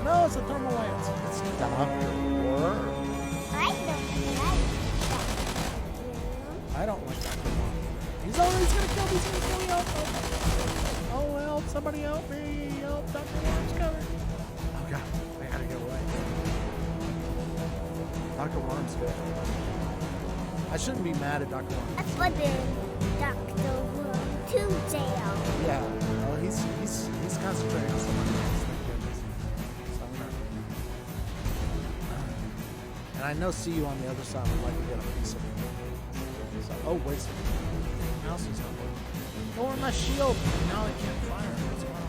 No, it's a thermal lance. It's Dr. War. I don't like Dr. War. He's gonna kill me. He's gonna kill me. Oh, help! Somebody help me! Help! Dr. Worm's coming. Oh God, I gotta get away. Dr. Worm's good. I shouldn't be mad at Dr. Worm. That's what the Dr. Worm to jail. Yeah. Well, he's concentrating on somebody else. Thank goodness. So I'm gonna. And I know see you on the other side would like to get a piece of it. So, oh wait a second. Mouse is not working. Don't worry, my shield. Now I can't fire. What's wrong?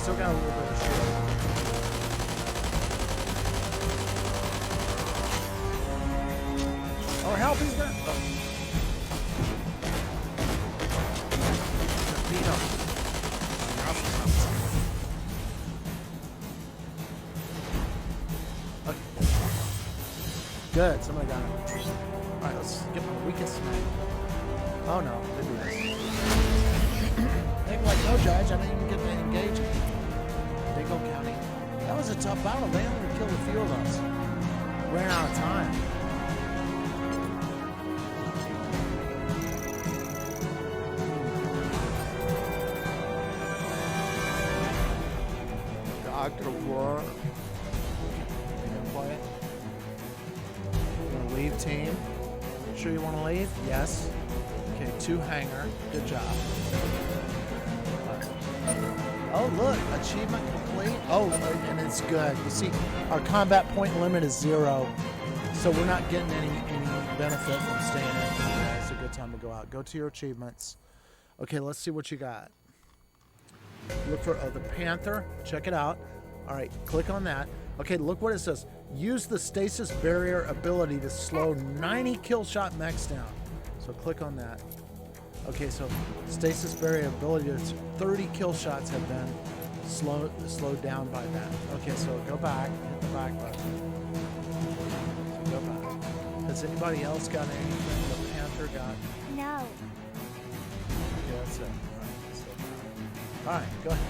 still got a little bit of shield. Oh, help, he's gonna... Oh. Beat him. Okay. Good, somebody got him. Alright, let's get my weakest man. Oh no, they do this. They were like, no judge, I didn't even get to engage him. Dingle County. That was a tough battle. They only killed a few of us. Ran out of time. Dr. War. You gonna play it? You gonna leave, team? Sure you wanna leave? Yes. Okay, 2 hanger. Good job. Oh, look, achievement complete. Oh, and it's good. You see, our combat point limit is 0, so we're not getting any benefit from staying in. It's a good time to go out. Go to your achievements. Okay, let's see what you got. Look for the Panther. Check it out. All right, click on that. Okay, look what it says. Use the stasis barrier ability to slow 90 kill shot mechs down. So click on that. Okay, so stasis barrier ability, 30 kill shots have been slowed down by that. Okay, so go back, hit the back button. So go back. Has anybody else got anything the Panther got? No. Okay, that's it. All right, go ahead.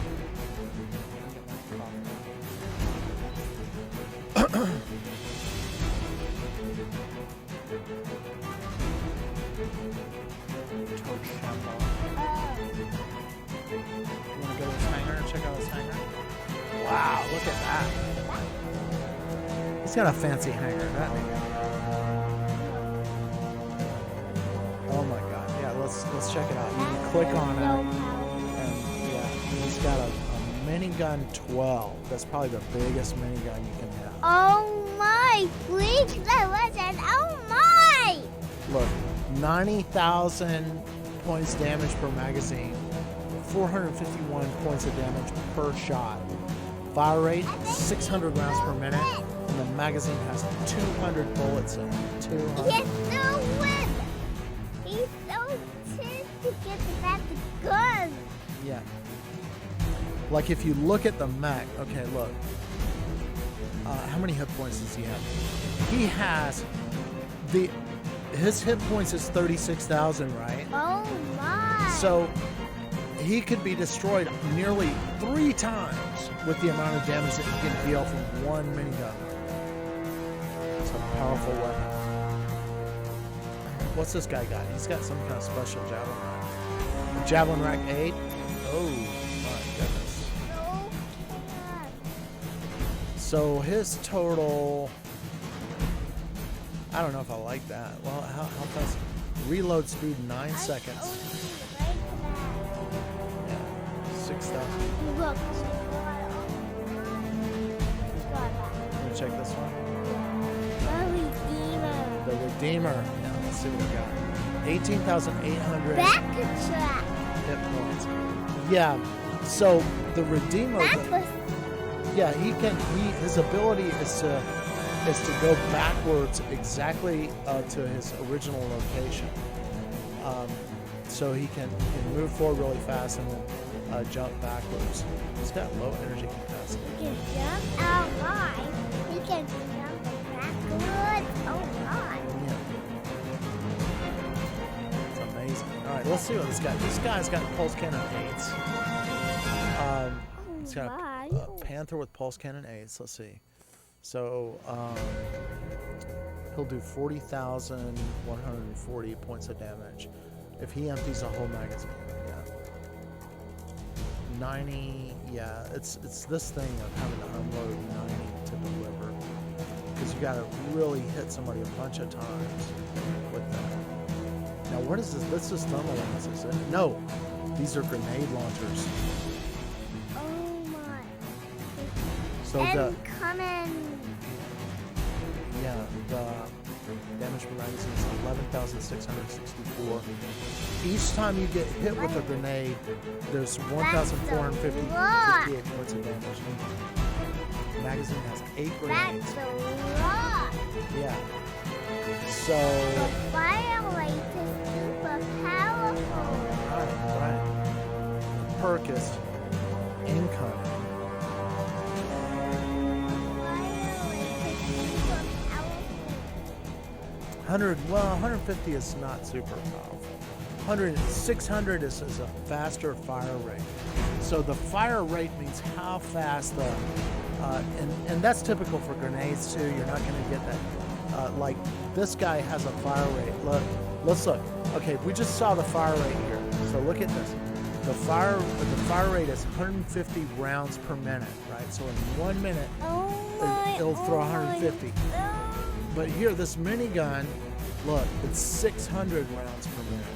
You want to go to his hangar and check out his hangar? Wow, look at that. He's got a fancy hangar, doesn't he? Oh my god. Yeah, let's check it out. You can click on it. And yeah, he's got a minigun 12. That's probably the biggest minigun you can have. Oh my! Please, that wasn't. Oh my! Look, 90,000 points damage per magazine, 451 points of damage per shot. Fire rate, 600 rounds per minute, and the magazine has 200 bullets in it. 200. He's so win. He's so pissed to get that gun. Yeah. Like if you look at the mech, okay, look. How many hit points does he have? He has his hit points is 36,000, right? Oh my! So he could be destroyed nearly 3 times with the amount of damage that he can deal from one minigun. It's a powerful weapon. What's this guy got? He's got some kind of special javelin rack. Javelin rack 8? Oh my goodness. Oh my. So his total, I don't know if I like that. Well, how fast? Reload speed 9 seconds. Yeah, 6,000. Look. Let me check this one. The Redeemer. The Redeemer. Yeah, let's see what we got. 18,800 Back track. hit points. Yeah, so the Redeemer. That was. Yeah, his ability is to go backwards exactly to his original location. So he can move forward really fast and then jump backwards. He's got low energy capacity. He can jump out high. He can jump backwards. Oh my. Yeah. It's amazing. All right, let's see what this guy. This guy's got pulse cannon 8s. He's got a Panther with pulse cannon 8s. Let's see. So he'll do 40,140 points of damage if he empties a whole magazine. Yeah. 90. Yeah, it's this thing of having to unload 90 to deliver, because you got to really hit somebody a bunch of times with that. Now, what is this? This is thermal lances. No, these are grenade launchers. Oh my. So and coming. yeah, Damage per magazine is 11,664. Each time you get hit with a grenade, there's 1,458 points of damage. Magazine has 8 grenades. That's a lot. Yeah. So. The fire rate is super powerful. Right. The perk is incoming. Fire rate is super powerful. 150 is not super powerful. 600 is a faster fire rate. So the fire rate means how fast the, and that's typical for grenades too. You're not going to get that. Like this guy has a fire rate. Look, let's look. Okay, we just saw the fire rate here. So look at this. The fire rate is 150 rounds per minute, right? So in 1 minute, it'll throw 150. But here, this minigun, look, it's 600 rounds per minute.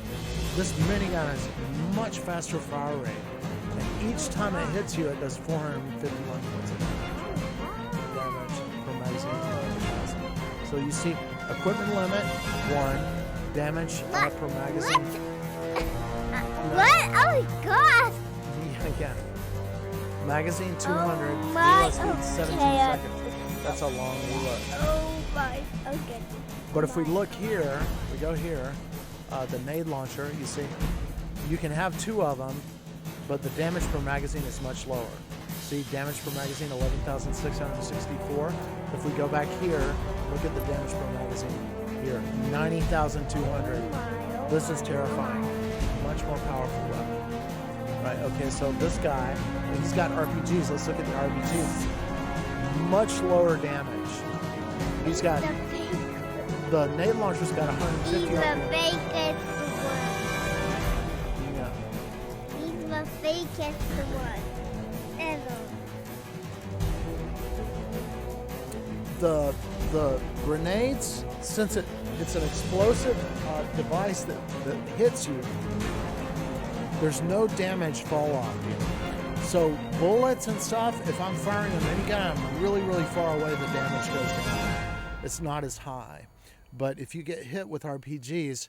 This minigun has much faster fire rate. And each time it hits you, it does 451 points of damage per magazine. So you see, equipment limit, 1, damage per magazine. What? Oh my god! Yeah. Magazine 200, Oh my, speed 17 okay. seconds. That's how long we look. Oh my, okay. But if we look here, we go here, the nade launcher, you see, you can have 2 of them, but the damage per magazine is much lower. See, damage per magazine, 11,664. If we go back here, look at the damage per magazine here, 90,200. This is terrifying. Much more powerful weapon. Right, okay, so this guy, he's got RPGs. Let's look at the RPGs. Much lower damage. He's got, the nade launcher's got 150 He's the RPGs. fakest one. Yeah. He's the fakest one ever. The grenades, since it's an explosive device that hits you, there's no damage fall off here. So bullets and stuff, if I'm firing a minigun, I'm really, really far away, the damage goes down. It's not as high. But if you get hit with RPGs,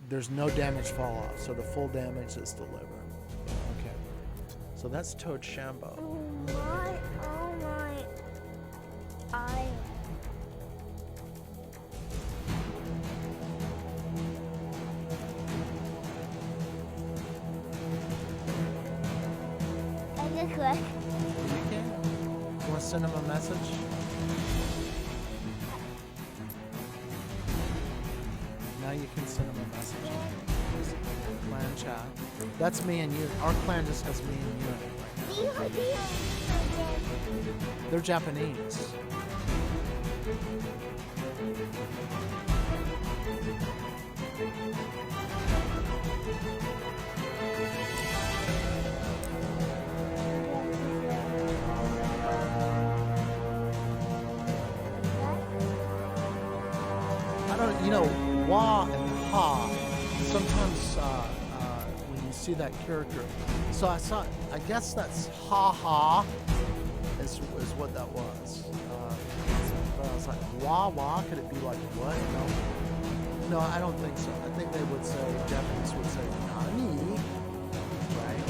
there's no damage fall off, so the full damage is delivered. Okay. So that's Toad Shambo. Oh my, I. Just look. You can? You want to send him a message? Now you can send him a message. Clan chat. That's me and you. Our clan just has me and you. They're Japanese. You know, wah and ha, sometimes when you see that character, so I guess that's ha ha is what that was. But I was like, wah wah, could it be like what? No, I don't think so. I think they would say, Japanese would say nani, right?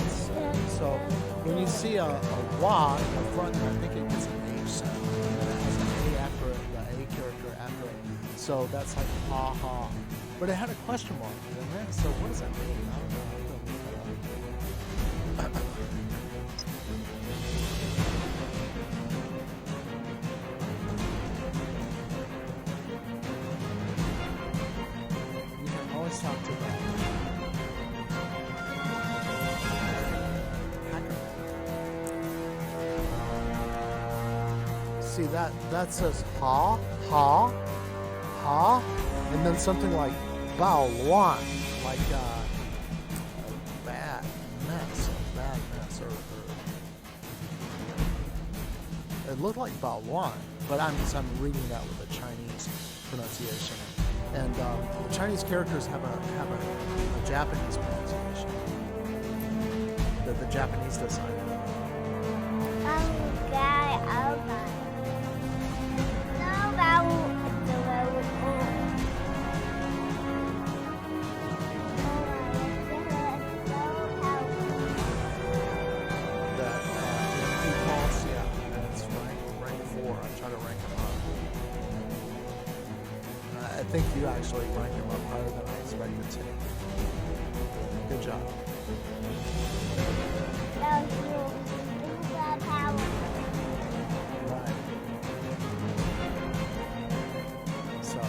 So when you see a wah in the front there, I think it gets an H sound. And it has an A after it, the A character after it. So that's like ha ha. But it had a question mark, didn't it? So what does that mean? I don't know. You can always talk to them. See that says ha ha. Ha, and then something like bao luan, like bad mess, or it looked like bao luan, but I'm reading that with a Chinese pronunciation, and the Chinese characters have a Japanese pronunciation that the Japanese design. think you actually ranked him up higher than I expected to. Good job. That was you. This is our power. Right. So,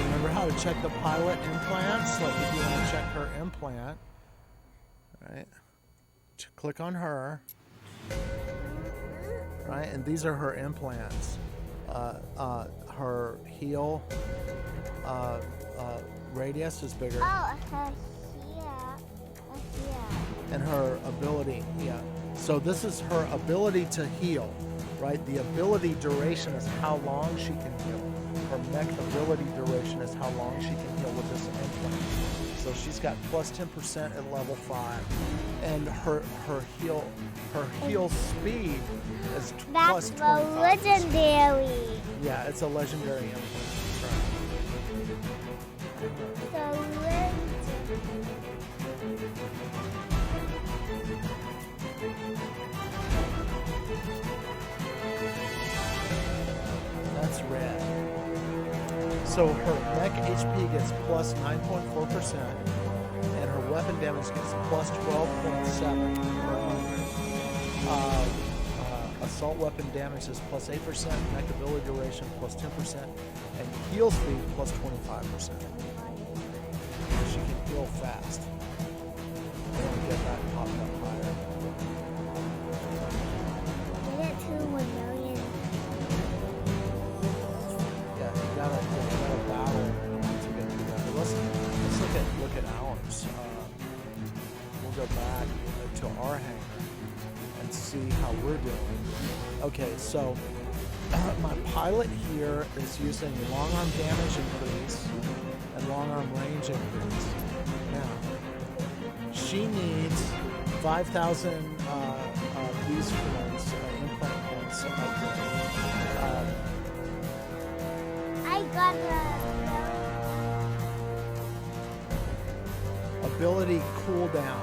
remember how to check the pilot implants? Like if you want to check her implant, right? Click on her. Right, and these are her implants. Her heel radius is bigger. Oh, here. And her ability, yeah. So this is her ability to heal, right? The ability duration is how long she can heal. Her mech ability duration is how long she can heal with this implant. So she's got plus 10% at level 5, and her heal speed is plus 25%. That's the legendary. Yeah, it's a legendary implant. That's right. The legendary. That's red. So her mech HP gets plus 9.4%, and her weapon damage gets plus 12.7 per 100. Assault weapon damage is plus 8%, mech ability duration plus 10%, and heal speed plus 25%. She can heal fast. I want to get that popped up higher. Get it to 1 million. Yeah, you gotta battle to get through that. Let's look at ours. We'll go back to our hangar and see how we're doing. Okay, so my pilot here is using long arm damage increase and long arm range increase. Now, she needs 5,000 these points, implant points to upgrade. I got the Ability cooldown.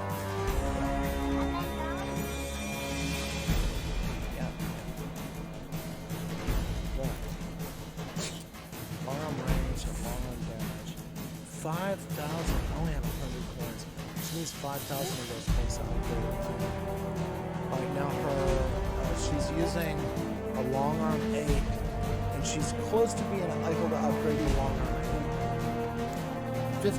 Yeah. Long arm range and long arm damage. 5,000. I only have 100 coins. She needs 5,000 of those points to upgrade. Alright, now she's using a long arm 8, and she's close to being able to upgrade the long arm 8.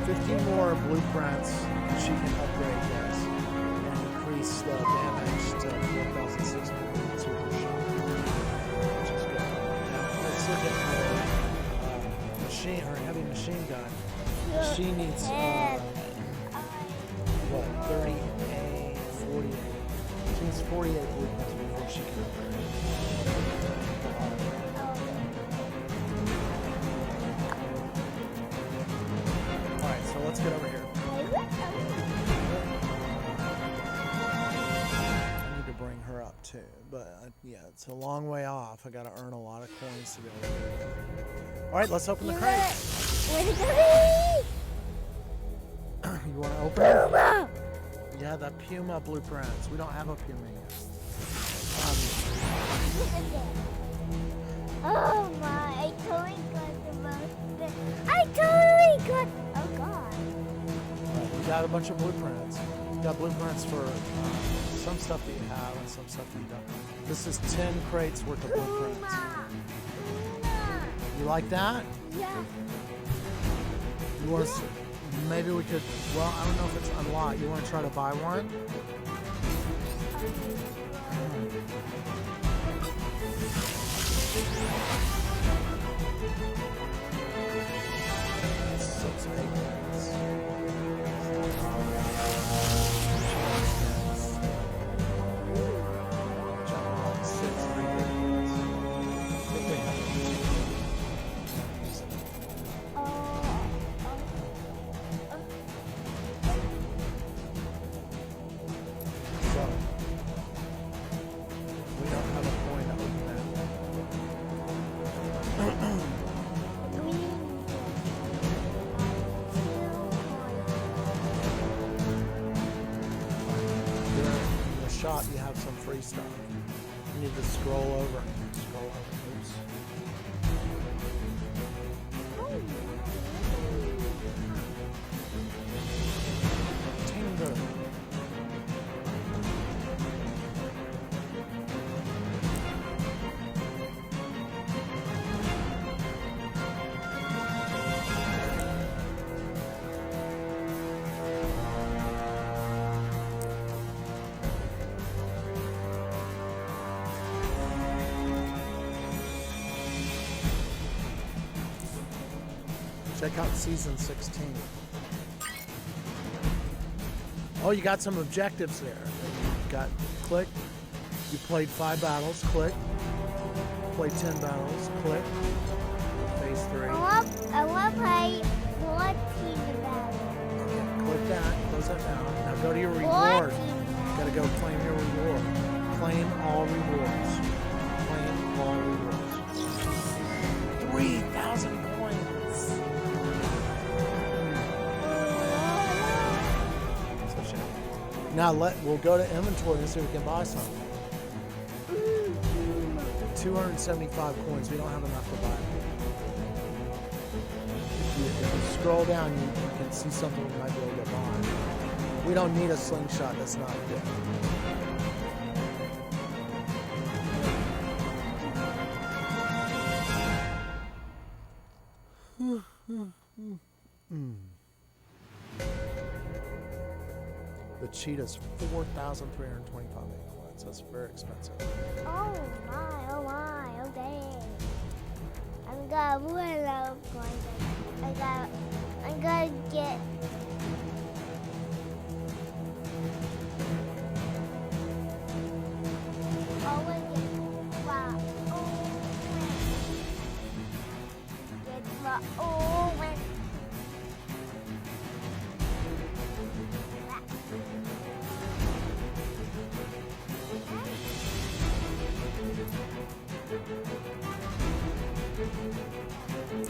15 more blueprints, and she can upgrade this and increase the damage to 1,600 super shot, which is good. Now, let's look at her heavy machine gun. She needs, 38, 48. She needs 48 blueprints before she can upgrade. Alright, so let's get over here. I need to bring her up too, but yeah, it's a long way off. I gotta earn a lot of coins to go over here. Alright, let's open the crate. Where's it going? You wanna open it? Yeah, the Puma blueprints. We don't have a Puma yet. Oh my, I totally got the most. I totally got. Oh god. We got a bunch of blueprints. We got blueprints for some stuff that you have and some stuff that you don't. This is 10 crates worth of blueprints. Uma. You like that? Yeah. You want to? Maybe we could. Well, I don't know if it's unlocked. You want to try to buy one? Shop, you have some free stuff. You need to scroll over. Scroll over. Oops. Check out season 16. Oh, you got some objectives there. You got click. You played 5 battles. Click. Played 10 battles. Click. Phase 3. I want to play 14 battles. Okay, click that. Close that down. Now go to your reward. You gotta go claim your reward. Claim all rewards. Claim all rewards. 3,000 coins. So shit. Now we'll go to inventory and see if we can buy some. 275 coins. We don't have enough to buy. If you scroll down, you can see something we might be able to buy. We don't need a slingshot. That's not good. The cheetah's 4,325 coins. That's very expensive. Oh my, okay. I'm gonna run out of coins. I'm gonna get.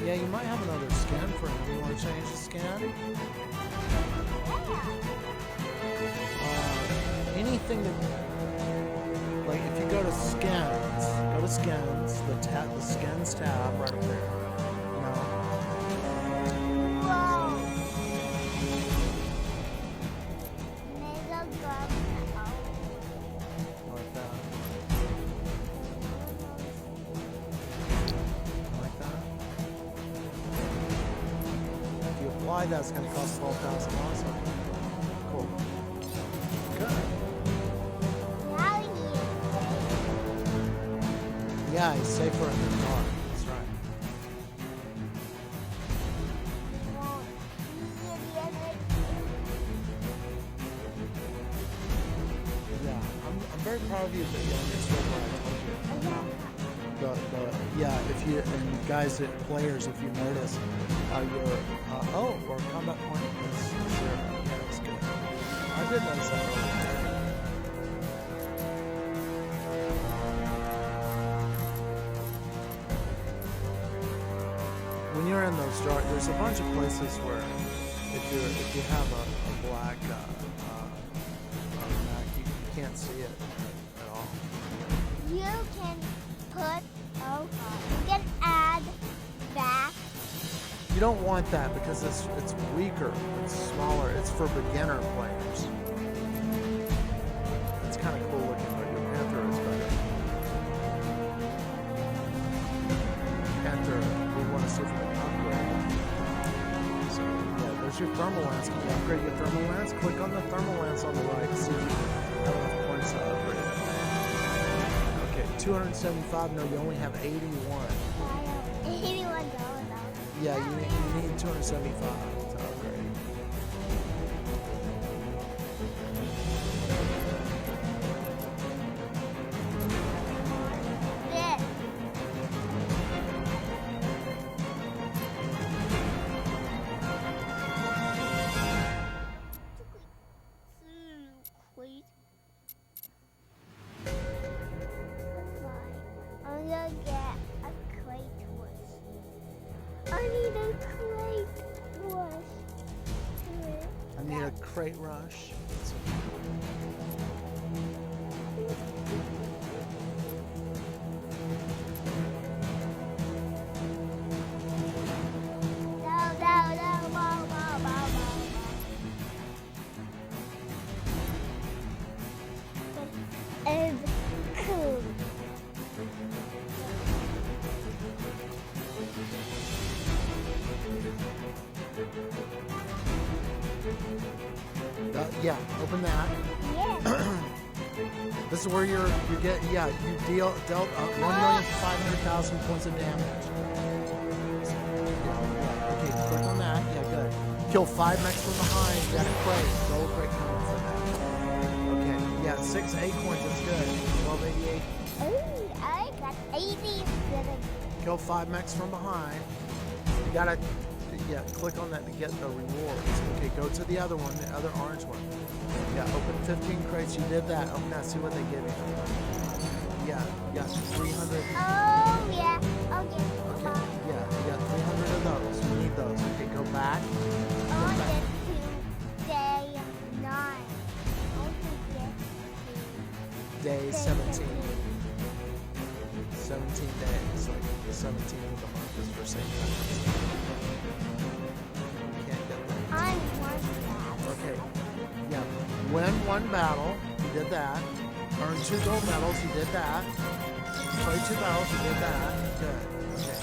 Yeah, you might have another skin for him. Do you want to change the skin? Anything that, like, if you go to skins, the skins tab right up there. That's going to cost 12,000 also. Cool. Good. Yeah, he's safer in the dark. That's right. Yeah, I'm very proud of you that you understood what I told you. Yeah, if you, and guys, players, if you notice, or combat point is 0. Yeah, that's good. I did notice that earlier. When you're in those dark, there's a bunch of places where if you have a black map, you can't see it at all. You can put, you can add back. You don't want that because it's weaker, it's smaller, it's for beginner players. It's kind of cool looking, but your Panther is better. Panther, we want to see if we can upgrade it. So, yeah, there's your thermal lance. Can you upgrade your thermal lance? Click on the thermal lance on the right, see if you have enough points to upgrade it. Okay, 275, no, you only have 81. Yeah, you need 275 to upgrade. Yeah. I'm gonna get a crate horse. I need a crate rush. I need a crate rush. Yeah, open that. Yeah. This is where you dealt 1,500,000 points of damage. Okay, click Kill 5 mechs from behind. You got a crate. Gold crate coming for that. Okay, yeah, 6 acorns. That's good. 1288. Ooh, I got 80. Kill 5 mechs from behind. You gotta, yeah, click on that to get the rewards. Okay, go to the other one, the other orange one. Yeah, open 15 crates. You did that. Open that. See what they give you. Yeah, you got 300. Oh, yeah. Oh, yeah. Okay. Yeah, you got 300 of those. You need those. Okay, go back. I Go want back. to day 9. I want to get Day 17. 17 days. Like the 17th of the month is for St. Patrick's Day. You can't get them. I want that. Okay. Yeah. Win 1 battle. You did that. Earn 2 gold medals. You did that. Play 2 battles. You did that. Good. Okay.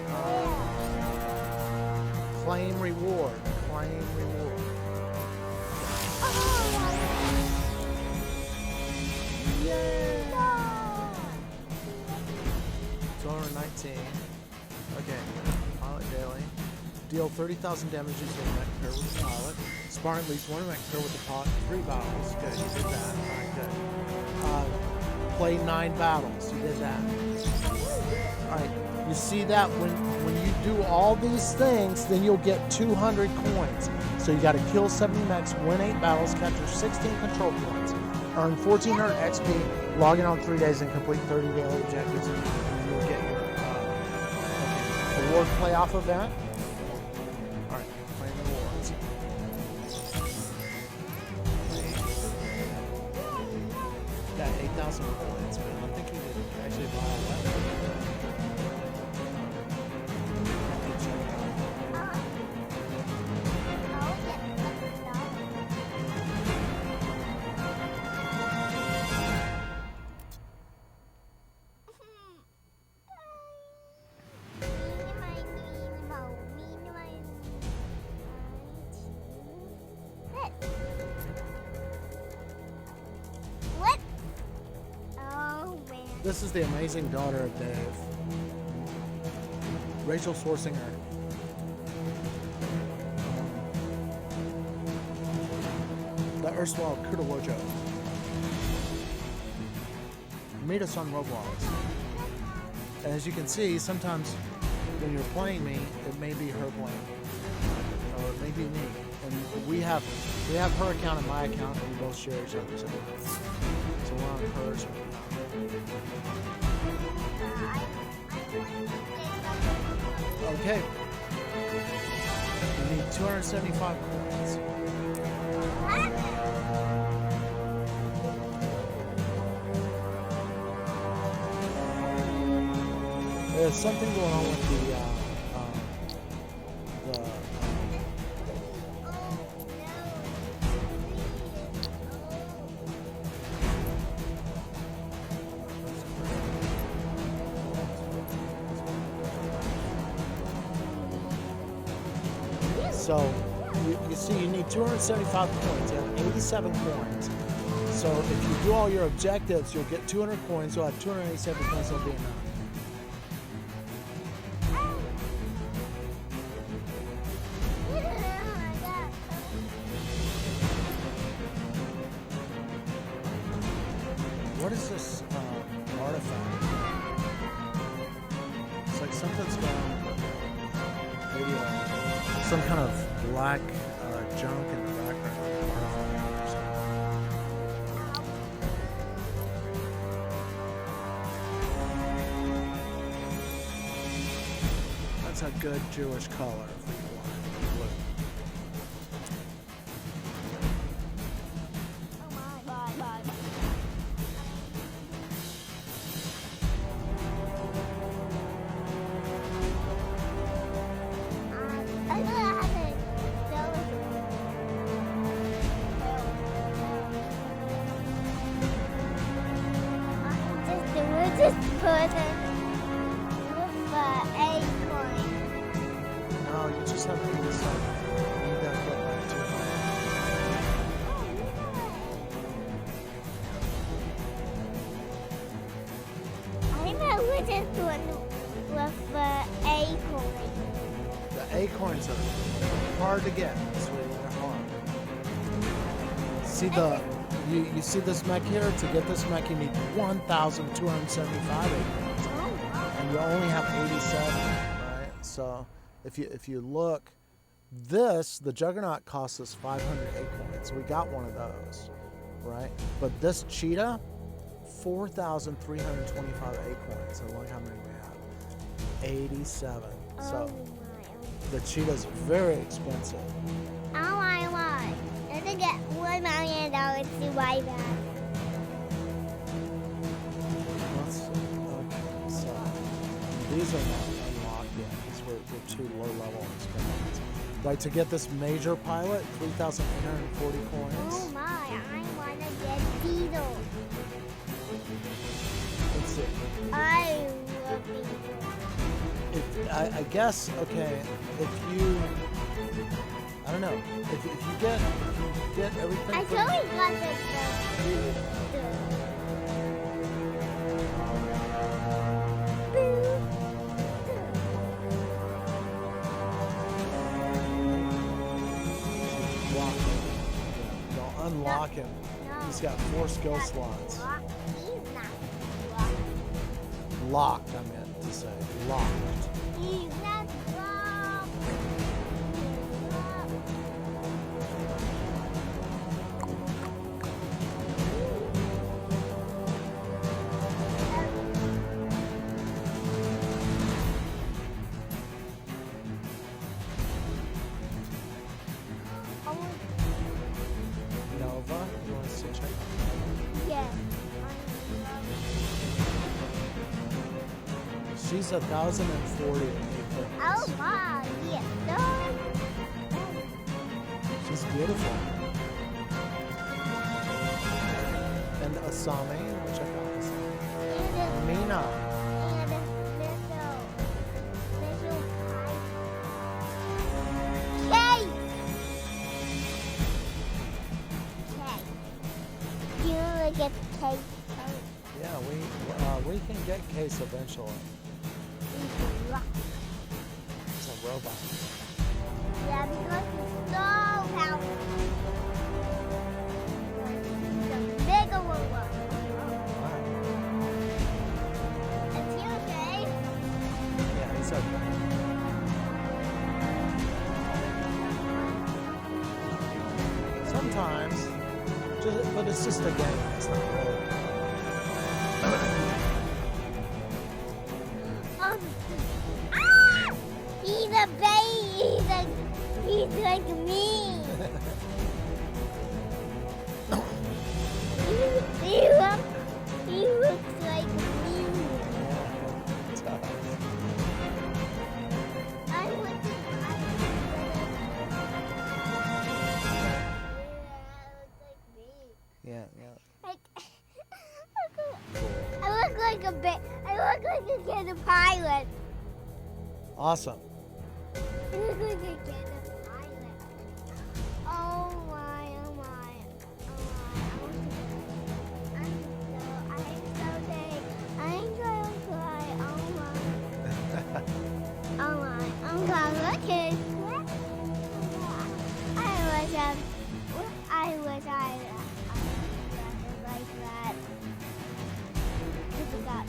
Now, claim reward. Claim reward. Oh, Yay! no. 219. Okay. Pilot daily. Deal 30,000 damage using a mech pair with the pilot. Spawn at least 1 mech pair with the pilot. 3 battles. Good. You did that. Alright, good. Play 9 battles. You did that. Alright. You see that when you do all these things, then you'll get 200 coins. So you got to kill 70 mechs, win 8 battles, capture 16 control points, earn 1,400 XP, log in on 3 days, and complete 30 daily objectives. And you'll get your award playoff event. All right, claim rewards. Got 8,000 coins, but I'm thinking you could actually buy a weapon. This is the amazing daughter of Dave, Rachel Swarsinger. The erstwhile Kudawojo. Meet us on Roblox. And as you can see, sometimes when you're playing me, it may be her playing, or it may be me. And we have her account and my account, and we both share each other's account. So we're on hers. Okay. We need 275 coins. There's something going on with the So, you see, you need 275 coins. You have 87 coins. So, if you do all your objectives, you'll get 200 coins. You'll have 287 coins. That'll be enough. What is this artifact? It's like something's going on with the video. Some kind of black junk in the background. That's a good Jewish color if we want blue. Just put it with the acorn. No, you just have to do this stuff. You gotta get that too. I know we just doing with the acorn. The acorns are hard to get. Sweetie, they're hard. See you see this mech here? To get this mech, you need 1,275 acorns, and you only have 87, right? So if you look, the Juggernaut costs us 500 acorns. We got one of those, right? But this cheetah, 4,325 acorns. So look how many we have. 87. So the cheetah's very expensive. Why? Let's get $1 million to buy that. Let's see. Okay, so these are not unlocked yet because we're too low level experiments. Like to get this major pilot, 3,840 coins. Oh my, I want to get Beetle. Let's see. I love Beetle. I guess, okay, if you, I don't know, if you get everything. I totally got this Don't unlock him. No. He's got 4 skill slots. He's not Locked, I meant to say. Locked. He's not locked. Nova, you want to see check? Yes. She's 1,040. Oh my, yes. She's beautiful. And Asami, which I got Asami. Mina. And Kay. Do you want to get Kay? Yeah, we can get Case eventually. It's a robot. Yeah, because it's so powerful. The bigger one. Is he okay? Yeah, he's okay. Sometimes, but it's just a game. It's not really. He's a baby. He's like me. He looks like me. I want to buy like me. Yeah. I look like a kid pilot. Awesome. I look like a kid pilot. Oh my. I'm so sick. I'm gonna cry. Oh my. I'm gonna kiss. I wish I like that. I forgot.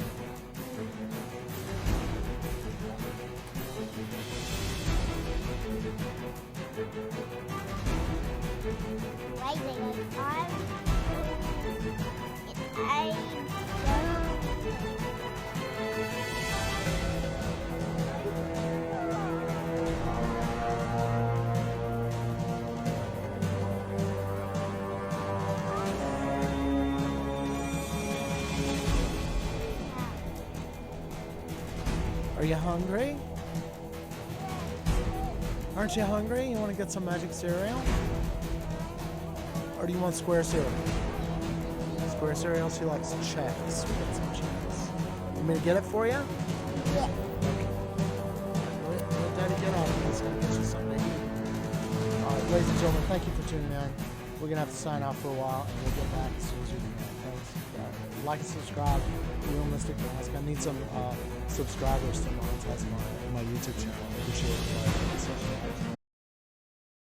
Are you hungry? Aren't you hungry? You want to get some magic cereal? Or do you want square cereal? Square cereal, she likes Chex. We get some Chex. Want me to get it for you? Yeah. Let Daddy get on. He's going to get you something to eat. All right, ladies and gentlemen, thank you for tuning in. we're gonna have to sign off for a while, and we'll get back as soon as we can. Thanks. Like and subscribe. Realistic Mask. I need some subscribers to monetize my YouTube channel. I appreciate it.